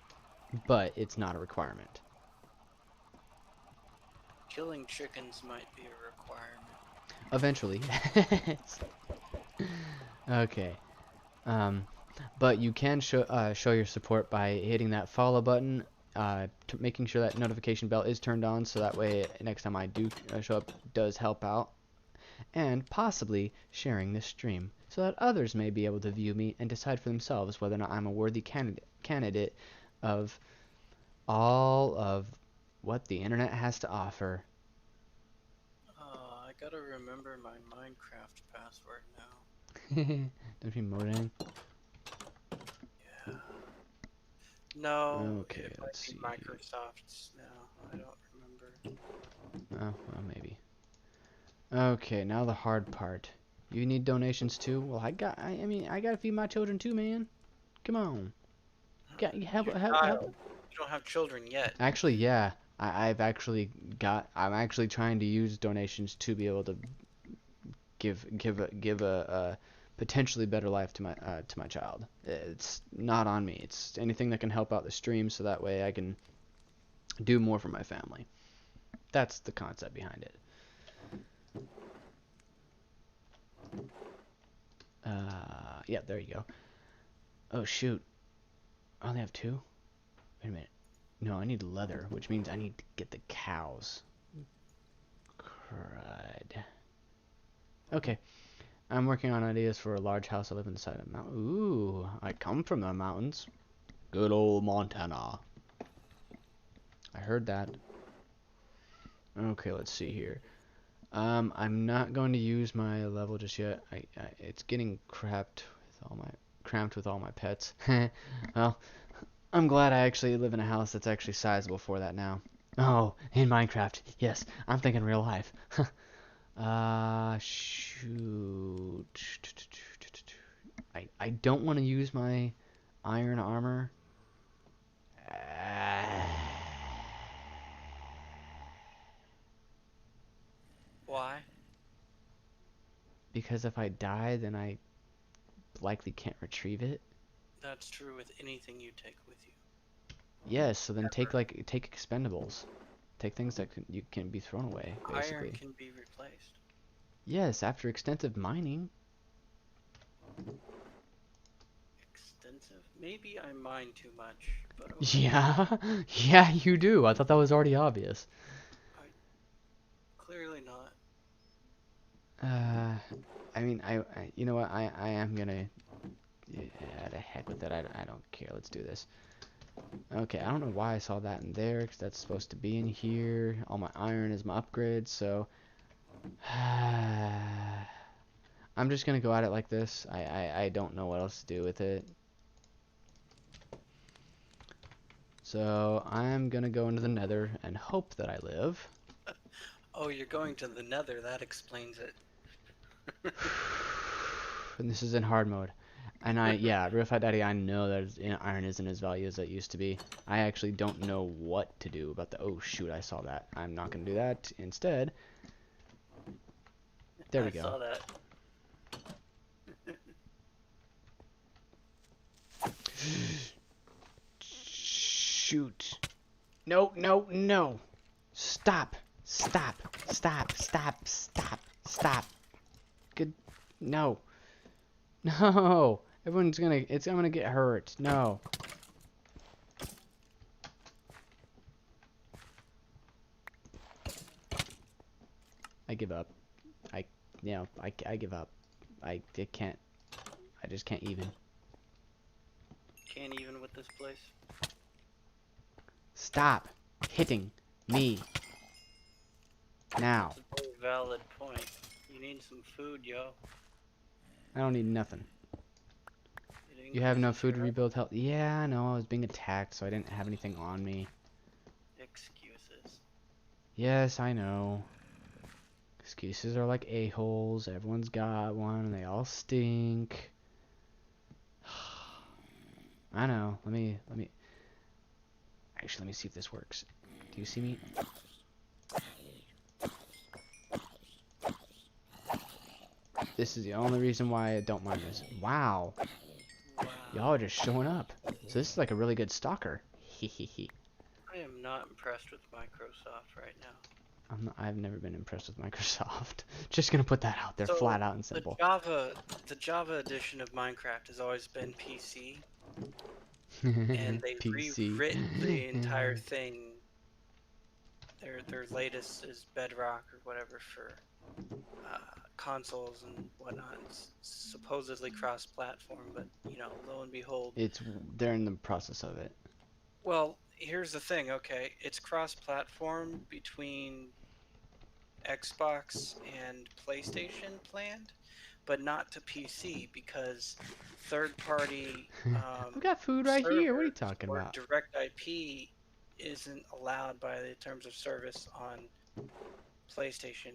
but it's not a requirement. Killing chickens might be a requirement. Eventually. Okay. But you can show your support by hitting that follow button, making sure that notification bell is turned on, so that way next time I do show up, it does help out, and possibly sharing this stream so that others may be able to view me and decide for themselves whether or not I'm a worthy candidate of all of what the internet has to offer. I gotta remember my Minecraft password now. Don't be modem. Yeah. No, Okay, it might let's be see. Microsoft's now. I don't remember. Oh, well, maybe. Okay, now the hard part. You need donations too? Well, I gotta feed my children too, man. Come on. You Your help. child. You don't have children yet. Actually, yeah. I'm actually trying to use donations to be able to give a potentially better life to my child. It's not on me. It's anything that can help out the stream so that way I can do more for my family. That's the concept behind it. Yeah, there you go. Oh shoot. I only have two? Wait a minute. No, I need leather, which means I need to get the cows. Crud. Okay. I'm working on ideas for a large house. I live inside a mountain. Ooh, I come from the mountains. Good old Montana. I heard that. Okay, let's see here. I'm not going to use my level just yet. It's getting cramped with all my pets. Well, I'm glad I actually live in a house that's actually sizable for that now. Oh, in Minecraft. Yes, I'm thinking real life. Shoot. I don't want to use my iron armor. Why? Because if I die, then I likely can't retrieve it. That's true with anything you take with you. Yes, so then take Ever. take expendables. Take things that you can be thrown away, Iron basically. can be replaced. Yes, after extensive mining. Extensive? Maybe I mine too much, but okay. Yeah, yeah, you do. I thought that was already obvious. Clearly not. I mean, you know what? I am gonna. Yeah, the heck with it. I don't care. Let's do this. Okay, I don't know why I saw that in there, because that's supposed to be in here. All my iron is my upgrade, so. I'm just gonna go at it like this. I don't know what else to do with it. So I'm gonna go into the nether and hope that I live. Oh, you're going to the nether. That explains it. And this is in hard mode. And yeah, Real Fat Daddy, I know that iron isn't as valuable as it used to be. I actually don't know what to do about the. Oh shoot, I saw that. I'm not gonna do that. Instead, there we I go. saw that. Shoot. No, no, no. Stop. Stop. Stop. Stop. Stop. Stop. Good. No. No. Everyone's gonna. I'm gonna get hurt. No. I give up. I give up. I can't. I just can't even. Can't even with this place. Stop hitting me. Now. That's a very valid point. You need some food, yo. I don't need nothing. It You have enough increases food to your rebuild health? Yeah, I know. I was being attacked, so I didn't have anything on me. excuses. Yes, I know. Excuses are like a-holes. Everyone's got one, and they all stink. I know. Let me. Actually, let me see if this works. Do you see me? This is the only reason why I don't mind this. Wow. Wow. Y'all are just showing up. So this is like a really good stalker. Hehehe. I am not impressed with Microsoft right now. I've never been impressed with Microsoft. Just gonna put that out there, flat out and simple. The Java edition of Minecraft has always been PC, and they PC. rewritten the entire thing. Their latest is Bedrock or whatever for consoles and whatnot. It's supposedly cross-platform, but you know, lo and behold. They're in the process of it. Well, here's the thing. Okay, it's cross-platform between Xbox and PlayStation planned, but not to PC because third-party I've got food right here. What are you talking or about? direct IP isn't allowed by the terms of service on PlayStation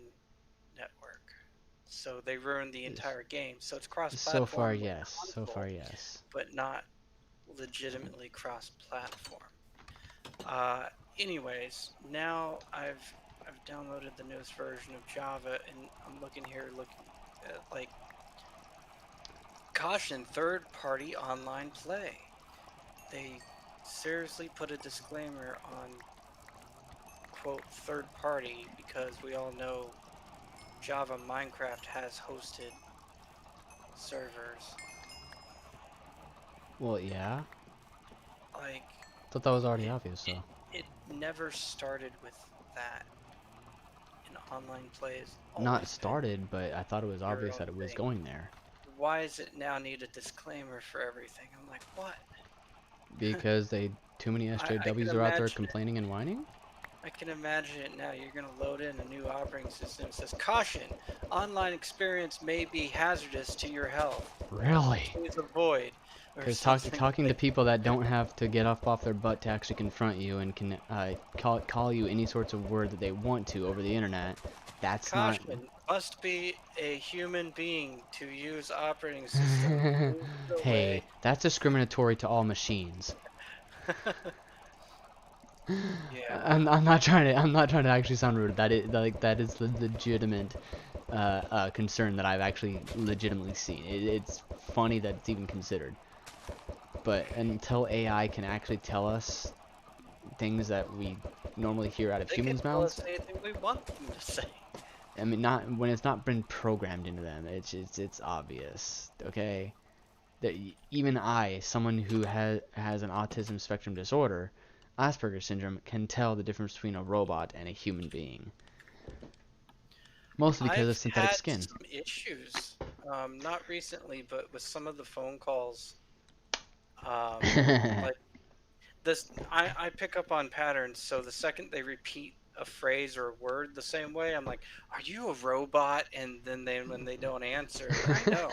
Network. So they ruined the entire game. So it's cross-platform. So far, with yes. console, So far, yes. but not legitimately cross-platform. Anyways, now I've downloaded the newest version of Java, and I'm looking at like caution third-party online play. They seriously put a disclaimer on quote third party because we all know Java Minecraft has hosted servers. Well, yeah. Like, Thought that was already obvious, though. it never started with that. And online play is Not started, but I thought it was obvious that it was thing. going there. Why does it now need a disclaimer for everything? I'm like, what? Because too many SJWs are out there complaining and whining? I can imagine it now. You're going to load in a new operating system that says, caution, online experience may be hazardous to your health. Really? Please avoid. Because talking to people that don't have to get up off their butt to actually confront you and can call you any sorts of word that they want to over the internet, that's caution, not... must be a human being to use operating system. Hey, that's discriminatory to all machines. Yeah. I'm not trying to actually sound rude. That is the legitimate concern that I've actually legitimately seen. It's funny that it's even considered. But until AI can actually tell us things that we normally hear out of humans' mouths, they can tell us anything we want them to say. I mean, not when it's not been programmed into them. It's obvious. Okay, that even I, someone who has an autism spectrum disorder, Asperger's syndrome, can tell the difference between a robot and a human being. Mostly because of synthetic skin. I've had some issues, not recently, but with some of the phone calls. Like this, I pick up on patterns. So the second they repeat a phrase or a word the same way, I'm like, "Are you a robot?" And then when they don't answer, I know.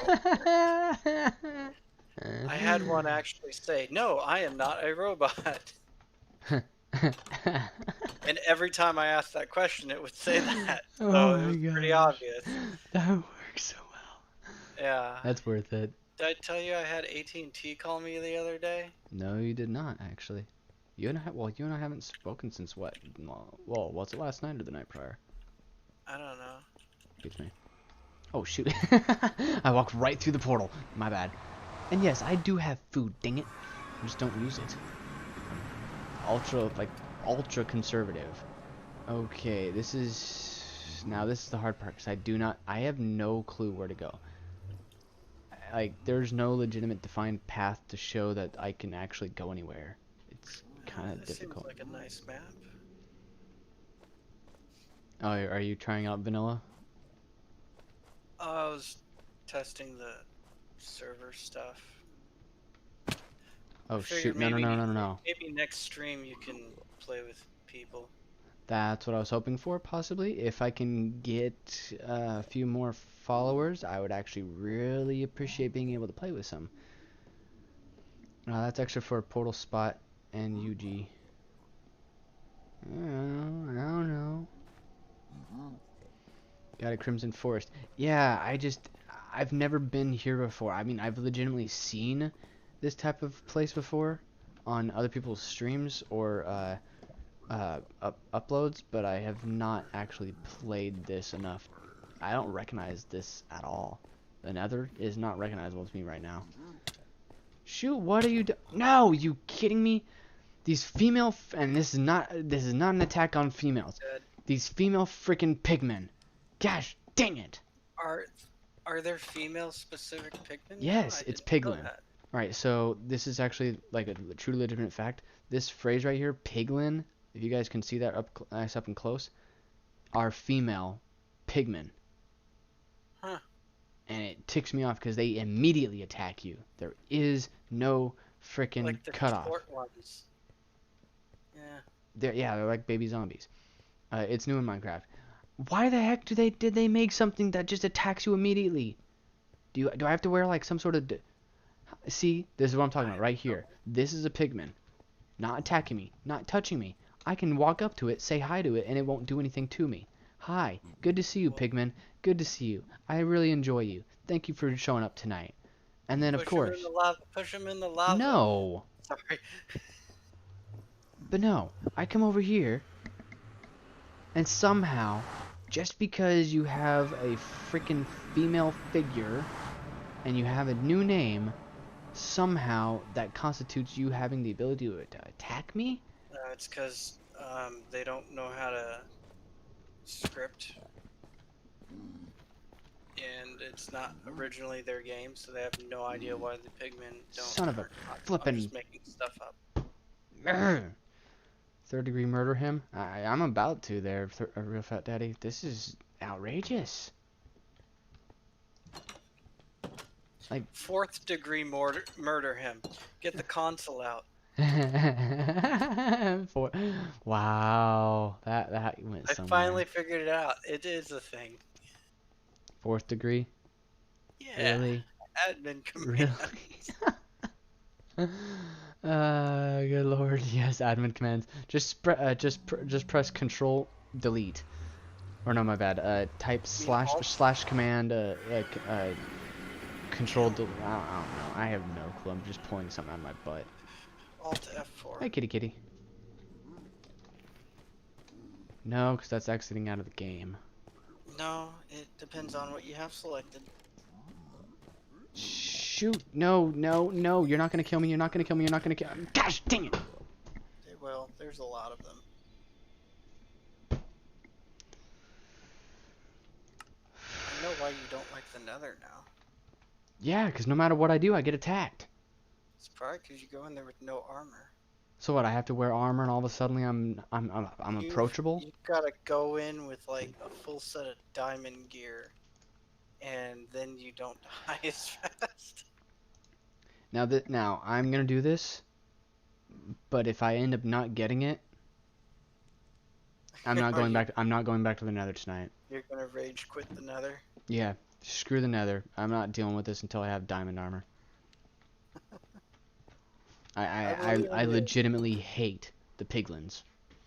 I had one actually say, "No, I am not a robot." And every time I asked that question, it would say that. So Oh it was my pretty gosh. obvious. That works so well. Yeah. That's worth it. Did I tell you I had AT&T call me the other day? No, you did not, actually. You and I haven't spoken since what? Well, was it last night or the night prior? I don't know. Excuse me. Oh, shoot. I walked right through the portal. My bad. And yes, I do have food, dang it. Just don't use it. Ultra, like, ultra conservative. Okay, this is... Now this is the hard part, because I have no clue where to go. Like, there's no legitimate defined path to show that I can actually go anywhere. It's kind of This seems difficult. like a nice map. Oh, are you trying out vanilla? I was testing the server stuff. Oh I shoot, figured no, no, maybe no, no, no, no. maybe next stream you can play with people. That's what I was hoping for, possibly. If I can get a few more followers, I would actually really appreciate being able to play with some. That's extra for Portal Spot and UG. I don't know. Got a Crimson Forest. Yeah, I've never been here before. I mean, I've legitimately seen this type of place before on other people's streams or uploads, but I have not actually played this enough. I don't recognize this at all. The Nether is not recognizable to me right now. Shoot, what are you doing? No, you kidding me? These female and this is not an attack on females. Dead. These female freaking pigmen. Gosh, dang it. Are there female specific pigmen? Yes, it's piglin. That. Alright, so this is actually like a true legitimate fact. This phrase right here, piglin, if you guys can see that nice up and close, are female pigmen. Huh. And it ticks me off because they immediately attack you. There is no freaking like the cutoff. Short ones. Yeah. They're like baby zombies. It's new in Minecraft. Why the heck did they make something that just attacks you immediately? Do I have to wear like some sort of... See, this is what I'm talking about right here. This is a pigman. Not attacking me, not touching me. I can walk up to it, say hi to it, and it won't do anything to me. Hi, good to see you, pigman. Good to see you. I really enjoy you. Thank you for showing up tonight. And then, of course... Push him in the lava. No! Sorry. But no, I come over here, and somehow, just because you have a freaking female figure, and you have a new name, somehow that constitutes you having the ability to attack me? It's because they don't know how to script, and it's not originally their game, so they have no idea why the pigmen don't. Son of a I'm flippin'... just making stuff up. Third degree murder him? I'm about to there, Real Fat Daddy. This is outrageous. Like... Fourth degree murder him. Get the console out. Wow, that went somewhere. I finally figured it out. It is a thing. Fourth degree? Yeah. Really? Admin command. Really? Good lord, yes, admin commands. Just press Control Delete. Or no, my bad. Type slash command Control Delete. I don't know. I have no clue. I'm just pulling something out of my butt. Alt F4. Hi, kitty kitty. No, because that's exiting out of the game. No, it depends on what you have selected. Shoot! No, no, no! You're not gonna kill me! You're not gonna kill me! You're not gonna kill me! Gosh, dang it! They will. There's a lot of them. I know why you don't like the Nether now. Yeah, because no matter what I do, I get attacked. It's probably because you go in there with no armor. So what? I have to wear armor, and all of a sudden I'm approachable. You've got to go in with like a full set of diamond gear, and then you don't die as fast. Now I'm gonna do this, but if I end up not getting it, I'm not going back. I'm not going back to the Nether tonight. You're gonna rage quit the Nether. Yeah, screw the Nether. I'm not dealing with this until I have diamond armor. I legitimately hate the piglins.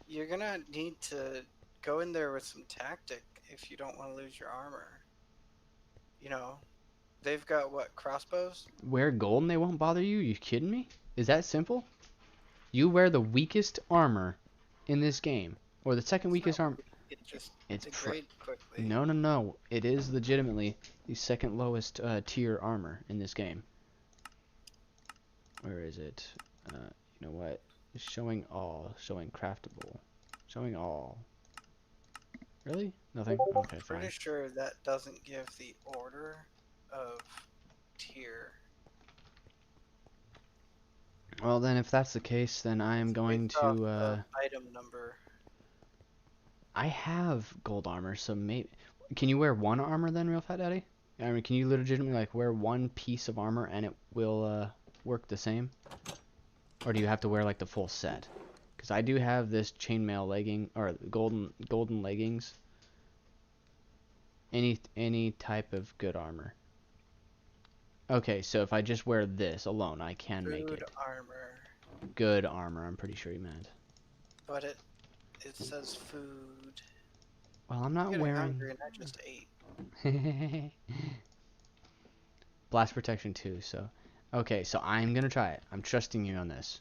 You're gonna need to go in there with some tactic if you don't want to lose your armor. You know, they've got what, crossbows? Wear gold and they won't bother you? You kidding me? Is that simple? You wear the weakest armor in this game, or the second weakest armor. It just degrades quickly. No. It is legitimately the second lowest tier armor in this game. Where is it? You know what? Showing all. Showing craftable. Showing all. Really? Nothing? Okay, Pretty fine. sure that doesn't give the order of tier. Well, then if that's the case, then I am It's going based off to, of item number. I have gold armor, so maybe... Can you wear one armor then, Real Fat Daddy? I mean, can you legitimately, like, wear one piece of armor and it will, work the same? Or do you have to wear, like, the full set? Because I do have this chainmail legging, or golden leggings. Any type of good armor. Okay, so if I just wear this alone, I can make Food it. armor. Good armor, I'm pretty sure you meant. But it says food. Well, I'm I'm not getting wearing... hungry and I just ate. Blast protection too, so... Okay, so I'm gonna try it. I'm trusting you on this.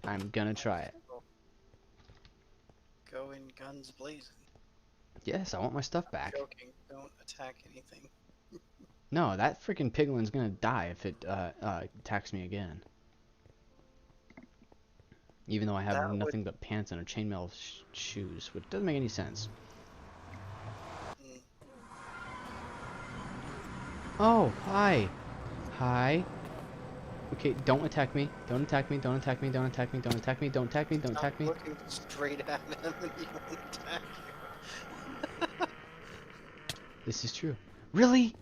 I'm gonna try it. Go in guns blazing. Yes, I want my stuff back. Joking. Don't attack anything. No, that freaking piglin's gonna die if it attacks me again. Even though I have That would. nothing but pants and a chainmail shoes, which doesn't make any sense. Mm, Oh, hi. Hi. Okay, don't attack me. Don't attack me. Don't attack me. Don't attack me. Don't attack me. Don't attack me. Don't Stop attack me. looking straight at him and he won't attack you. This is true. Really?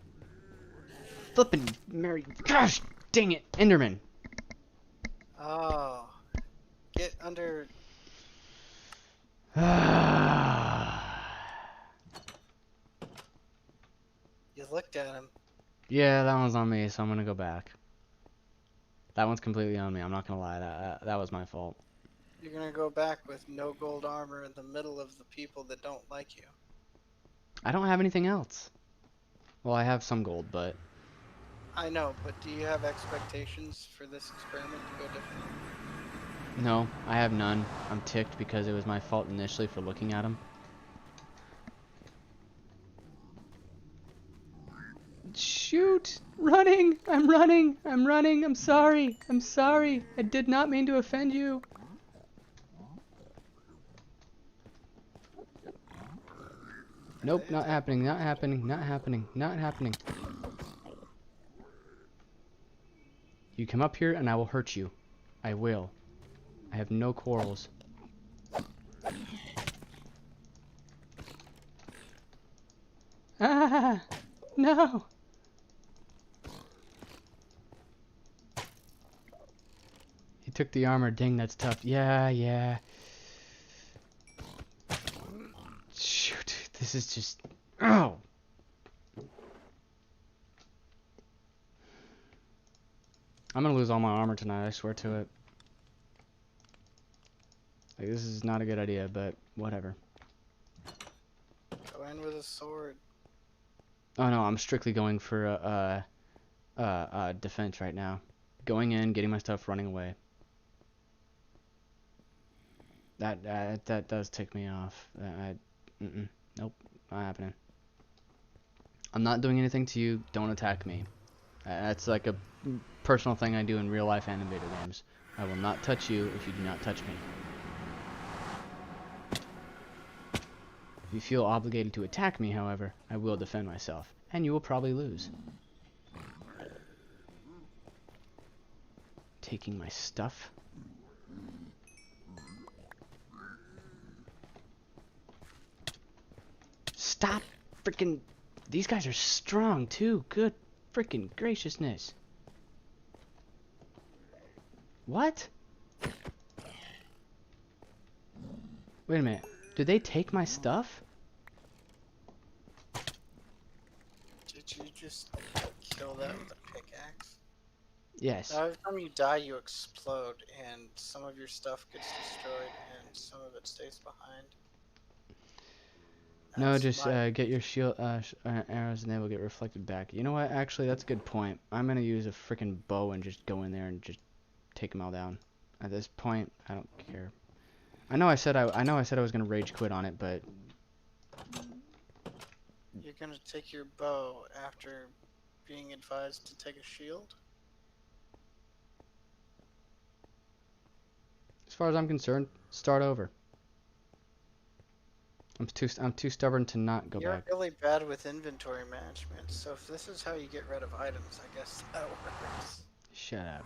Flippin' Mary. Gosh, dang it. Enderman. Oh. Get under. You looked at him. Yeah, that one's on me, so I'm gonna go back. That one's completely on me. I'm not gonna lie. That was my fault. You're gonna go back with no gold armor in the middle of the people that don't like you. I don't have anything else. Well, I have some gold, but I know, but do you have expectations for this experiment to go different? no, I have none. I'm ticked because it was my fault initially for looking at him. Shoot! Running! I'm running! I'm running! I'm sorry! I'm sorry! I did not mean to offend you! Nope, not happening, not happening, not happening, not happening. You come up here and I will hurt you. I will. I have no quarrels. Ah! No! He took the armor. Dang, that's tough. Yeah, yeah. Shoot, this is just... Oh! I'm gonna lose all my armor tonight, I swear to it. Like, this is not a good idea, but whatever. Go in with a sword. Oh no, I'm strictly going for defense right now. Going in, getting my stuff, running away. That does tick me off. Nope, not happening. I'm not doing anything to you. Don't attack me. That's like a personal thing I do in real life and in video games. I will not touch you if you do not touch me. If you feel obligated to attack me, however, I will defend myself, and you will probably lose. Taking my stuff. Stop freaking... These guys are strong, too. Good freaking graciousness. What? Wait a minute. Did they take my stuff? Did you just kill that with a pickaxe? Yes. Now, every time you die, you explode, and some of your stuff gets destroyed, and some of it stays behind. No, That's just my- get your shield arrows and they will get reflected back. You know what? Actually, that's a good point. I'm gonna use a freaking bow and just go in there and just take them all down. At this point, I don't care. I know I said I was gonna rage quit on it, but You're gonna take your bow after being advised to take a shield? As far as I'm concerned, start over. I'm too stubborn to not go You're back. really bad with inventory management, so if this is how you get rid of items, I guess that works. Shut up.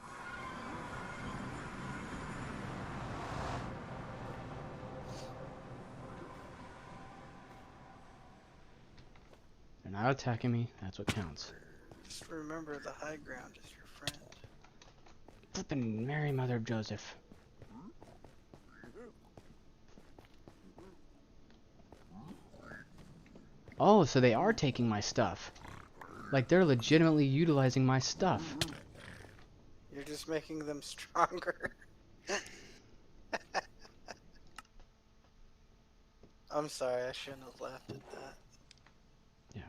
They're not attacking me. That's what counts. Just remember the high ground is your friend. Flippin' Mary Mother of Joseph. Oh, so they are taking my stuff. Like, they're legitimately utilizing my stuff. You're just making them stronger. I'm sorry, I shouldn't have laughed at that. Yeah.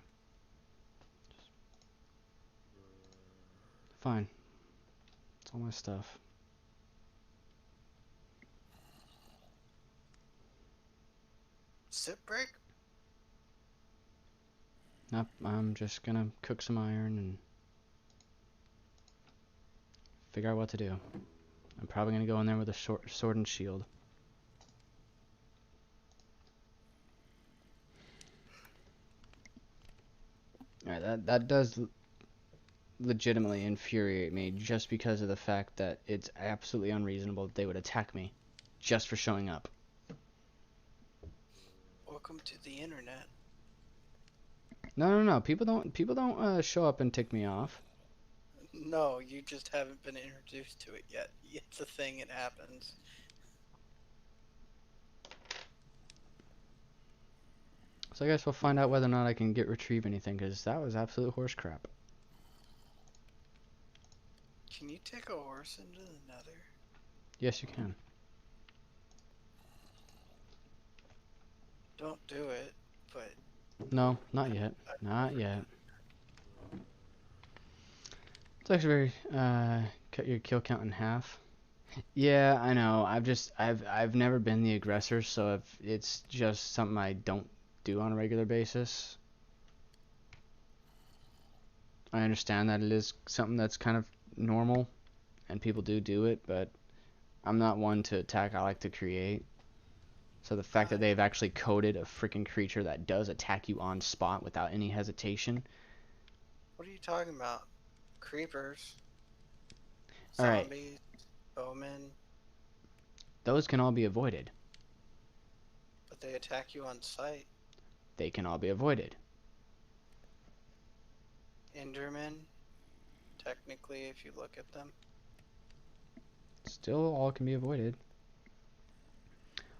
Fine. It's all my stuff. Sip break? Nope, I'm just gonna cook some iron and figure out what to do. I'm probably gonna go in there with a sword and shield. Alright, that does legitimately infuriate me just because of the fact that it's absolutely unreasonable that they would attack me just for showing up. Welcome to the internet. No. People don't show up and tick me off. No, you just haven't been introduced to it yet. It's a thing, it happens. So I guess we'll find out whether or not I can retrieve anything, because that was absolute horse crap. Can you take a horse into the nether? Yes, you can. Don't do it, but... No, not yet. Not yet. It's actually very, cut your kill count in half. Yeah, I know. I've never been the aggressor, so it's just something I don't do on a regular basis. I understand that it is something that's kind of normal, and people do it, but I'm not one to attack. I like to create. So the fact that they've actually coded a freaking creature that does attack you on spot without any hesitation. What are you talking about? Creepers. Alright, Zombies. Bowmen. those can all be avoided. But they attack you on sight. They can all be avoided. Endermen. Technically, if you look at them. Still all can be avoided.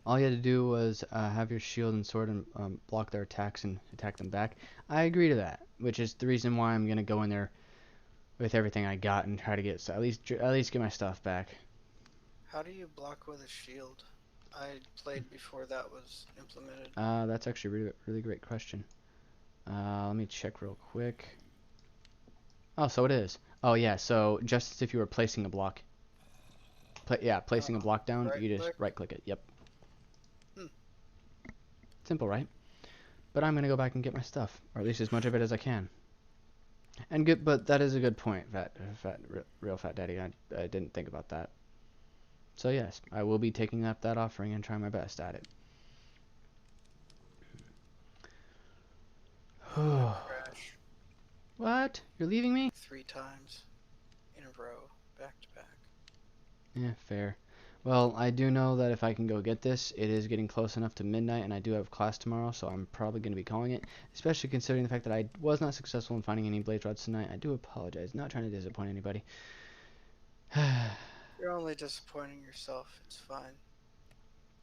All you had to do was have your shield and sword and block their attacks and attack them back. I agree to that, which is the reason why I'm gonna go in there with everything I got and try to get at least get my stuff back. How do you block with a shield? I played before that was implemented. That's actually a really great question. Let me check real quick. Oh, so it is. Oh yeah, so just as if you were placing a block. Placing a block down, Right you just click? right click it. Yep. Hmm. Simple, right? But I'm gonna go back and get my stuff, or at least as much of it as I can. And good, but that is a good point, real fat daddy. I didn't think about that. So yes, I will be taking up that offering and trying my best at it. I'm gonna crash What? You're leaving me? 3 times in a row, back to back. Yeah, fair. Well, I do know that if I can go get this, it is getting close enough to midnight, and I do have class tomorrow, so I'm probably going to be calling it, especially considering the fact that I was not successful in finding any blaze rods tonight. I do apologize. Not trying to disappoint anybody. You're only disappointing yourself. It's fine.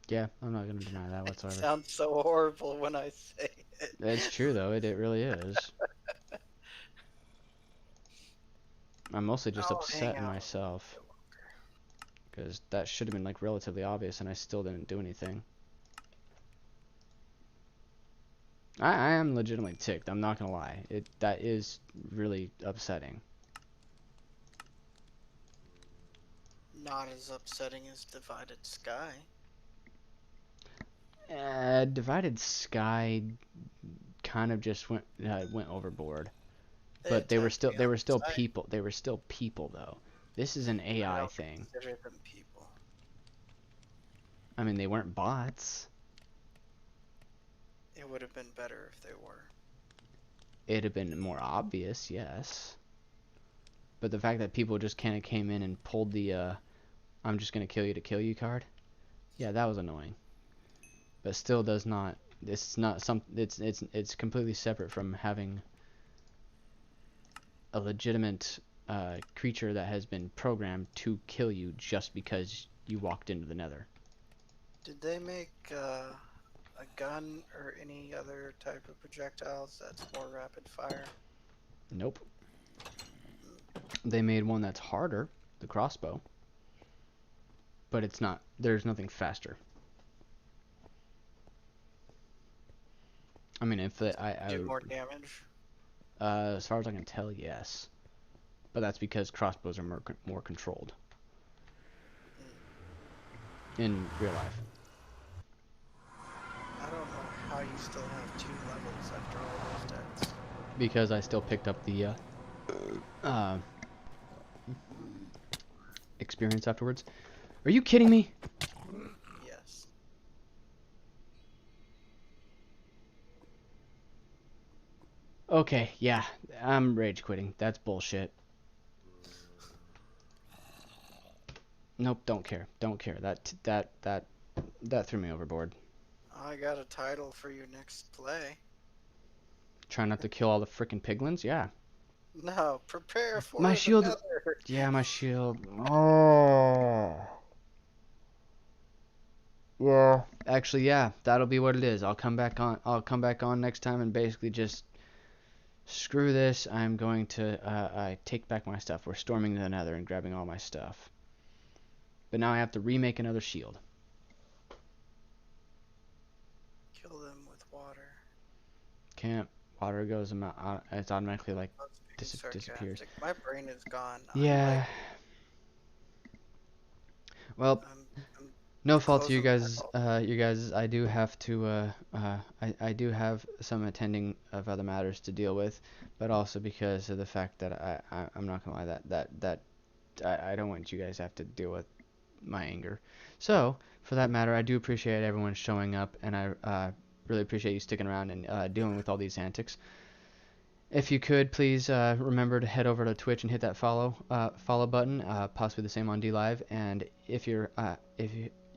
Yeah, I'm not going to deny that It whatsoever. sounds so horrible when I say it. It's true, though. It really is. I'm mostly just I'll hang upset in out myself, a bit longer. because that should have been, like, relatively obvious, and I still didn't do anything. I am legitimately ticked. I'm not going to lie. That is really upsetting. Not as upsetting as Divided Sky. Divided Sky kind of just went overboard. They But they were attacked still me on sight. people. They were still people though. This is an I AI don't thing. consider them people. I mean, they weren't bots. It would have been better if they were. It'd have been more obvious, yes. But the fact that people just kind of came in and pulled the I'm just gonna kill you to kill you card, yeah, that was annoying. But still does not. It's not some. It's completely separate from having a legitimate creature that has been programmed to kill you just because you walked into the Nether. Did they make a gun or any other type of projectiles that's more rapid fire? Nope. They made one that's harder, the crossbow, but it's not. There's nothing faster. I mean, if the, Do more damage? as far as I can tell, yes. But that's because crossbows are more controlled in real life. I don't know how you still have 2 levels after all those deaths. Because I still picked up the uh, experience afterwards. Are you kidding me? Yes. Okay, yeah, I'm rage quitting. That's bullshit. Nope, don't care. Don't care. That threw me overboard. I got a title for your next play. Try not to kill all the frickin' piglins? Yeah. No, prepare for My the shield. Nether. Yeah, my shield. Oh. Yeah. Actually, yeah, that'll be what it is. I'll come back on. I'll come back on next time and basically just screw this. I'm going to I take back my stuff. We're storming the Nether and grabbing all my stuff. But now I have to remake another shield. Kill them with water. Can't. Water goes. It's automatically like I was being disappears. sarcastic. My brain is gone. Yeah. Well, I'm no fault to you closing my guys. eyes. You guys, I do have to. I do have some attending of other matters to deal with, but also because of the fact that I'm not gonna lie, that I don't want you guys to have to deal with my anger. So, for that matter, I do appreciate everyone showing up, and I really appreciate you sticking around and dealing with all these antics. If you could, please remember to head over to Twitch and hit that follow button, possibly the same on D Live. And if you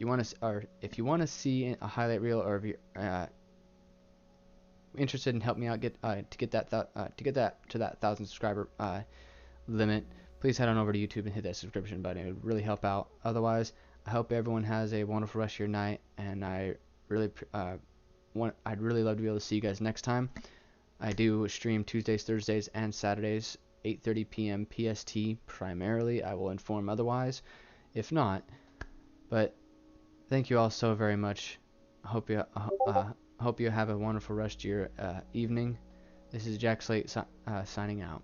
want to or if you want to see a highlight reel, or if you're interested in helping me out to get that to that 1,000 subscriber limit, please head on over to YouTube and hit that subscription button. It would really help out. Otherwise, I hope everyone has a wonderful rest of your night, and really I'd really love to be able to see you guys next time. I do stream Tuesdays, Thursdays, and Saturdays, 8:30 p.m. PST primarily. I will inform otherwise if not. But thank you all so very much. I hope you have a wonderful rest of your evening. This is Jack Slate signing out.